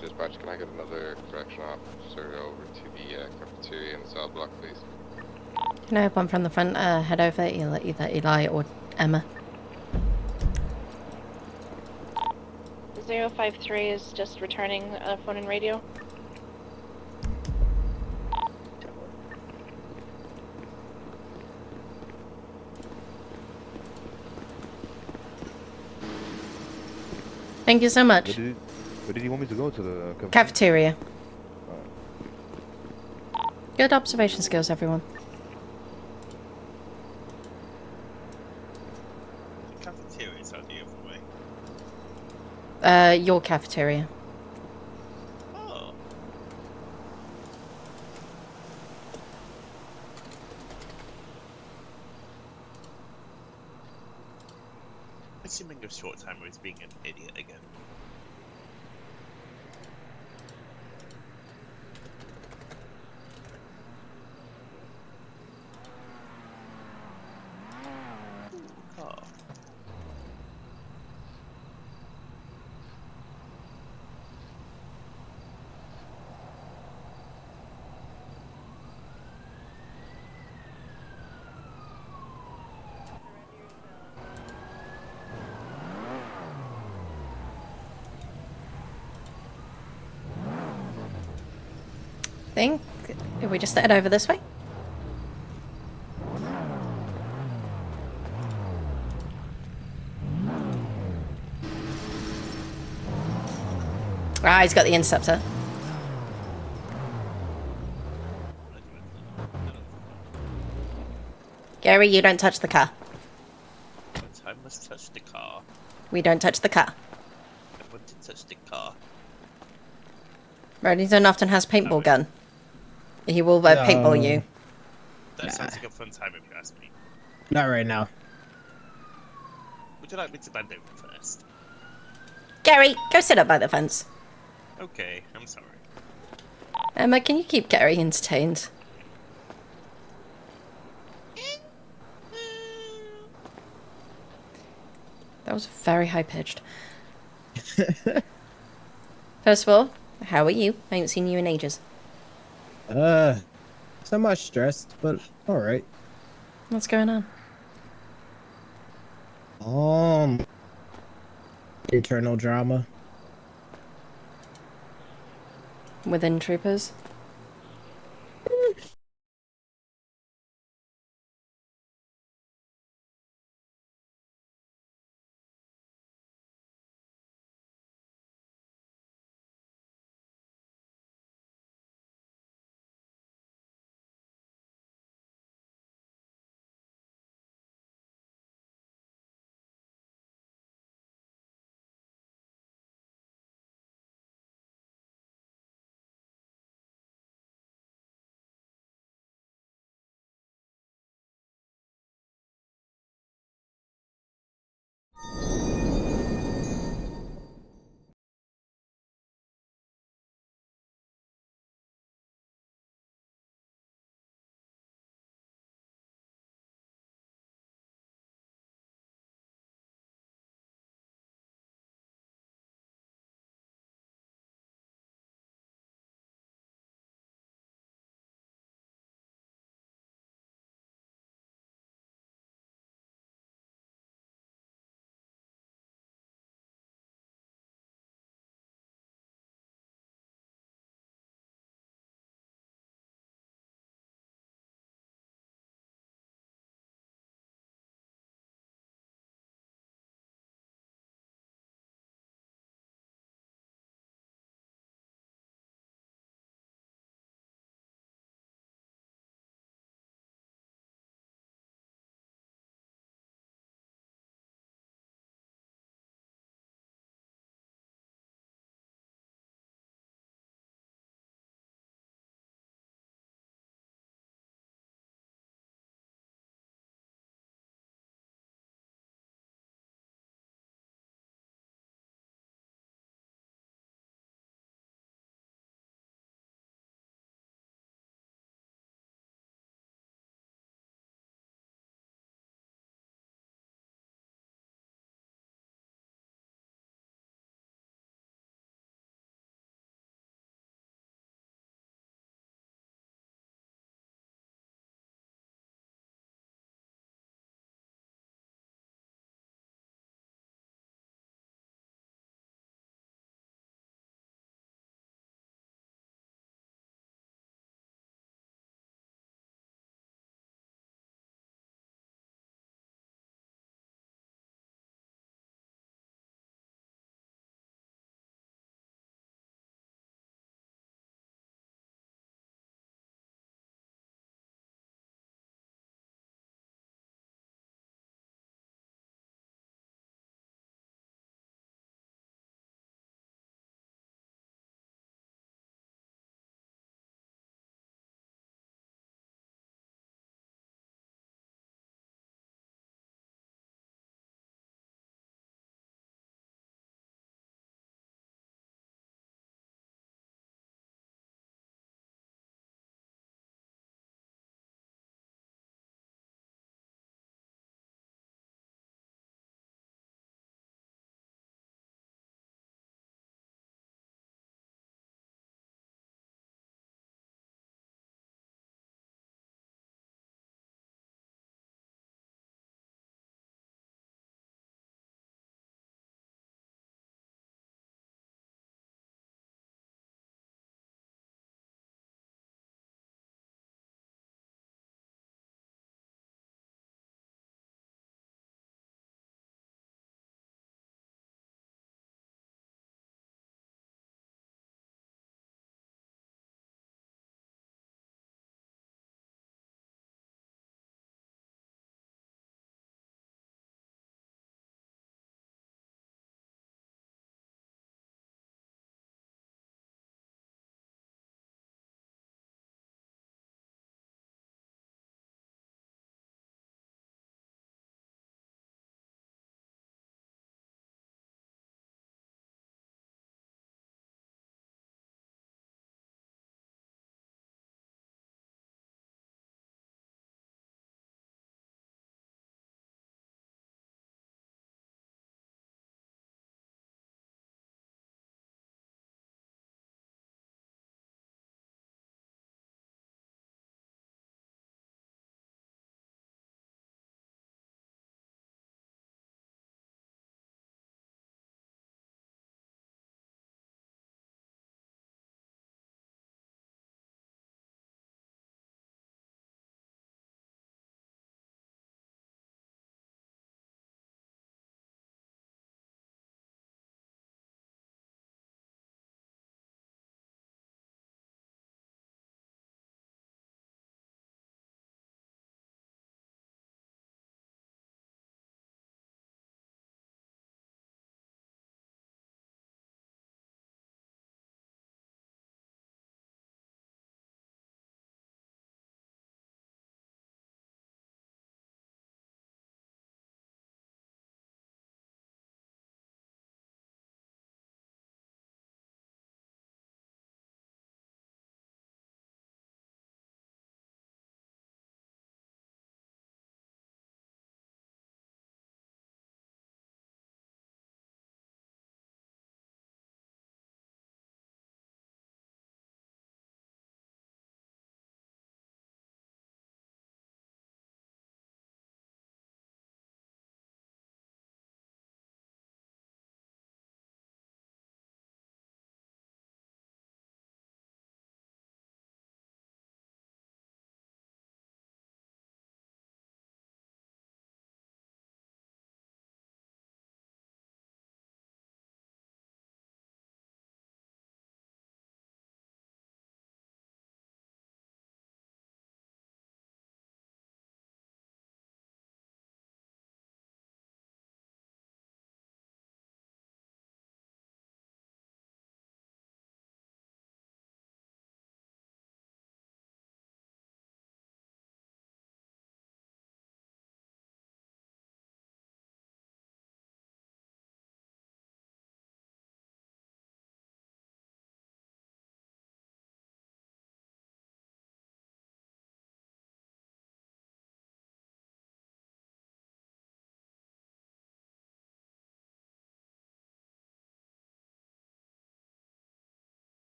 Dispatch, can I get another correctional officer over to the cafeteria in the cell block, please? Can I have one from the front? Head over either Eli or Emma. 053 is just returning phone and radio. Thank you so much. Where did you want me to go? To the cafeteria? Good observation skills, everyone. The cafeteria is out the other way. Your cafeteria. Oh. Assuming a short timer is being an idiot again. Car. Think if we just head over this way. Ah, he's got the interceptor. Gary, you don't touch the car. But I must touch the car. We don't touch the car. I want to touch the car. Reddington often has paintball gun. He will paintball you. That sounds like a fun time if you ask me. Not right now. Would you like me to bend over first? Gary, go sit up by the fence. Okay, I'm sorry. Emma, can you keep Gary entertained? That was very high-pitched. First of all, how are you? I haven't seen you in ages. So much stressed, but alright. What's going on? Internal drama. Within troopers?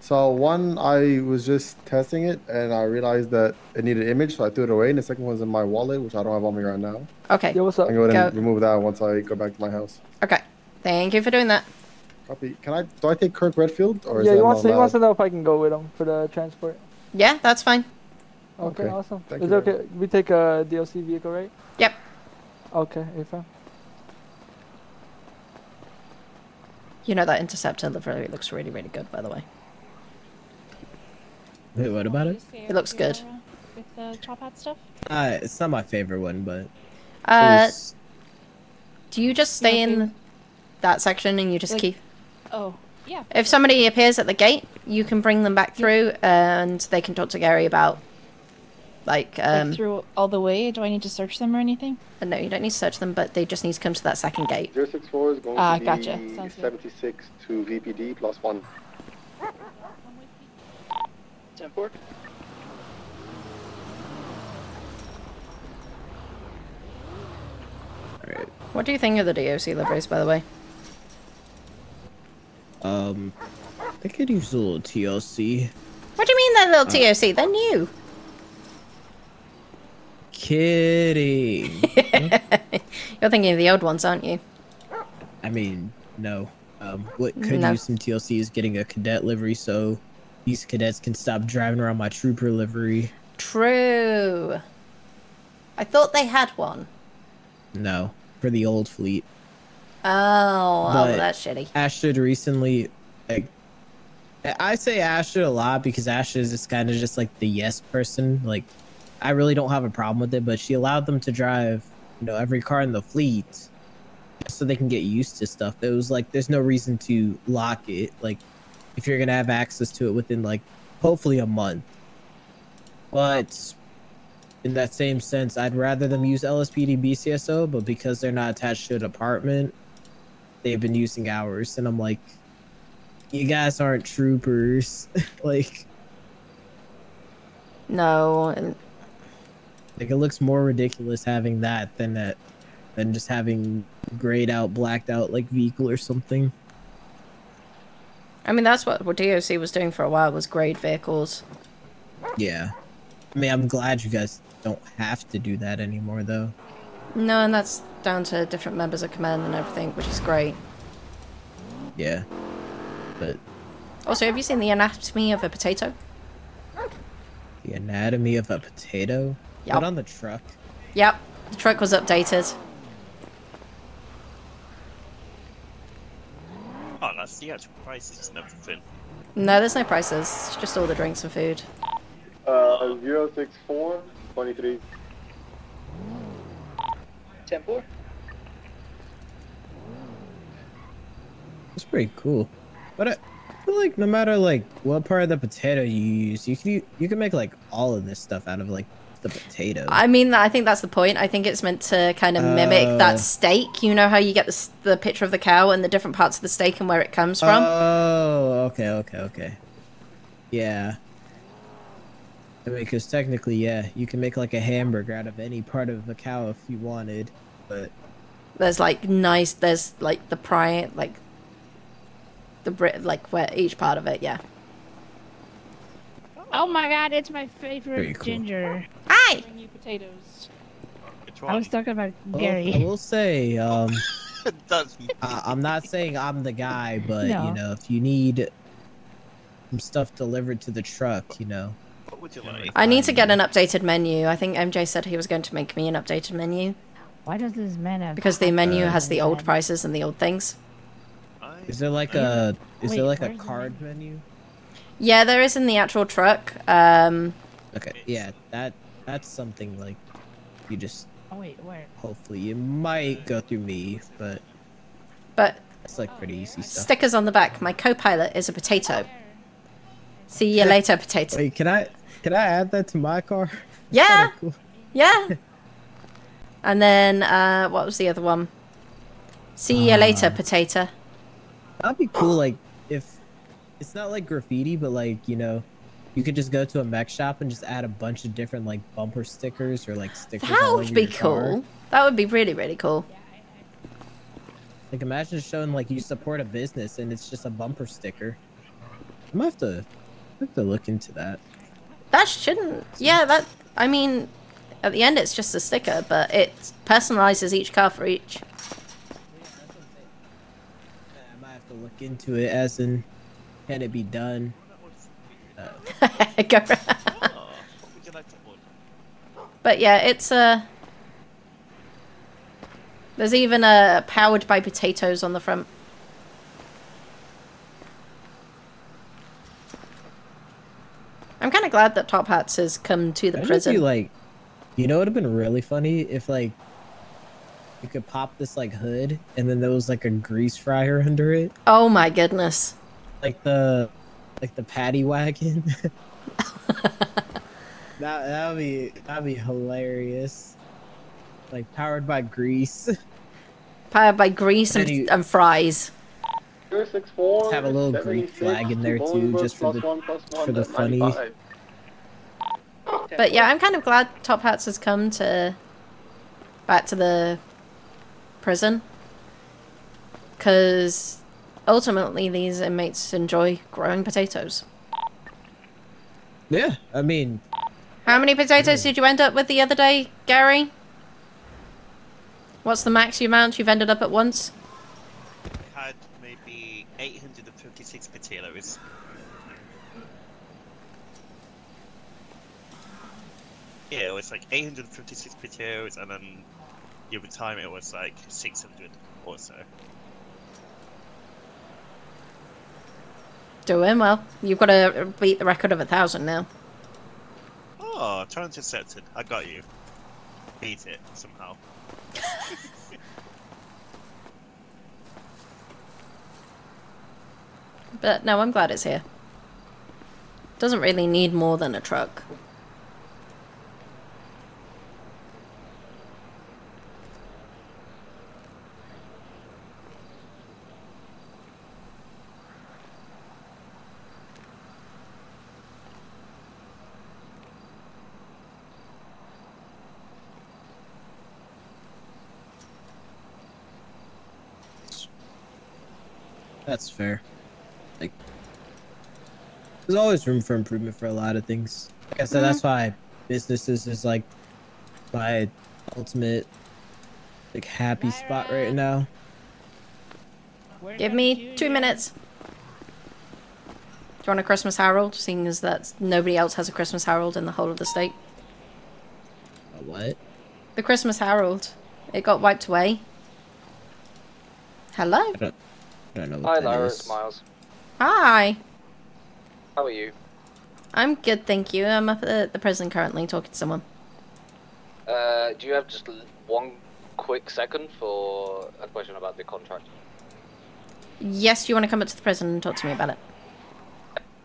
So one, I was just testing it, and I realized that it needed image, so I threw it away. And the second one's in my wallet, which I don't have on me right now. Okay. Yo, what's up? I can go ahead and Go. remove that once I go back to my house. Okay. Thank you for doing that. Copy. Do I take Kirk Redfield, or is Yeah, that he not wants allowed? to know if I can go with him for the transport. Yeah, that's fine. Okay, Okay, awesome. thank Is you it very okay? We take a DLC vehicle, right? Yep. Okay, fine. You know that Interceptor livery looks really, really good, by the way. Wait, what about it? It looks good. With the top hat stuff? It's not my favorite one, but Do you just stay okay. in that section and you just Like- keep... Oh, yeah. If somebody appears at the gate, you can bring them back through and they can talk to Gary about, like through all the way? Do I need to search them or anything? No, you don't need to search them, but they just need to come to that second gate. 064 is going to be Gotcha. Sounds good. 76 to VPD +1. 10-4. Alright. What do you think of the DOC liveries, by the way? They could use a little TLC. What do you mean they're little TOC? They're new. Kidding. You're thinking of the old ones, aren't you? I mean, no. What could No. use some TLC is getting a cadet livery so these cadets can stop driving around my trooper livery. True. I thought they had one. No, for the old fleet. Oh, But that's shitty. Ashton recently, like, I say Ashton a lot because Ashton is just kind of just like the yes person. Like, I really don't have a problem with it, but she allowed them to drive, every car in the fleet so they can get used to stuff. It was like, there's no reason to lock it. Like, if you're going to have access to it within, like, hopefully a month. But in that same sense, I'd rather them use LSPD BCSO, but because they're not attached to a department, they've been using ours. And I'm like, you guys aren't troopers. Like, No. like it looks more ridiculous having that than just having grayed out, blacked out like vehicle or something. I mean, that's what DOC was doing for a while, was grade vehicles. Yeah. I mean, I'm glad you guys don't have to do that anymore, though. No, and that's down to different members of command and everything, which is great. Yeah. But Also, have you seen the anatomy of a potato? the anatomy of a potato? Yep. Put on the truck. Yep, the truck was updated. Oh, that's the actual prices and everything. No, there's no prices. It's just all the drinks and food. 064 23. 10-4. It's pretty cool. But I feel like no matter like what part of the potato you use, you can make like all of this stuff out of like the potato. I mean, I think that's the point. I think it's meant to kind of mimic that steak. You know how you get the picture of the cow and the different parts of the steak and where it comes from? Oh, okay. Yeah. I mean, because technically, yeah, you can make like a hamburger out of any part of the cow if you wanted, but There's like there's like the like where each part of it, yeah. Oh my god, it's my Very favorite cool. ginger. Hi! Bring you potatoes. I was talking about Well, Gary. I will say, That's I'm not saying I'm the guy, but No. if you need some stuff delivered to the truck, What would you like? I need to get an updated menu. I think MJ said he was going to make me an updated menu. Why does this man have... Because the menu has the old prices and the old things. Is there like a Wait, a where's the card menu? Yeah, there is in the actual truck. Okay, yeah, that's something like you just Oh wait, where? hopefully you might go through me, but it's like pretty easy stuff. Stickers on the back. My co-pilot is a potato. See you later, potato. Wait, can I add that to my car? Yeah. Cool. Yeah. And then what was the other one? See you later, potato. That'd be cool, like if it's not like graffiti, but like you could just go to a mech shop and just add a bunch of different like bumper stickers or like stickers. That all would over be your car. cool. That would be really, really cool. Like imagine showing like you support a business and it's just a bumper sticker. I might have to look into that. That shouldn't. Yeah, that. I mean, at the end it's just a sticker, but it personalizes each car for each. I might have to look into it as in, can it be done? Go. What would you like to order? But yeah, it's there's even a powered by potatoes on the front. I'm kind of glad that Top Hats has come to the That'd prison. be like, you know, it would have been really funny if like you could pop this like hood and then there was like a grease fryer under it. Oh my goodness! Like the paddy wagon. that'd be hilarious. Like powered by grease. Powered by grease and fries. 064, Have a little Greek flag in there too, just for the funny. But yeah, I'm kind of glad Top Hats has come back to the prison, because ultimately these inmates enjoy growing potatoes. Yeah, I mean, how many potatoes did you end up with the other day, Gary? What's the max amount you've ended up at once? I had maybe 856 potatoes. Yeah, it was like 856 potatoes, and then the other time it was like 600 or so. Doing well. You've got to beat the record of 1,000 now. Oh, challenge accepted. I got you. Beat it somehow. But no, I'm glad it's here. Doesn't really need more than a truck. that's fair. Like, there's always room for improvement for a lot of things. Like I said, that's why businesses is like my ultimate like happy spot right now. Give me 2 minutes. Do you want a Christmas Herald, seeing as that nobody else has a Christmas Herald in the whole of the state? A what? The Christmas Herald. It got wiped away. Hello? I don't know what Hi, that Lyra, is. it's Miles. Hi. How are you? I'm good, thank you. I'm up at the prison currently talking to someone. Do you have just one quick second for a question about the contract? Yes, you want to come up to the prison and talk to me about it?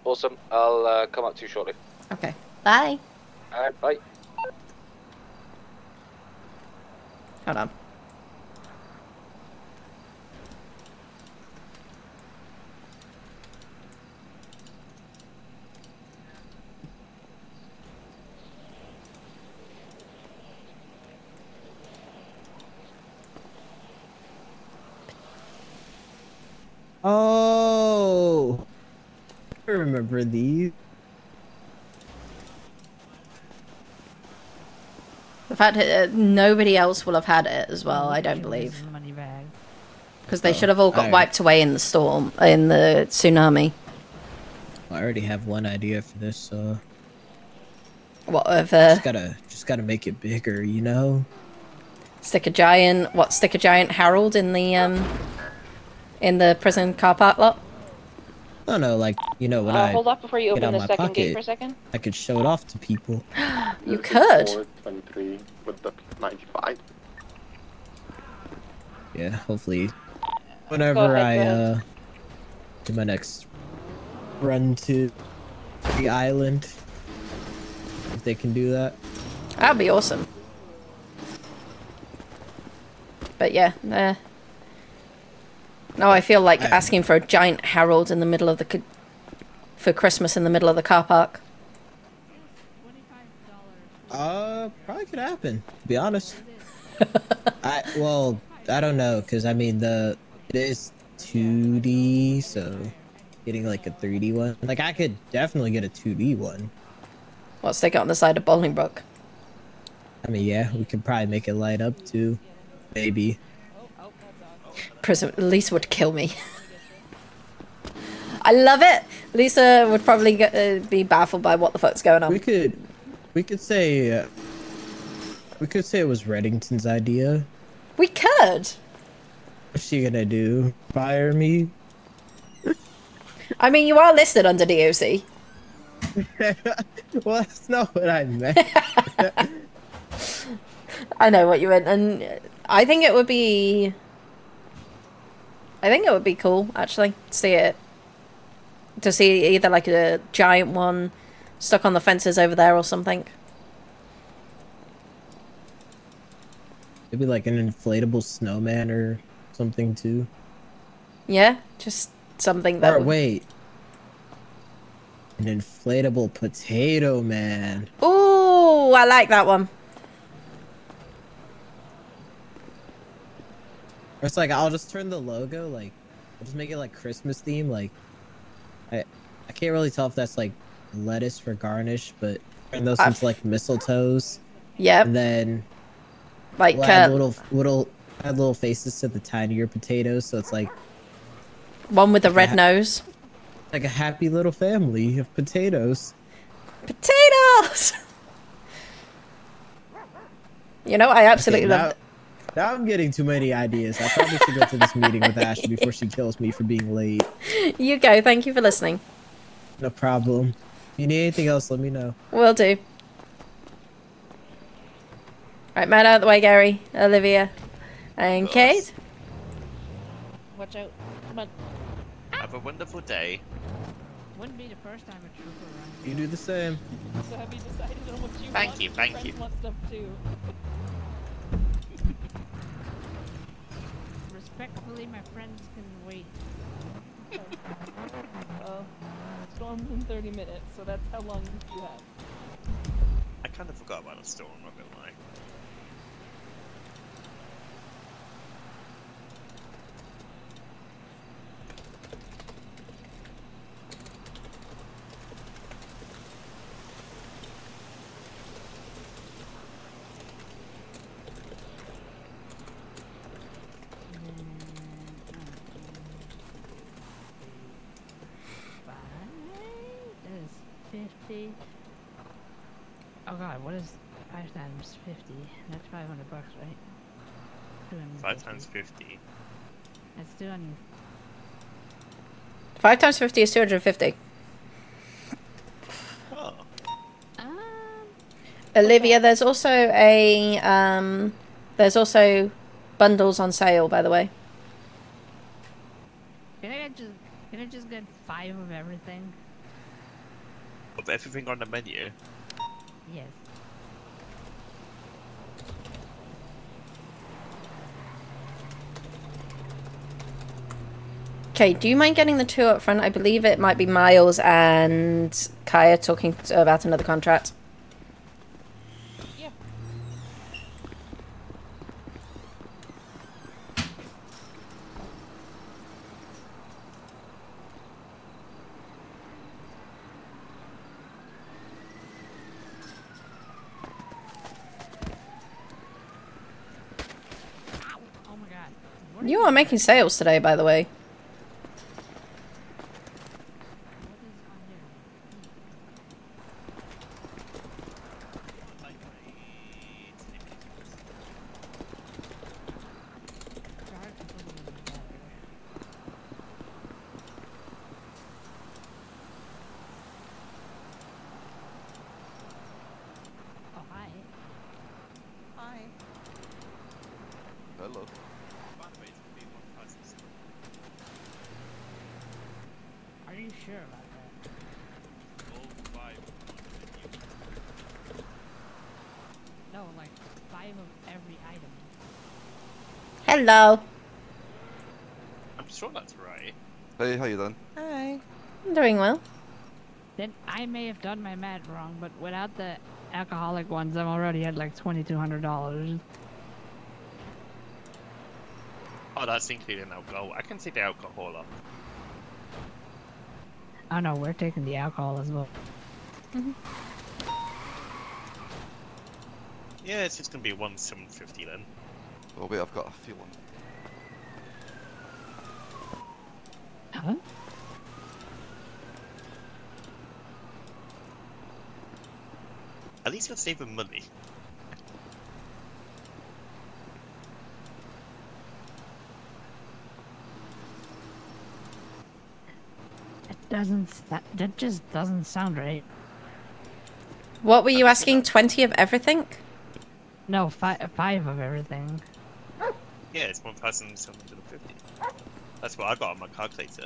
Awesome. I'll come up to you shortly. Okay. Bye. Alright, bye. Hold on. Oh, I remember these. The fact that nobody else will have had it as well, I don't believe. Money bag. Because they should have all got wiped away in the storm, in the tsunami. I already have one idea for this. What of just gotta make it bigger, you know? stick a giant Harold in the prison car park lot? No, like, you know, when Hold off before you get open out the my second gate pocket, for a second. I could show it off to people. You could. 23 with the 95. Yeah, hopefully, whenever I do my next run to the island, if they can do that. That'd be awesome. But yeah, no, I feel like asking for a giant Harold in the middle of the for Christmas in the middle of the car park. Probably could happen, to be honest. I don't know, cause I mean it is 2D, so getting like a 3D one. Like I could definitely get a 2D one. What, stick it on the side of Bolingbroke? I mean, yeah, we could probably make it light up too. Maybe. Prism, Lisa would kill me. I love it. Lisa would probably be baffled by what the fuck's going on. We could say it was Reddington's idea. We could. What's she gonna do? Fire me? I mean, you are listed under DOC. Well, that's not what I meant. I know what you meant, and I think it would be cool, actually, to see either like a giant one stuck on the fences over there or something. Maybe like an inflatable snowman or something too. Yeah, just something that. Or wait, an inflatable potato man. Ooh, I like that one. Or it's like I'll just turn the logo like I'll just make it like Christmas theme. Like I can't really tell if that's like lettuce for garnish, but turn those into like mistletoes. Yep. And then like we'll add little faces to the tinier potatoes, so it's like one with a red nose. Like a happy little family of potatoes. Potatoes. You know, I absolutely love. Now I'm getting too many ideas. I probably should go to this meeting with Ashley before she kills me for being late. You go. Thank you for listening. No problem. If you need anything else, let me know. Will do. Right, man, out of the way, Gary, Olivia, and Kate. Watch out. Come on. Have a wonderful day. Wouldn't be the first time a trooper runs. You do the same. So have you decided on what you Thank want? you, thank Friends you. want stuff too. Respectfully, my friends can wait. Storm's in 30 minutes, so that's how long you have. I kind of forgot about the storm, I'm not gonna lie. That is 50. Oh god, what is 5 times 50? That's 500 bucks, right? 5 times 50. That's 200. 5 times 50 is 250. Oh. Olivia, there's also bundles on sale, by the way. Can I just get 5 of everything? Of everything on the menu? Yes. Okay, do you mind getting the 2 up front? I believe it might be Miles and Kaya talking about another contract. Yeah. Oh my god. You are making sales today, by the way. Oh, hi. Hi. Hello. Are you sure about that? No, like 5 of every item. Hello. I'm sure that's right. Hey, how you doing? Hi. I'm doing well. Then I may have done my math wrong, but without the alcoholic ones, I'm already at like $2,200. Oh, that's including alcohol. I can take the alcohol off. Oh no, we're taking the alcohol as well. Yeah, it's just gonna be 1,750 then. Oh wait, I've got a feeling. Huh? At least you're saving money. That just doesn't sound right. What were you asking? 20 of everything? No, five of everything. Yeah, it's 1,750. That's what I got on my calculator.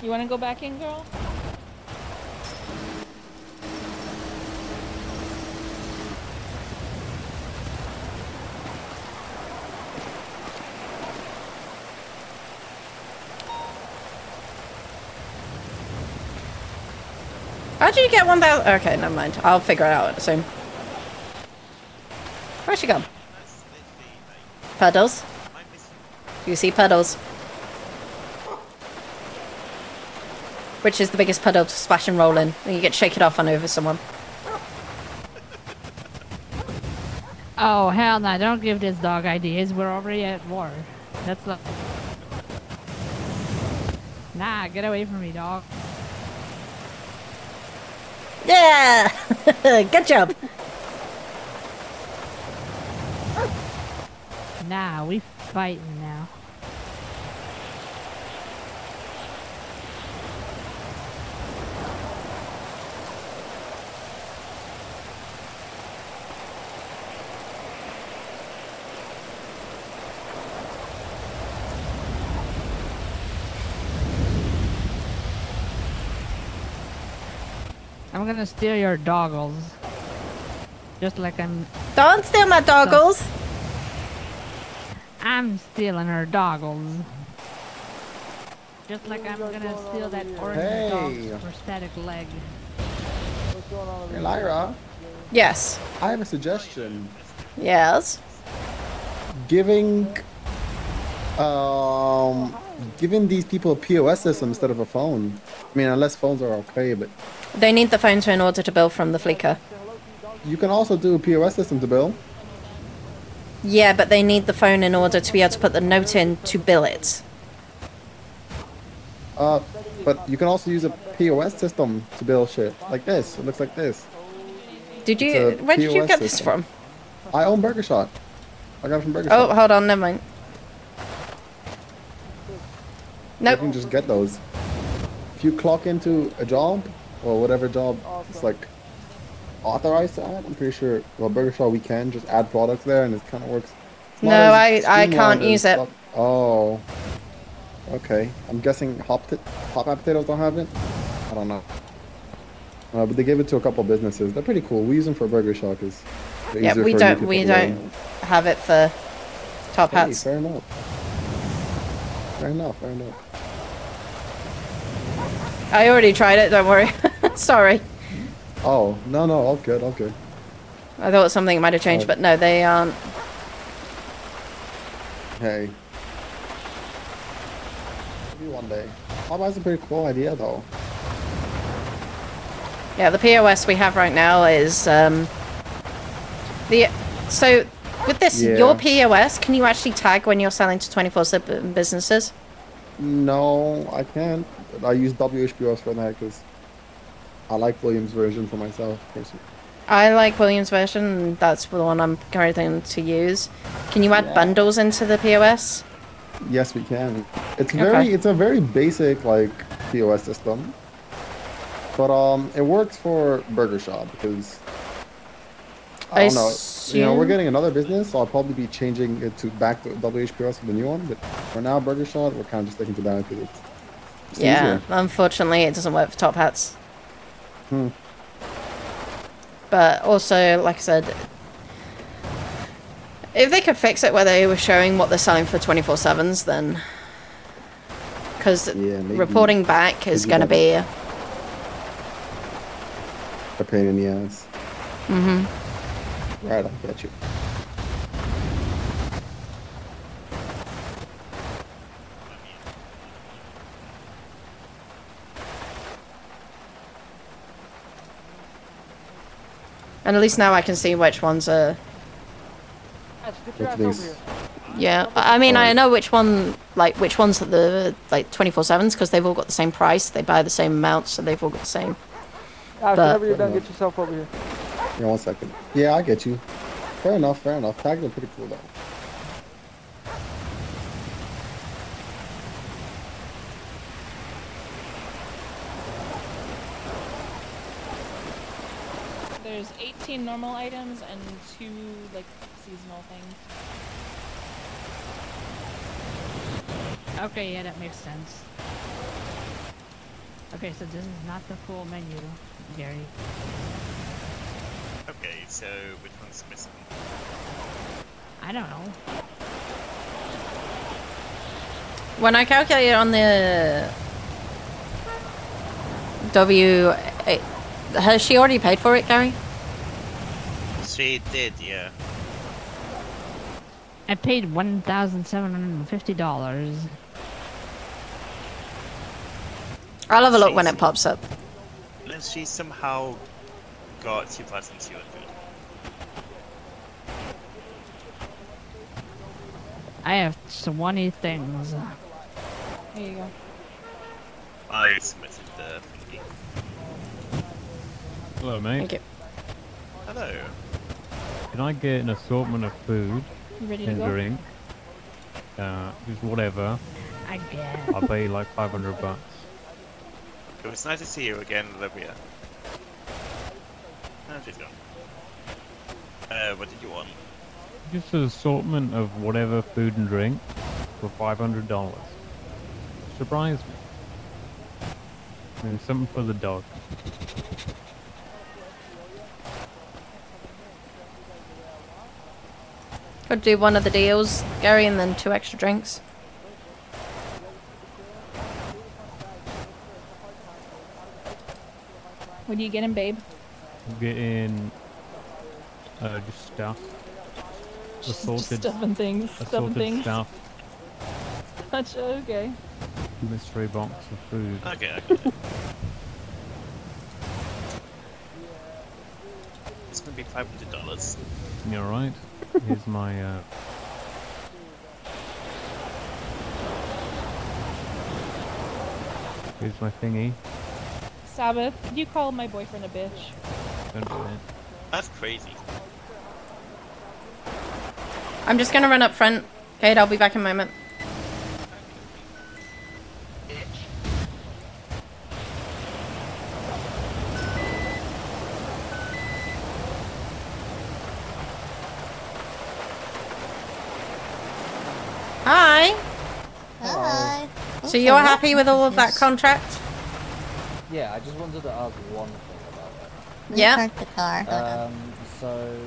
You want to go back in, girl? How do you get 1,000? Okay, never mind. I'll figure it out soon. Where's she gone? Puddles? Do you see puddles? Which is the biggest puddle to splash and roll in? And you get to shake it off on over someone. Oh hell no! Don't give this dog ideas. We're already at war. That's not. Nah, get away from me, dog. Yeah! Good job! Nah, we fighting now. I'm gonna steal your doggles. Just like I'm... Don't steal my doggles! I'm stealing her doggles. Just like I'm gonna steal that orange dog's prosthetic leg. Hey, Lyra. Yes. I have a suggestion. Yes. Giving these people a POS system instead of a phone. I mean, unless phones are okay, but They need the phone in order to bill from the fleeker. you can also do a POS system to bill. Yeah, but they need the phone in order to be able to put the note in to bill it. But you can also use a POS system to bill shit like this. It looks like this. Did you? Where did you POS get this system. from? I own Burger Shot. I got it from Burger Oh, Shot. hold on, never mind. Nope. You can just get those. If you clock into a job, or whatever job it's like authorized to add, I'm pretty sure, well, Burger Shot, we can just add products there and it kind of works. It's not No, as I can't streamlined use as it. Oh. Okay. I'm guessing hot potatoes don't have it? I don't know. But they gave it to a couple businesses. They're pretty cool. We use them for Burger Shot because they're Yeah, easier we for don't. new We people to learn. don't have it for top Hey, hats. fair enough. Fair enough, fair enough. I already tried it. Don't worry. Sorry. Oh, no, all good, all good. I thought something might have changed, but no, they aren't. Hey. Maybe one day. Popeye's a pretty cool idea, though. Yeah, the POS we have right now is so with this, Yeah. your POS, can you actually tag when you're selling to 24/7 businesses? No, I can't. I use WHPOS for that because I like Williams' version for myself, personally. I like Williams' version, and that's the one I'm currently to use. Can you add Yeah. bundles into the POS? Yes, we can. It's Okay. it's a very basic like POS system, but it works for Burger Shop because I don't know. You know, we're getting another business, so I'll probably be changing it to back to WHPOS for the new one. But for now, Burger Shop, we're kind of just sticking to that because it's Yeah, easier. unfortunately, it doesn't work for top hats. Hmm. But also, like I said, if they could fix it where they were showing what they're selling for 24/7s, then because maybe. reporting back is going to be. A pain in the ass. Right, I get you. And at least now I can see which ones are. Yeah, I mean, I know which one, like, which ones are the, like, 24/7s, because they've all got the same price. They buy the same amount, so they've all got the same. Whenever you're done, get yourself over here. Yeah, 1 second. Yeah, I get you. Fair enough, fair enough. Tags are pretty cool, though. There's 18 normal items and 2 like seasonal things. Okay, yeah, that makes sense. Okay, so this is not the full menu, Gary. Okay, so which one's missing? I don't know. When I calculated on the W, has she already paid for it, Gary? She did, yeah. I paid $1,750. I'll have a look when it pops up. And she somehow got 2,200. I have 20 things. There you go. I submitted the thingy. Hello, mate. Thank you. Hello. Can I get an assortment of food You ready to and go? drink? Just whatever. I guess. I'll pay like $500. It was nice to see you again, Olivia. Oh, she's gone. What did you want? Just an assortment of whatever food and drink for $500. Surprise me. And something for the dog. Could do one of the deals, Gary, and then 2 extra drinks. What are you getting, babe? I'm getting just stuff. Assorted Stuff and things. Stuff and assorted things. stuff. Gotcha, okay. Mystery box of food. Okay, I got it. It's gonna be $500. You alright? Here's my here's my thingy. Sabbath, could you call my boyfriend a bitch? Don't do it. That's crazy. I'm just gonna run up front. Kate, I'll be back in a moment. Hi. Hi. So you're happy with all of that contract? Yeah, I just wanted to ask one thing about it. Yeah. Park the car. So,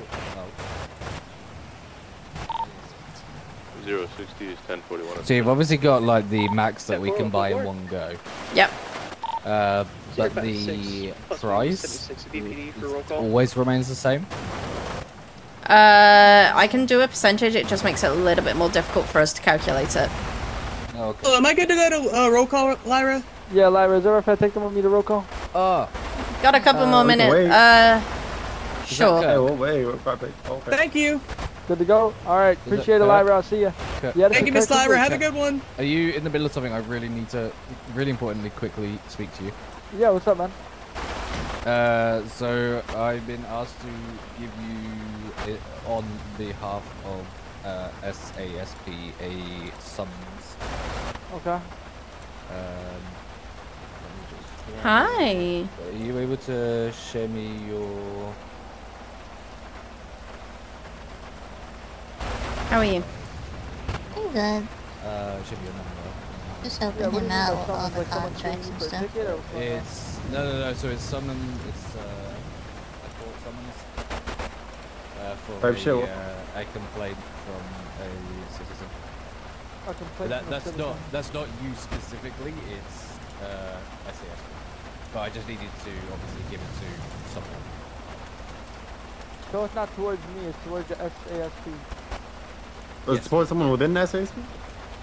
060 is 1041. so you've obviously got like the max that we can buy in one go. Yep. But the price always remains the same. I can do a percentage. It just makes it a little bit more difficult for us to calculate it. Okay. Oh, am I good to go to roll call, Lyra? Yeah, Lyra, is it alright if I take them with me to roll call? Oh. Got a couple more we can minutes. wait. Sure. Okay, we'll wait. We're probably okay. Thank you. Good to go? Alright, Is appreciate it, it Lyra. I'll see ya. Okay. Thank you, Miss Lyra. Have a good one. Are you in the middle of something? I really need to, really importantly, quickly speak to you. Yeah, what's up, man? So I've been asked to give you, on behalf of SASP, a summons. Okay. Let me just Hi. Are you able to share me your? How are you? I'm good. Should be your number. Just helping him out with all the contracts and stuff. It's no. So it's summon. It's a court summons for a complaint from a citizen. But that's not you specifically. It's SAS. But I just needed to obviously give it to someone. So it's not towards me, it's towards the SASP. Or it's towards someone within SASP?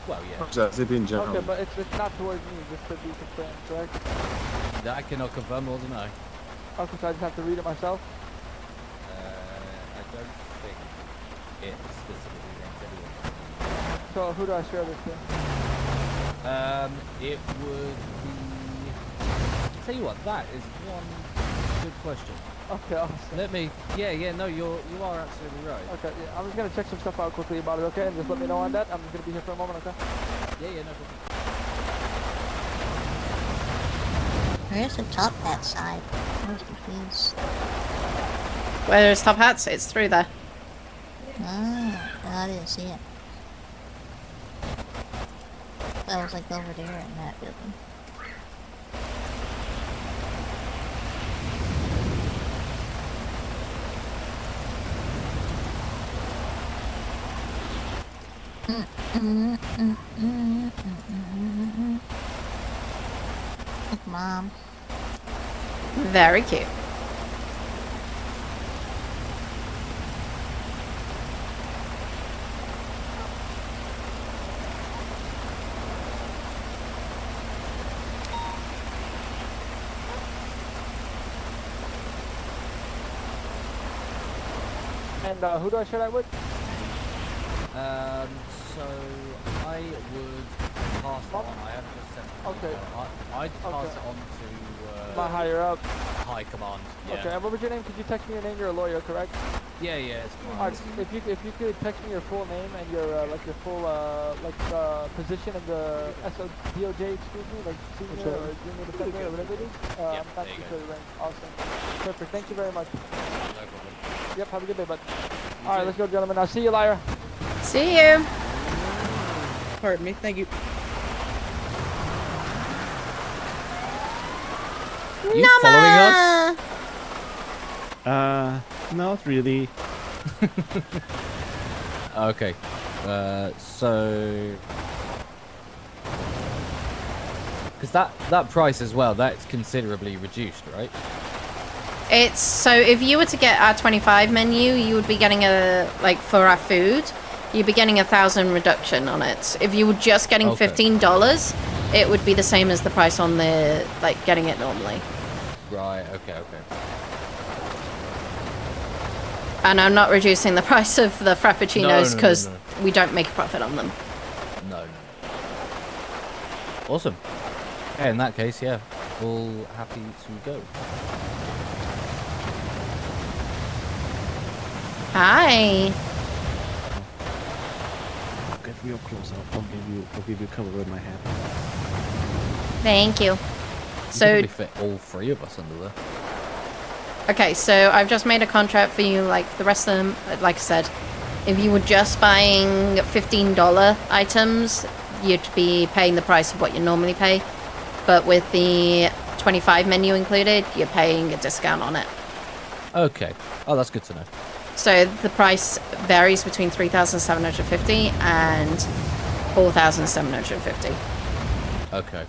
Well, yeah. Or just SASP in general? Okay, but it's not towards me, just to be confirmed, correct? That I cannot confirm or deny. Okay, so I just have to read it myself? I don't think it specifically names anyone. So who do I share this to? It would be... Tell you what, that is one good question. Okay, awesome. Let me... Yeah, no, you are absolutely right. Okay, yeah, I'm just gonna check some stuff out quickly about it, okay? And just let me know on that. I'm just gonna be here for a moment, okay? Yeah, no problem. Where's the top hat side? I was confused. Where there's top hats, it's through there. Ah, I didn't see it. That was like over there in that building. Mom. Very cute. And who do I share that with? So I would pass it on. I have just sent it. Okay. I'd pass it on to My higher up. high command. Yeah. Okay, and what was your name? Could you text me your name? You're a lawyer, correct? Yeah, it's fine. Alright, if you could text me your full name and your like your full position in the DOJ, excuse me, like senior or junior defender or whatever it is. I'm not too sure the rank. Awesome. Perfect. Thank you very much. No problem. Yep. Have a good day, bud. All right, let's go, gentlemen. I'll see you, Lyra. See you. Pardon me. Thank you. You following us? Not really. Okay. So... Because that price as well, that's considerably reduced, right? It's so if you were to get our 25 menu, you would be getting for our food, you'd be getting 1,000 reduction on it. If you were just getting $15, it would be the same as the price on the getting it normally. Right. Okay. And I'm not reducing the price of the frappuccinos because no. we don't make a profit on them. No. Awesome. Yeah, in that case, yeah, all happy to go. Hi. I'll get real close. I'll give you cover with my hand. Thank you. You So can probably fit all three of us under there. okay, so I've just made a contract for you, like the rest of them, like I said, if you were just buying $15 items, you'd be paying the price of what you normally pay. But with the 25 menu included, you're paying a discount on it. Okay. Oh, that's good to know. So the price varies between $3,750 and $4,750. Okay.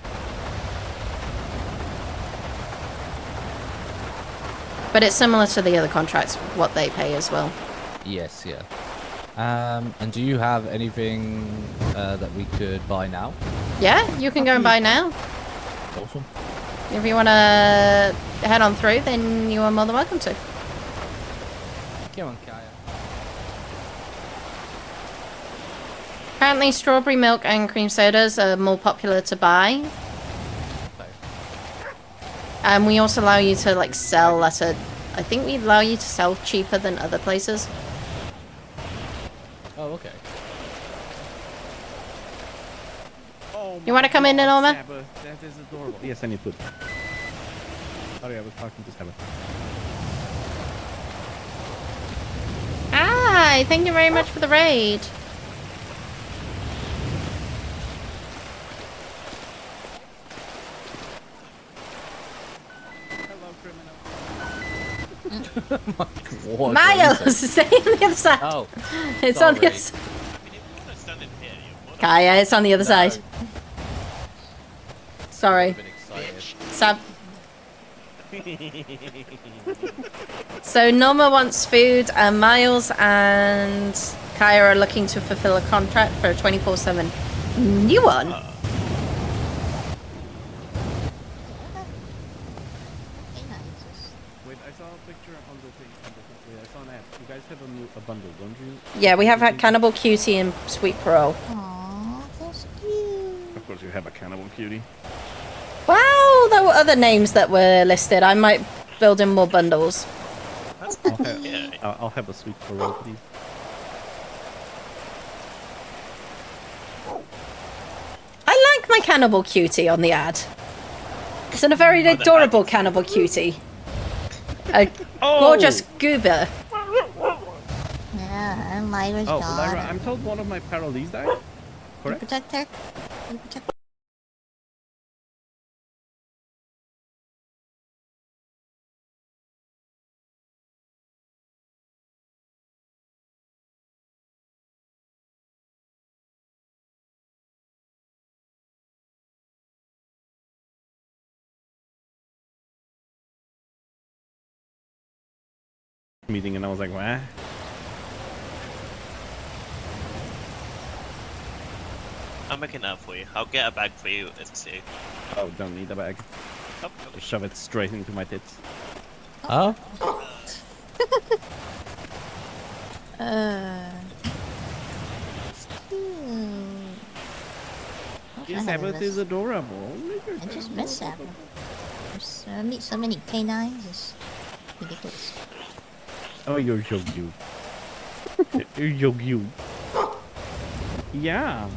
But it's similar to the other contracts, what they pay as well. Yes, yeah. And do you have anything that we could buy now? Yeah, you can go and buy now. Awesome. If you want to head on through, then you are more than welcome to. Come on, Kaya. Apparently strawberry milk and cream sodas are more popular to buy. And we also allow you to sell at a... I think we allow you to sell cheaper than other places. Oh, okay. You want to come in, Norma? Sabbath, that is adorable. Yes, I need food. Sorry, I was talking to Sabbath. Hi, thank you very much for the raid. What? Miles, stay on the other side. Oh, it's on the other sorry. side. Kaya, it's on the other side. Sorry. Sab. So Norma wants food, and Miles and Kaya are looking to fulfill a contract for a 24/7 new one. Wait, I saw a picture on the thing. Wait, I saw an ad. You guys have a bundle, don't you? Yeah, we have had Cannibal Cutie and Sweet Parole. Aww, that's cute. Of course, you have a cannibal cutie. Wow, there were other names that were listed. I might build in more bundles. I'll have a sweet parole, please. I like my Cannibal Cutie on the ad. It's a very adorable Cannibal Cutie. A gorgeous goober. Yeah, I'm Lyra's Oh, daughter. Lyra, I'm told one of my parolees died. Correct? Protect her. You protect her. Meeting, and I was like, what? I'm making that for you. I'll get a bag for you as a see. Oh, don't need a bag. Oh, Just shove it straight into my tits. Oh? Yes, Abbott is adorable. I just miss Abbott. I meet so many canines. It's ridiculous. Oh, you're so cute. You're so cute. Yeah.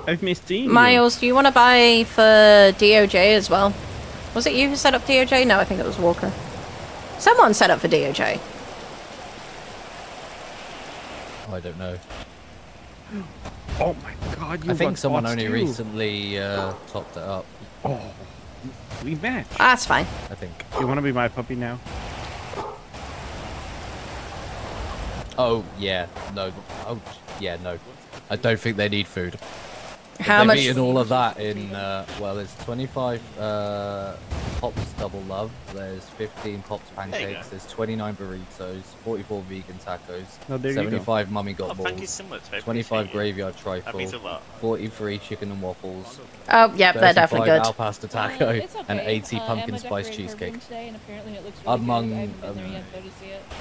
I've missed seeing you. Miles, do you want to buy for DOJ as well? Was it you who set up DOJ? No, I think it was Walker. Someone set up for DOJ. I don't know. Oh my god, you I think got someone bots only too. recently topped it up. Oh, we match. That's fine. I think. You want to be my puppy now? Oh, yeah. No. Oh, yeah, no. I don't think they need food. How They've much? eaten all of that in, well, there's 25 Pops Double Love, there's 15 Pops Pancakes, there's 29 burritos, 44 vegan tacos, No, there you go. 75 Mummy Got Oh, Balls, thank you so much, I 25 appreciate it. Graveyard That means a Trifle, lot. 43 Chicken and Waffles, Oh, yeah, they're definitely 35 good. Al Pastor Taco, and 80 Pumpkin Spice Cheesecake. Among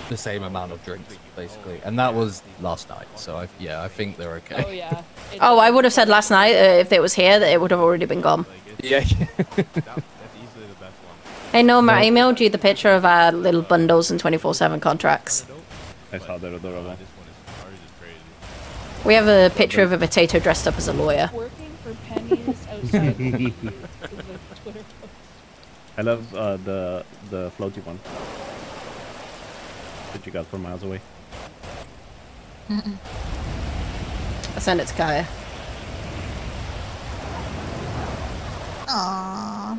the same amount of drinks, basically. And that was last night, so I think they're okay. Oh yeah. Oh, I would have said last night if it was here that it would have already been gone. Yeah. Hey Norma, I emailed you the picture of our little bundles and 24/7 contracts. I saw they're adorable. We have a picture of a potato dressed up as a lawyer. Working for pennies outside is a Twitter post. I love the floaty one that you got from miles away. I'll send it to Kaya. Aww.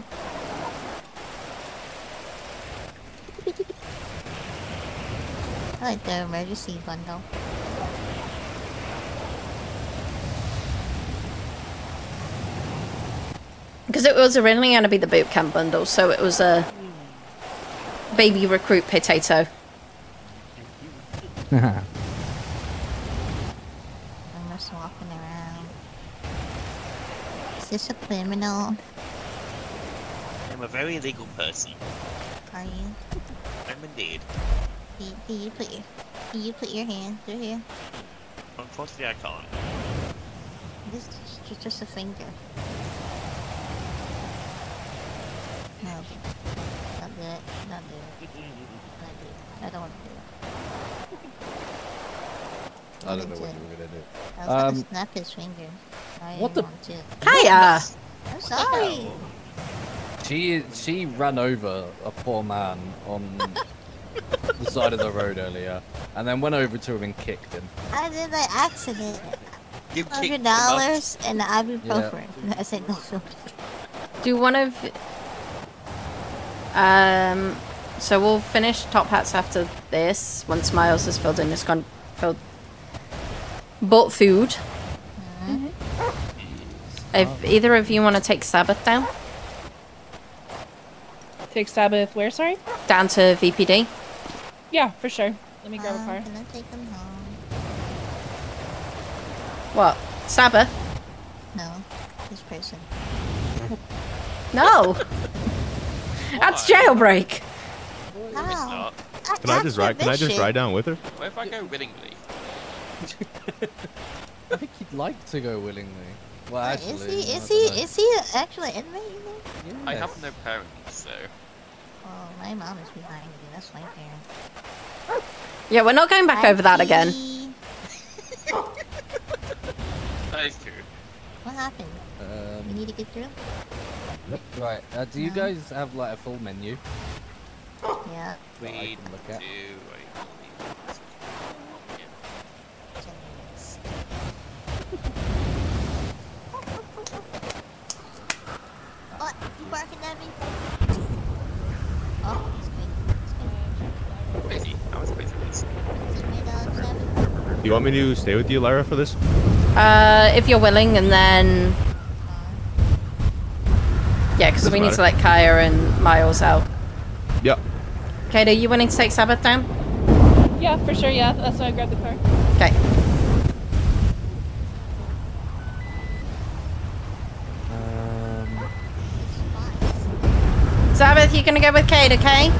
I like the emergency bundle. Because it was originally going to be the boot camp bundle, so it was a baby recruit potato. I'm just walking around. Is this a criminal? I'm a very legal person. Are you? I'm indeed. Can you put your hand through here? Unfortunately, I can't. This is just a finger. No. Not do it. Not do it. Not do it. I don't want to do it. I don't know what you were gonna do. I was gonna snap his finger. I What didn't the- want to. Kaya! I'm sorry. She ran over a poor man on the side of the road earlier, and then went over to him and kicked him. I did by accident. You kicked him $100 and ibuprofen. I said no film. Do one of... So we'll finish top hats after this, once Miles has filled in his bought food. If either of you want to take Sabbath down? Take Sabbath where, sorry? Down to VPD? Yeah, for sure. Let me grab a car. Can I take them home? What? Sabbath? No, this person. No! That's jailbreak! How? Can I just ride down with her? What if I go willingly? I think he'd like to go willingly. Well, actually, Is he actually an inmate, you think? I have no parents, so. Oh, my mom is behind you. That's my parent. Yeah, we're not going back over that again. That is true. What happened? We need to get through? Right, do you guys have like a full menu? Yeah. We that I can look at? What? You barking at me? Oh, it's good. Busy. I was busy. Do you want me to stay with you, Lyra, for this? If you're willing, and then... Yeah, because we need to let Kaya and Miles out. Yep. Kate, are you willing to take Sabbath down? Yeah, for sure, yeah. That's why I grabbed the car. Okay. Sabbath, you're gonna go with Kate, okay?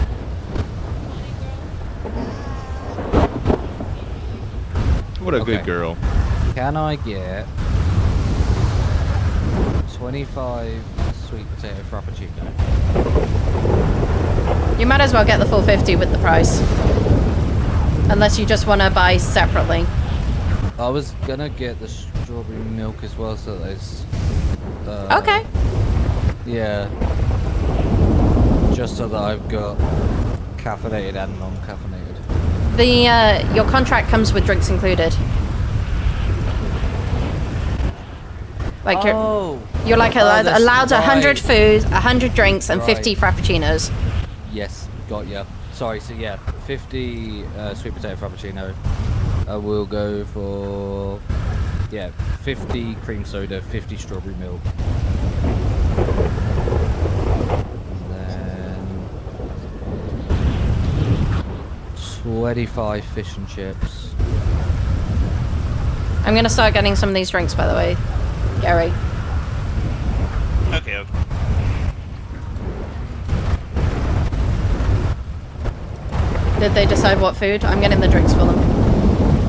What a good girl. Can I get 25 sweet potato frappuccino? You might as well get the full 50 with the price. Unless you just want to buy separately. I was gonna get the strawberry milk as well, so there's... Okay. Yeah. Just so that I've got caffeinated and non-caffeinated. The, your contract comes with drinks included. Like you're like allowed 100 food, 100 drinks, and 50 frappuccinos. Yes, got ya. Sorry, so yeah, 50 sweet potato frappuccino. I will go for, yeah, 50 cream soda, 50 strawberry milk. And then 25 fish and chips. I'm gonna start getting some of these drinks, by the way, Gary. Okay. Did they decide what food? I'm getting the drinks for them.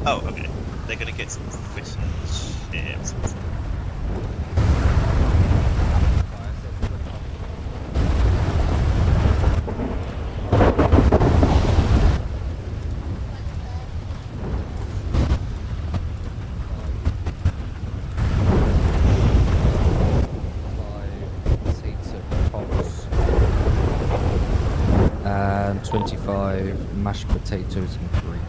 Oh, okay. They're gonna get some fish and chips. And 25 mashed potatoes and cream.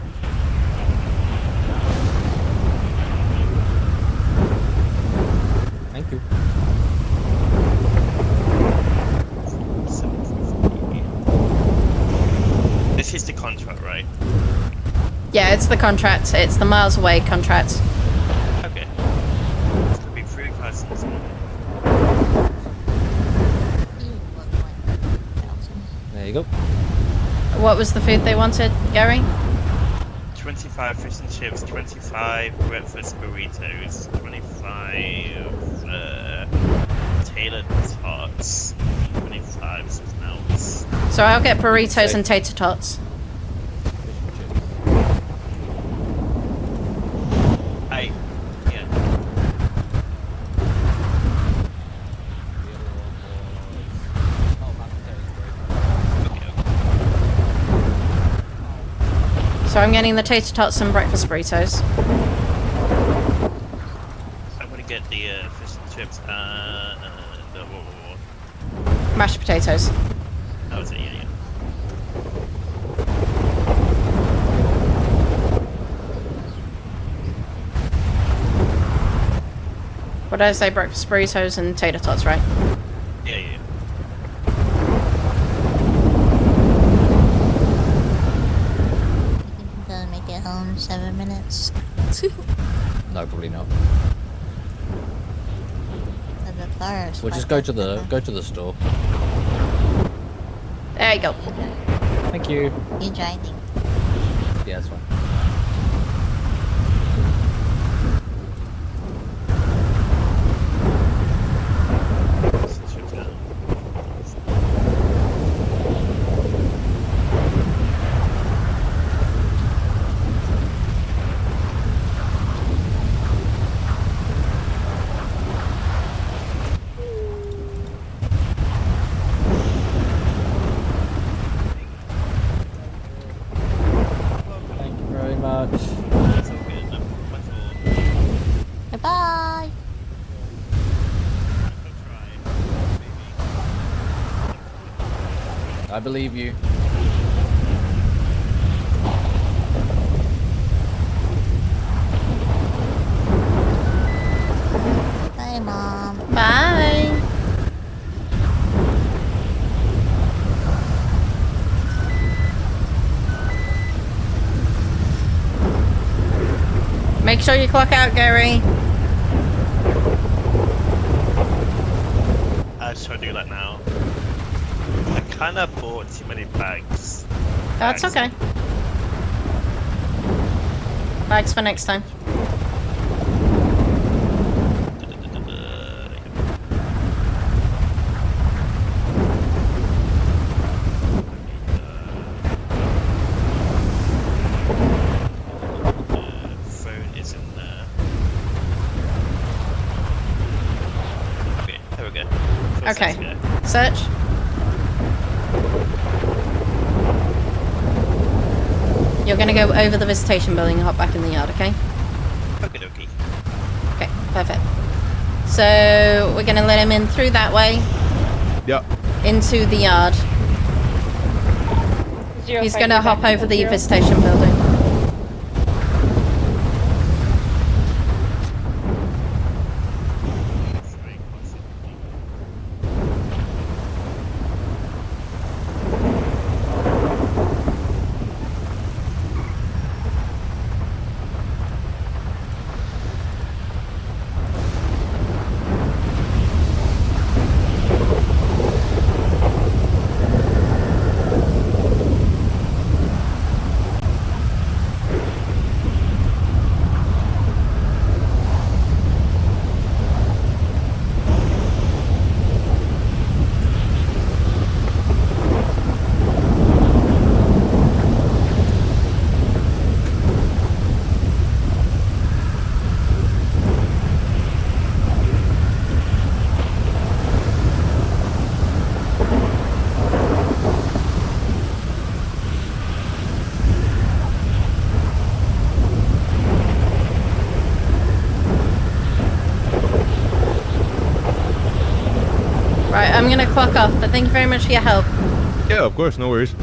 Thank you. This is the contract, right? Yeah, it's the contract. It's the miles away contract. Okay. It's gonna be 3 persons. There you go. What was the food they wanted, Gary? 25 fish and chips, 25 breakfast burritos, 25 tailored tots, 25 something else. So I'll get burritos and tater tots. Yeah. So I'm getting the tater tots and breakfast burritos. I'm gonna get the fish and chips and Mashed potatoes. that was it, yeah. What did I say? Breakfast burritos and tater tots, right? Yeah. Gonna make it home in 7 minutes. No, probably not. first. We'll just go to the store. There you go. Thank you. You driving? Yeah, that's fine. Thank you very much. Goodbye. I believe you. Bye, Mom. Bye. Make sure you clock out, Gary. I just want to do that now. I kind of bought too many bags. That's okay. Bags for next time. Phone is in there. Okay, there we go. Full Okay. set to go. Search. You're gonna go over the visitation building and hop back in the yard, okay? Okie dokie. Okay, perfect. So we're gonna let him in through that way. Yep. Into the yard. He's gonna hop over the visitation building. Right, I'm gonna clock off, but thank you very much for your help. Yeah, of course, no worries.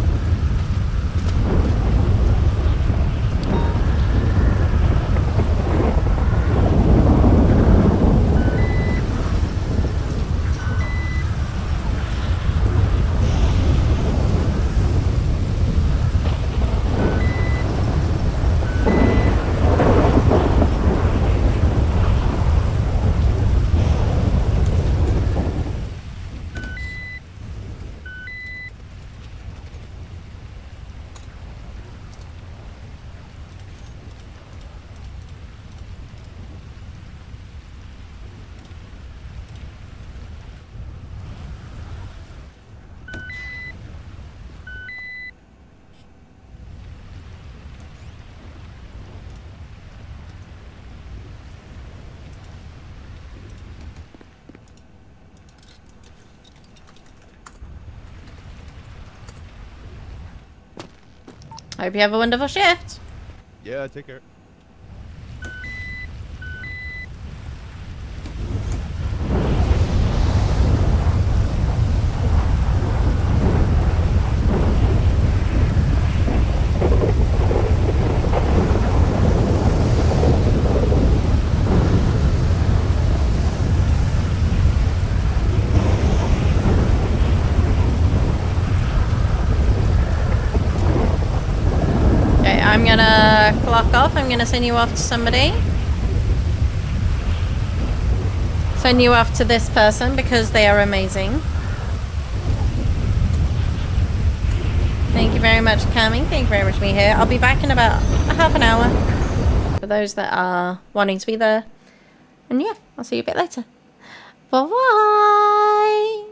Hope you have a wonderful shift. Yeah, take care. Okay, I'm gonna clock off. I'm gonna send you off to somebody. send you off to this person because they are amazing. Thank you very much for coming. Thank you very much for being here. I'll be back in about half an hour for those that are wanting to be there. And yeah, I'll see you a bit later. Bye-bye.